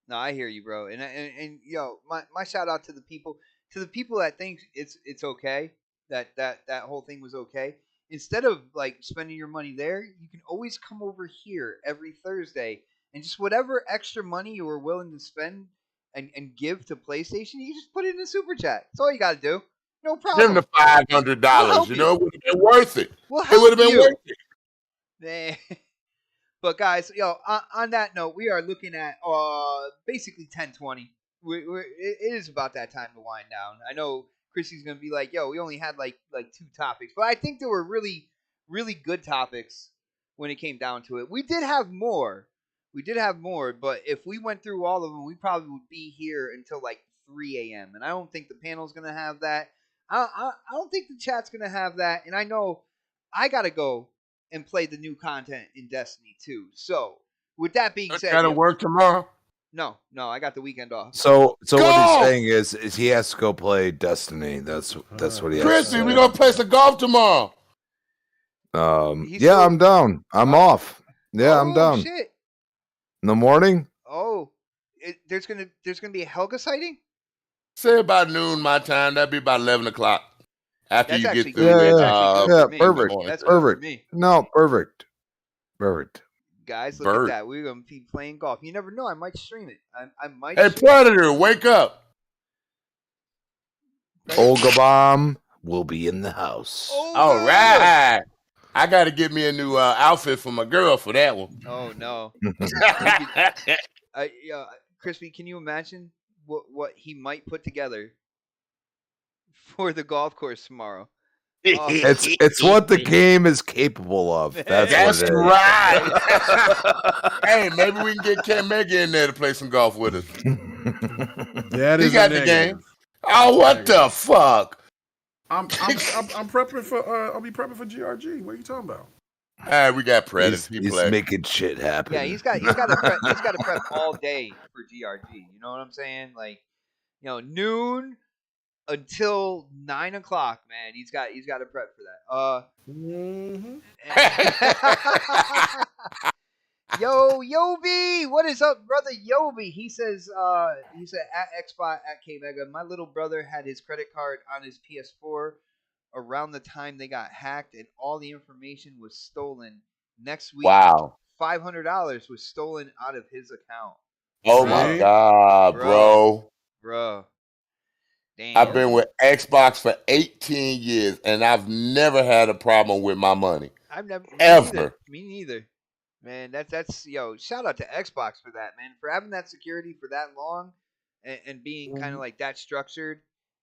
No, I hear you, bro. And yo, my shout out to the people that think it's okay, that whole thing was okay. Instead of like spending your money there, you can always come over here every Thursday and just whatever extra money you were willing to spend and give to PlayStation, you just put it in a super chat. That's all you got to do. No problem. Give them the $500. It would have been worth it. We'll It would have been worth it. But guys, on that note, we are looking at basically 10:20. It is about that time to wind down. I know Chrissy's gonna be like, "Yo, we only had like 2 topics," but I think there were really, really good topics when it came down to it. We did have more, but if we went through all of them, we probably would be here until like 3 a.m. And I don't think the panel's gonna have that. I don't think the chat's gonna have that. And I know I gotta go and play the new content in Destiny 2. So With that being said, gotta work tomorrow. No, I got the weekend off. So what he's saying is he has to go play Destiny. That's what he has to Chrissy, say. we're gonna play some golf tomorrow. Yeah, I'm down. I'm off. Yeah, I'm down. Shit. In the morning? Oh, there's gonna be a Helga sighting? Say about noon my time. That'd be about 11 o'clock. After That's you actually get through good. with, Yeah, perfect. That's good Perfect. for me. No, perfect. Guys, look at that. We're gonna be playing golf. You never know. I might stream it. I might. Hey, Predator, wake up! Olga Bomb will be in the house. All right. I got to get me a new outfit for my girl for that one. Oh no. Crispy, can you imagine what he might put together for the golf course tomorrow? It's what the game is capable of. That's what it is. Right. Hey, maybe we can get Ken Mega in there to play some golf with us. That is he got the game. Oh, what the fuck? I'm prepping for. I'll be prepping for GRG. What are you talking about? All right, we got Predators. He's making shit happen. Yeah, he's got to prep all day for GRG. You know what I'm saying? Like, noon until 9 o'clock, man. He's got to prep for that. Yobi, what is up, brother? Yobi, he said at Xbox at K Mega, my little brother had his credit card on his PS4 around the time they got hacked, and all the information was stolen. Next week, wow, $500 was stolen out of his account. Oh my god, bro. Damn. I've been with Xbox for 18 years, and I've never had a problem with my money. I've never ever. Me neither. Man, that's shout out to Xbox for that, man, for having that security for that long, and being kind of like that structured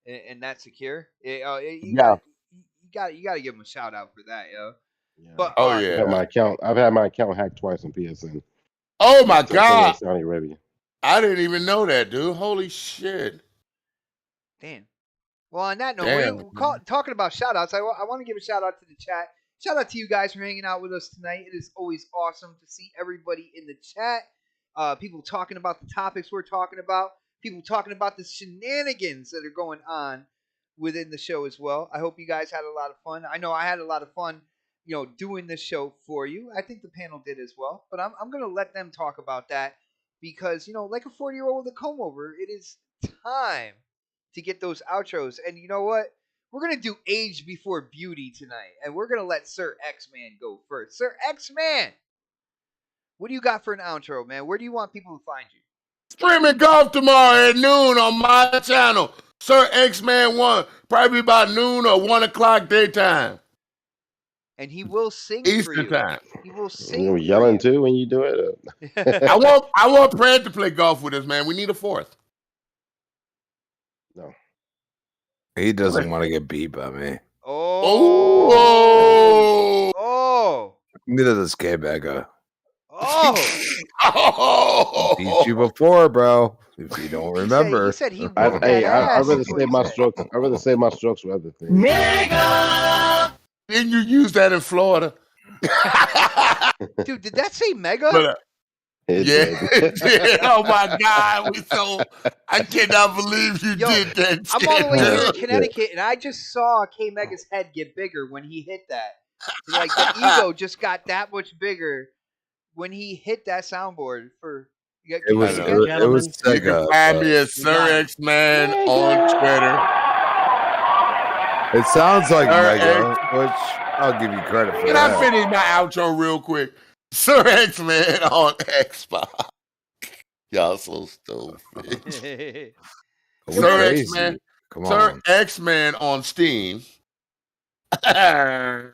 and that secure. You got to give them a shout out for that, yo. Yeah. But I've had my account hacked twice on PSN. Oh my god, Saudi Arabia. I didn't even know that, dude. Holy shit. Damn. Well, on that note, talking about shout outs, I want to give a shout out to the chat. Shout out to you guys for hanging out with us tonight. It is always awesome to see everybody in the chat. People talking about the topics we're talking about. People talking about the shenanigans that are going on within the show as well. I hope you guys had a lot of fun. I know I had a lot of fun, doing this show for you. I think the panel did as well. But I'm going to let them talk about that because, like a 40-year-old with a comb over, it is time to get those outros. And you know what? We're going to do Age Before Beauty tonight. And we're going to let Sir X-Man go first. Sir X-Man, what do you got for an outro, man? Where do you want people to find you? Streaming golf tomorrow at noon on my channel. Sir X-Man 1. Probably about noon or 1 o'clock daytime. And he will sing Eastern for you. time. He will sing. You're yelling too when you do it. I want Brad to play golf with us, man. We need a fourth. No. He doesn't want to get beat by me. Oh. Neither does K-Mega. Oh. Beat you before, bro. If you don't remember. He said he I'd rather save my strokes. I'd rather save my strokes for other things. Mega! Didn't you use that in Florida? Dude, did that say Mega? Yeah. Oh my God. I cannot believe you did that. I'm all the way here in Connecticut, and I just saw K Mega's head get bigger when he hit that. Like the ego just got that much bigger when he hit that soundboard for. It was Sega. You can find me at Sir X-Man on Twitter. It sounds like Mega, which I'll give you credit for. Can I finish my outro real quick? Sir X-Man on Xbox. Y'all so stupid. Sir X-Man. Come Sir on. X-Man on Steam. I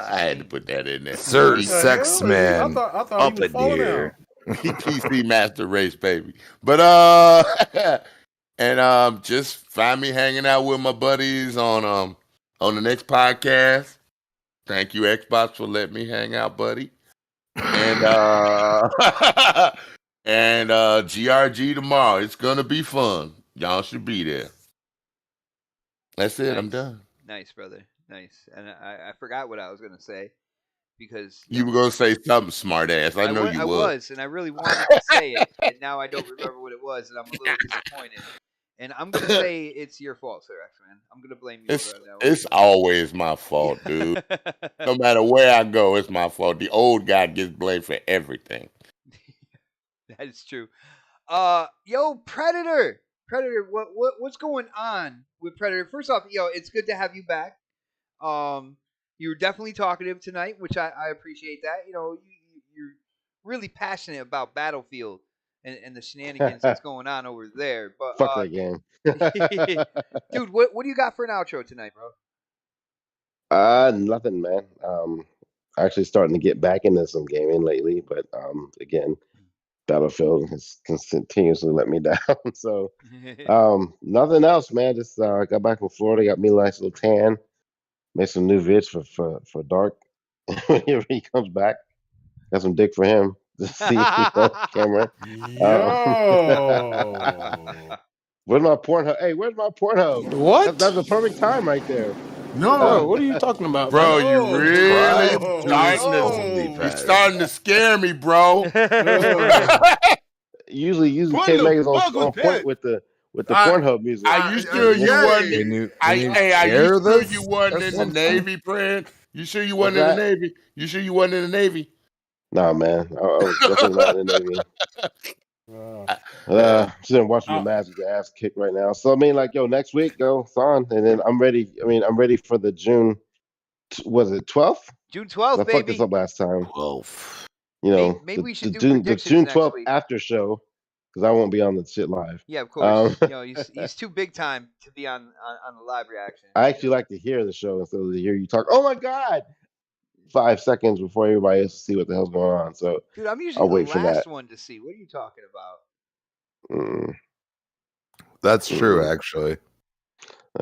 had to put that in there. Sir Sex Man. I thought up he was in falling here. PC Master Race, baby. But and just find me hanging out with my buddies on the next podcast. Thank you, Xbox, for letting me hang out, buddy. And and GRG tomorrow. It's gonna be fun. Y'all should be there. That's it. Nice. I'm done. Nice, brother. Nice. And I forgot what I was gonna say because You were gonna say something smart ass. I know you I would. was, and I really wanted to say it, and now I don't remember what it was, and I'm a little disappointed. And I'm gonna say it's your fault, Sir X-Man. I'm gonna blame you It's on that one. it's always my fault, dude. No matter where I go, it's my fault. The old guy gets blamed for everything. That is true. Yo, Predator, what's going on with Predator? First off, it's good to have you back. You were definitely talkative tonight, which I appreciate that. You're really passionate about Battlefield and the shenanigans that's going on over there. But Fuck that game. dude, what do you got for an outro tonight, bro? Nothing, man. Actually starting to get back into some gaming lately, but again, Battlefield has continuously let me down. So nothing else, man. Just got back from Florida, got me a nice little tan, made some new vids for Dark whenever he comes back. Got some dick for him to see camera. Yo. Where's my Pornhub? Hey, where's my Pornhub? What? That's the perfect time right there. No. Bro, what are you talking about, Bro, man? you really No. you're starting to scare me, bro. Usually What K the Meg is on fuck was point that? with the Pornhub music. Are you sure you wasn't? Can you Are you share sure this you wasn't or in the something? Navy, friend? You sure you wasn't What's in the that? Navy? You sure you wasn't in the Navy? Nah, man, I was definitely not in the Navy. Sitting watching the Mavs with the ass kicked right now. So I mean, like, next week, it's on, and then I'm ready. I mean, I'm ready for the June. Was it 12th? June 12th, I baby. fucked this up last time. 12. Maybe we should do the predictions June next 12th week. after show, because I won't be on the shit live. Yeah, of course. He's too big time to be on the live reaction. I actually like to hear the show instead of to hear you talk. Oh my god! 5 seconds before everybody else see what the hell's going on. So, dude, I'm usually the last one to see. What are you talking about? That's true, actually.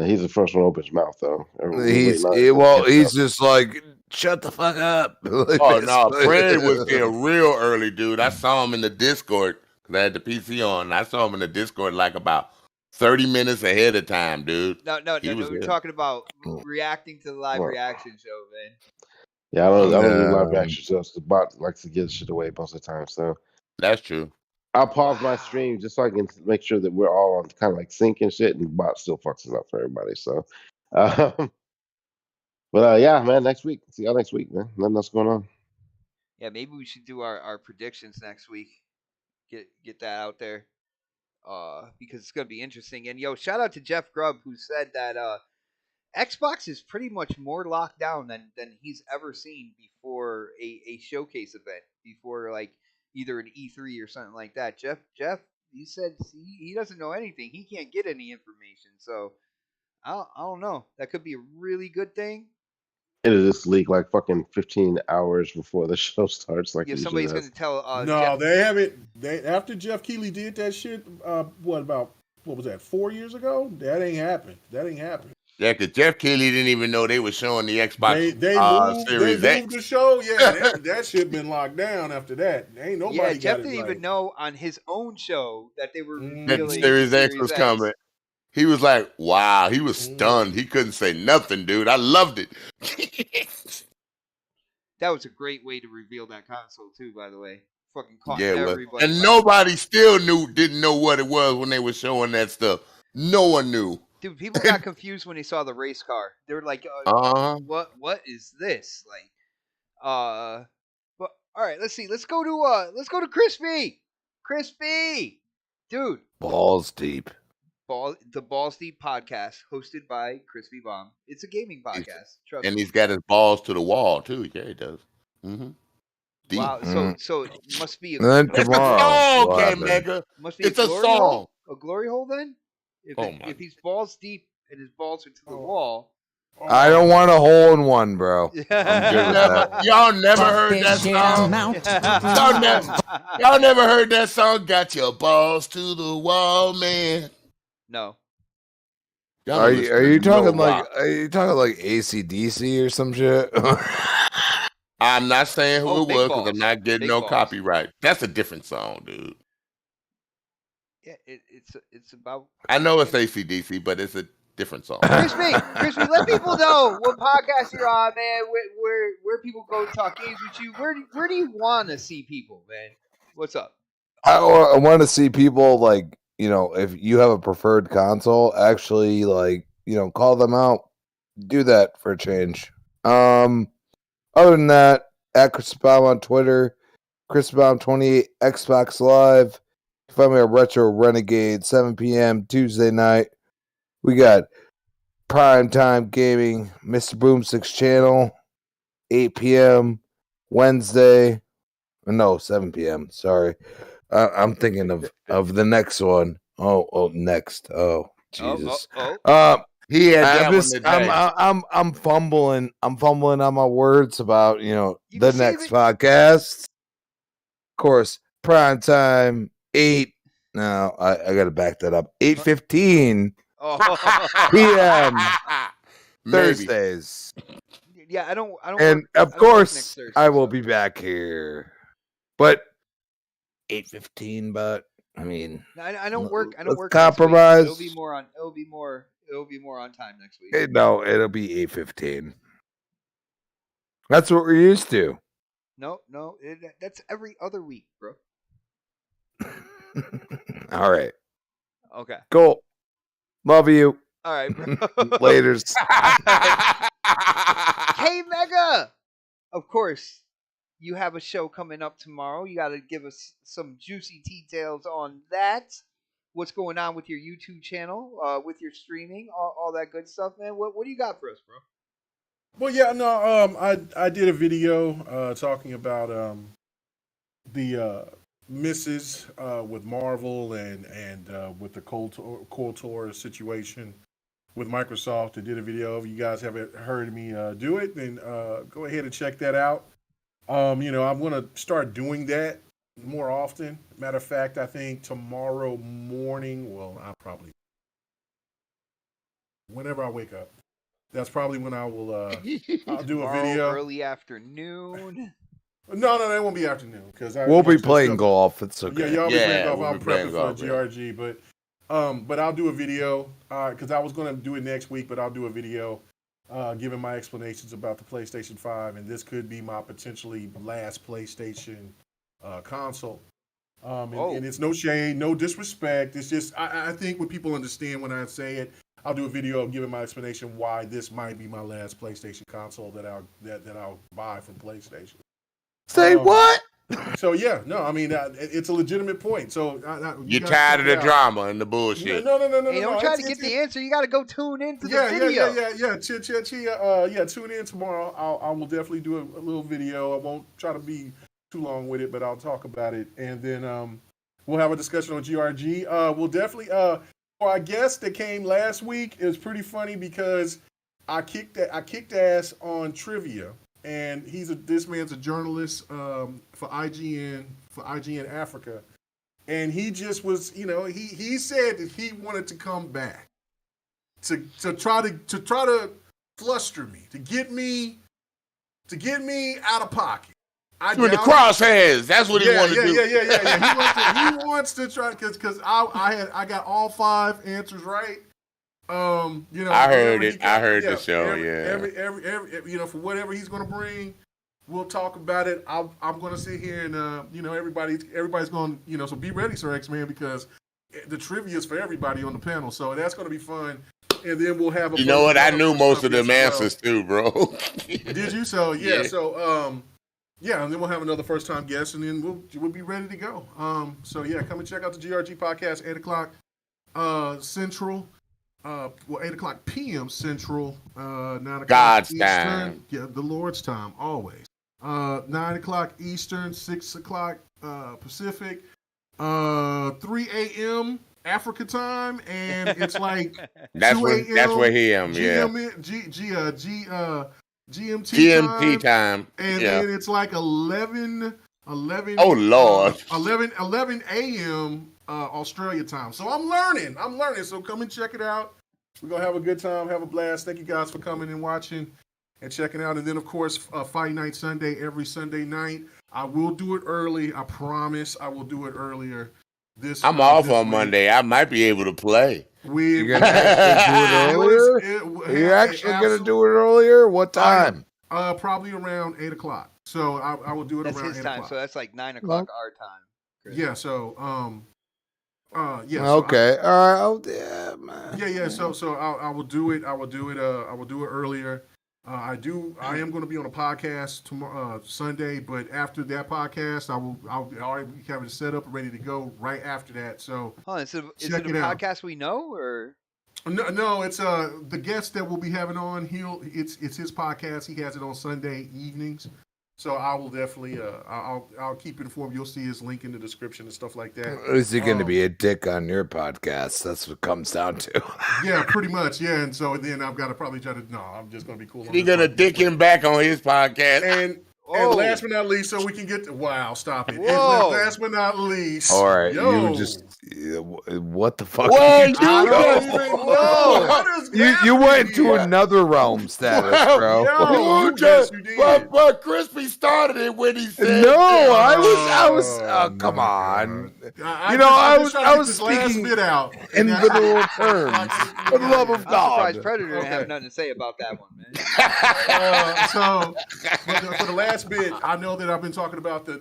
He's the first one to open his mouth, though. He's just like, shut the fuck up. Like, Oh no, Fred was there real early, dude. I saw him in the Discord because I had the PC on. And I saw him in the Discord like about 30 minutes ahead of time, dude. No. We're talking about reacting to the live reaction show, man. Yeah, I don't do live reaction shows. The bot likes to give shit away most of the time, so that's true. I'll pause my stream just so I can make sure that we're all on kind of like sync and shit, and the bot still fucks it up for everybody. So, but yeah, man, next week. See y'all next week, man. Nothing else going on. Yeah, maybe we should do our predictions next week. Get that out there, because it's gonna be interesting. And shout out to Jeff Grubb, who said that Xbox is pretty much more locked down than he's ever seen before a showcase event, before like either an E3 or something like that. Jeff, he said he doesn't know anything. He can't get any information. So I don't know. That could be a really good thing. It'll just leak like fucking 15 hours before the show starts. Like, somebody's going to tell. No, they haven't. After Jeff Keighley did that shit. What was that? 4 years ago? That ain't happened. Yeah, because Jeff Keighley didn't even know they were showing the Xbox Series they X. moved the show. Yeah, that shit been locked down after that. Ain't nobody. Yeah, Jeff didn't even know on his own show that they were that the Series X was coming. He was like, "Wow!" He was stunned. He couldn't say nothing, dude. I loved it. That was a great way to reveal that console too. By the way, fucking caught everybody. And nobody still didn't know what it was when they were showing that stuff. No one knew. Dude, people got confused when they saw the race car. They were like, "What is this?" Like, but all right, let's see. Let's go to Crispy. Crispy, dude. Balls deep. The Balls Deep podcast, hosted by Crispy Bomb. It's a gaming podcast. Trust me. He's got his balls to the wall too. Yeah, he does. Mm-hmm. Wow. So it must be a song, Mega. Must be it's a song. A glory hole then? If he's balls deep and his balls are to the wall. I don't want a hole in one, bro. I'm good with that. Y'all never heard that song. Y'all never heard that song. Got your balls to the wall, man. No. Are you talking like AC/DC or some shit? I'm not saying who it was because I'm not getting no balls. copyright. That's a different song, dude. Yeah, it's about. I know it's AC/DC, but it's a Different song. Crispy, let people know what podcast you're on, man. Where people go to talk games with you. Where do you want to see people, man? What's up? I want to see people, like, if you have a preferred console, actually, like, call them out. Do that for a change. Other than that, at Crispbaum on Twitter, Crispbaum28, Xbox Live. You can find me at Retro Renegade, 7 p.m. Tuesday night. We got Primetime Gaming, Mr. Boomstick's channel, 8 p.m. Wednesday. No, 7 p.m. Sorry. I'm thinking of the next one. Next. Oh, Jesus. He had that one today. I'm fumbling. I'm fumbling on my words about You the can next save it. podcast. Of course, prime time 8. No, I got to back that up. 8:15 p.m. Thursdays. Yeah, I don't. And work, of I don't work course, next Thursday, I will so. be back here. But 8:15. But I mean, I don't work. I don't let's work. compromise. Next week. It'll be more on time next week. No, it'll be 8:15. That's what we're used to. No, that's every other week, bro. All right. Okay. Cool. Love you. All right, bro. Laters. Hey, Mega. Of course, you have a show coming up tomorrow. You got to give us some juicy details on that. What's going on with your YouTube channel, with your streaming, all that good stuff, man. What do you got for us, bro? Well, yeah, no, I did a video talking about the misses with Marvel and with the KOTOR situation with Microsoft. I did a video. If you guys haven't heard me do it, then go ahead and check that out. I'm going to start doing that more often. Matter of fact, I think tomorrow morning, well, whenever I wake up, that's probably when I will I'll do a video. Early afternoon. No, that won't be afternoon because we'll be playing golf. It's okay. Yeah, y'all be playing golf. We'll I'm be prepping golf, for the GRG, but I'll do a video because I was going to do it next week, but I'll do a video giving my explanations about the PlayStation 5, and this could be my potentially last PlayStation console. And it's no shade, no disrespect. It's just I think what people understand when I say it. I'll do a video giving my explanation why this might be my last PlayStation console that I'll buy from PlayStation. Say what? So yeah, no, I mean it's a legitimate point. So you're tired of the drama and the bullshit. No. Hey, don't try to get the answer. You got to go tune into the video. Yeah. Tune in tomorrow. I will definitely do a little video. I won't try to be too long with it, but I'll talk about it, and then we'll have a discussion on GRG. We'll definitely. For our guest that came last week, it was pretty funny because I kicked ass on trivia, and this man's a journalist for IGN Africa, and he just was, he said that he wanted to come back to try to fluster me, to get me out of pocket. With the crosshairs, that's what he wanted to do. Yeah. He wants to try because I got all 5 answers right. I heard it. I heard the show. Every for whatever he's gonna bring, we'll talk about it. I'm gonna sit here and everybody's going so be ready, Sir X-Man, because the trivia is for everybody on the panel. So that's gonna be fun. And then we'll have You know what? I knew most of them answers too, bro. Did you? So yeah. So yeah, and then we'll have another first-time guest, and then we'll be ready to go. So yeah, come and check out the GRG podcast, 8:00 Central, 8:00 p.m. Central, 9:00 God's Eastern. time. Yeah, the Lord's time, always. 9:00 Eastern, 6:00 Pacific, 3 a.m. Africa time, and it's like that's 2 where he am. GMT time. And then it's like 11 oh Lord. 11 a.m. Australia time. So I'm learning. So come and check it out. We're going to have a good time, have a blast. Thank you guys for coming and watching and checking out. And then, of course, Fight Night Sunday, every Sunday night. I will do it early. I promise I will do it earlier I'm off this on week. Monday. I might be able to play. You're gonna actually do it earlier? Are you actually gonna do it earlier? What time? Probably around 8 o'clock. So I will do it That's around his 8 time. o'clock. So that's like 9 o'clock our time. Chris. Yeah. So yeah. Okay. So All right. Yeah, man. Yeah. So I will do it. I will do it earlier. I am going to be on a podcast tomorrow, Sunday. But after that podcast, I'll already have it set up and ready to go right after that. So is it a check it out. podcast we know or? No, it's the guest that we'll be having on. It's his podcast. He has it on Sunday evenings. So I will definitely I'll keep informed. You'll see his link in the description and stuff like that. Is he going to be a dick on your podcast? That's what it comes down to. Yeah, pretty much. Yeah, and so then I've got to probably try to. No, I'm just going to be cool. He's gonna dick him back on his podcast. And last but not least, so we can get to, wow, stop it. And last but not least, all right, you just what the fuck? Well, you went to another realm status, bro. But Crispy started it when he said, "No, I was. Come on, I was speaking bit out in literal terms. For the love of I'm God, surprised Predator didn't have nothing to say about that one, man. So for the last bit, I know that I've been talking about the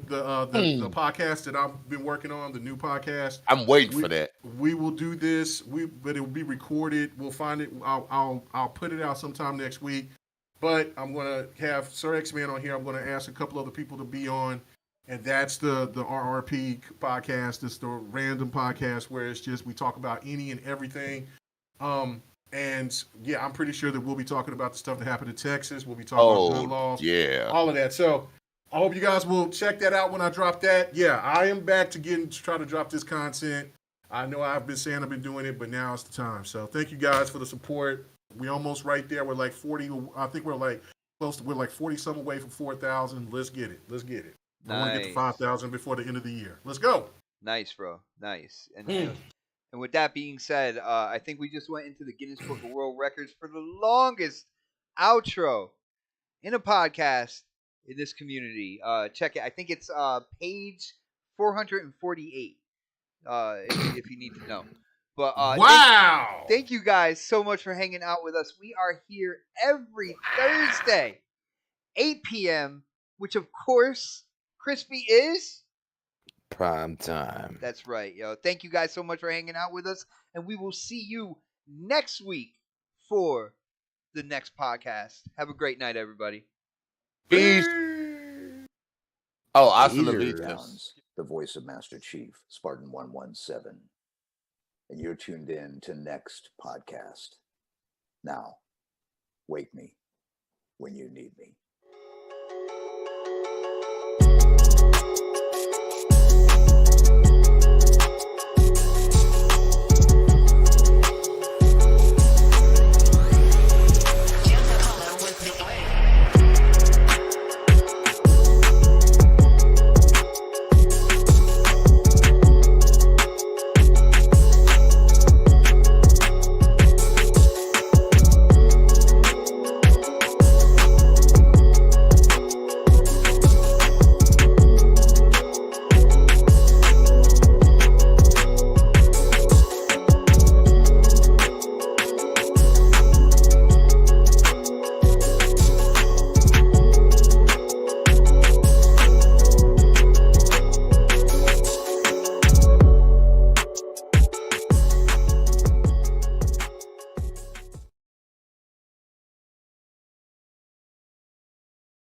podcast that I've been working on, the new podcast. I'm waiting for that. We will do this, but it will be recorded. We'll find it. I'll put it out sometime next week. But I'm gonna have Sir X-Man on here. I'm gonna ask a couple other people to be on, and that's the RRP podcast. It's the random podcast where it's just we talk about any and everything. And yeah, I'm pretty sure that we'll be talking about the stuff that happened in Texas. We'll be talking about gun laws, all of that. So I hope you guys will check that out when I drop that. Yeah, I am back to try to drop this content. I know I've been saying I've been doing it, but now it's the time. So thank you guys for the support. We almost right there. We're like 40. I think we're like close to. We're like 40 some away from 4,000. Let's get it. Nice. I want to get to 5,000 before the end of the year. Let's go. Nice, bro. Nice. And with that being said, I think we just went into the Guinness Book of World Records for the longest outro in a podcast in this community. Check it. I think it's page 448. If you need to know. But wow! Thank you guys so much for hanging out with us. We are here every Thursday, 8 p.m., which of course, Crispy is prime time. That's right, yo. Thank you guys so much for hanging out with us, and we will see you next week for the next podcast. Have a great night, everybody. Peace. Oh, hasta la vista. The voice of Master Chief, Spartan 117. And you're tuned in to next podcast. Now, wake me when you need me.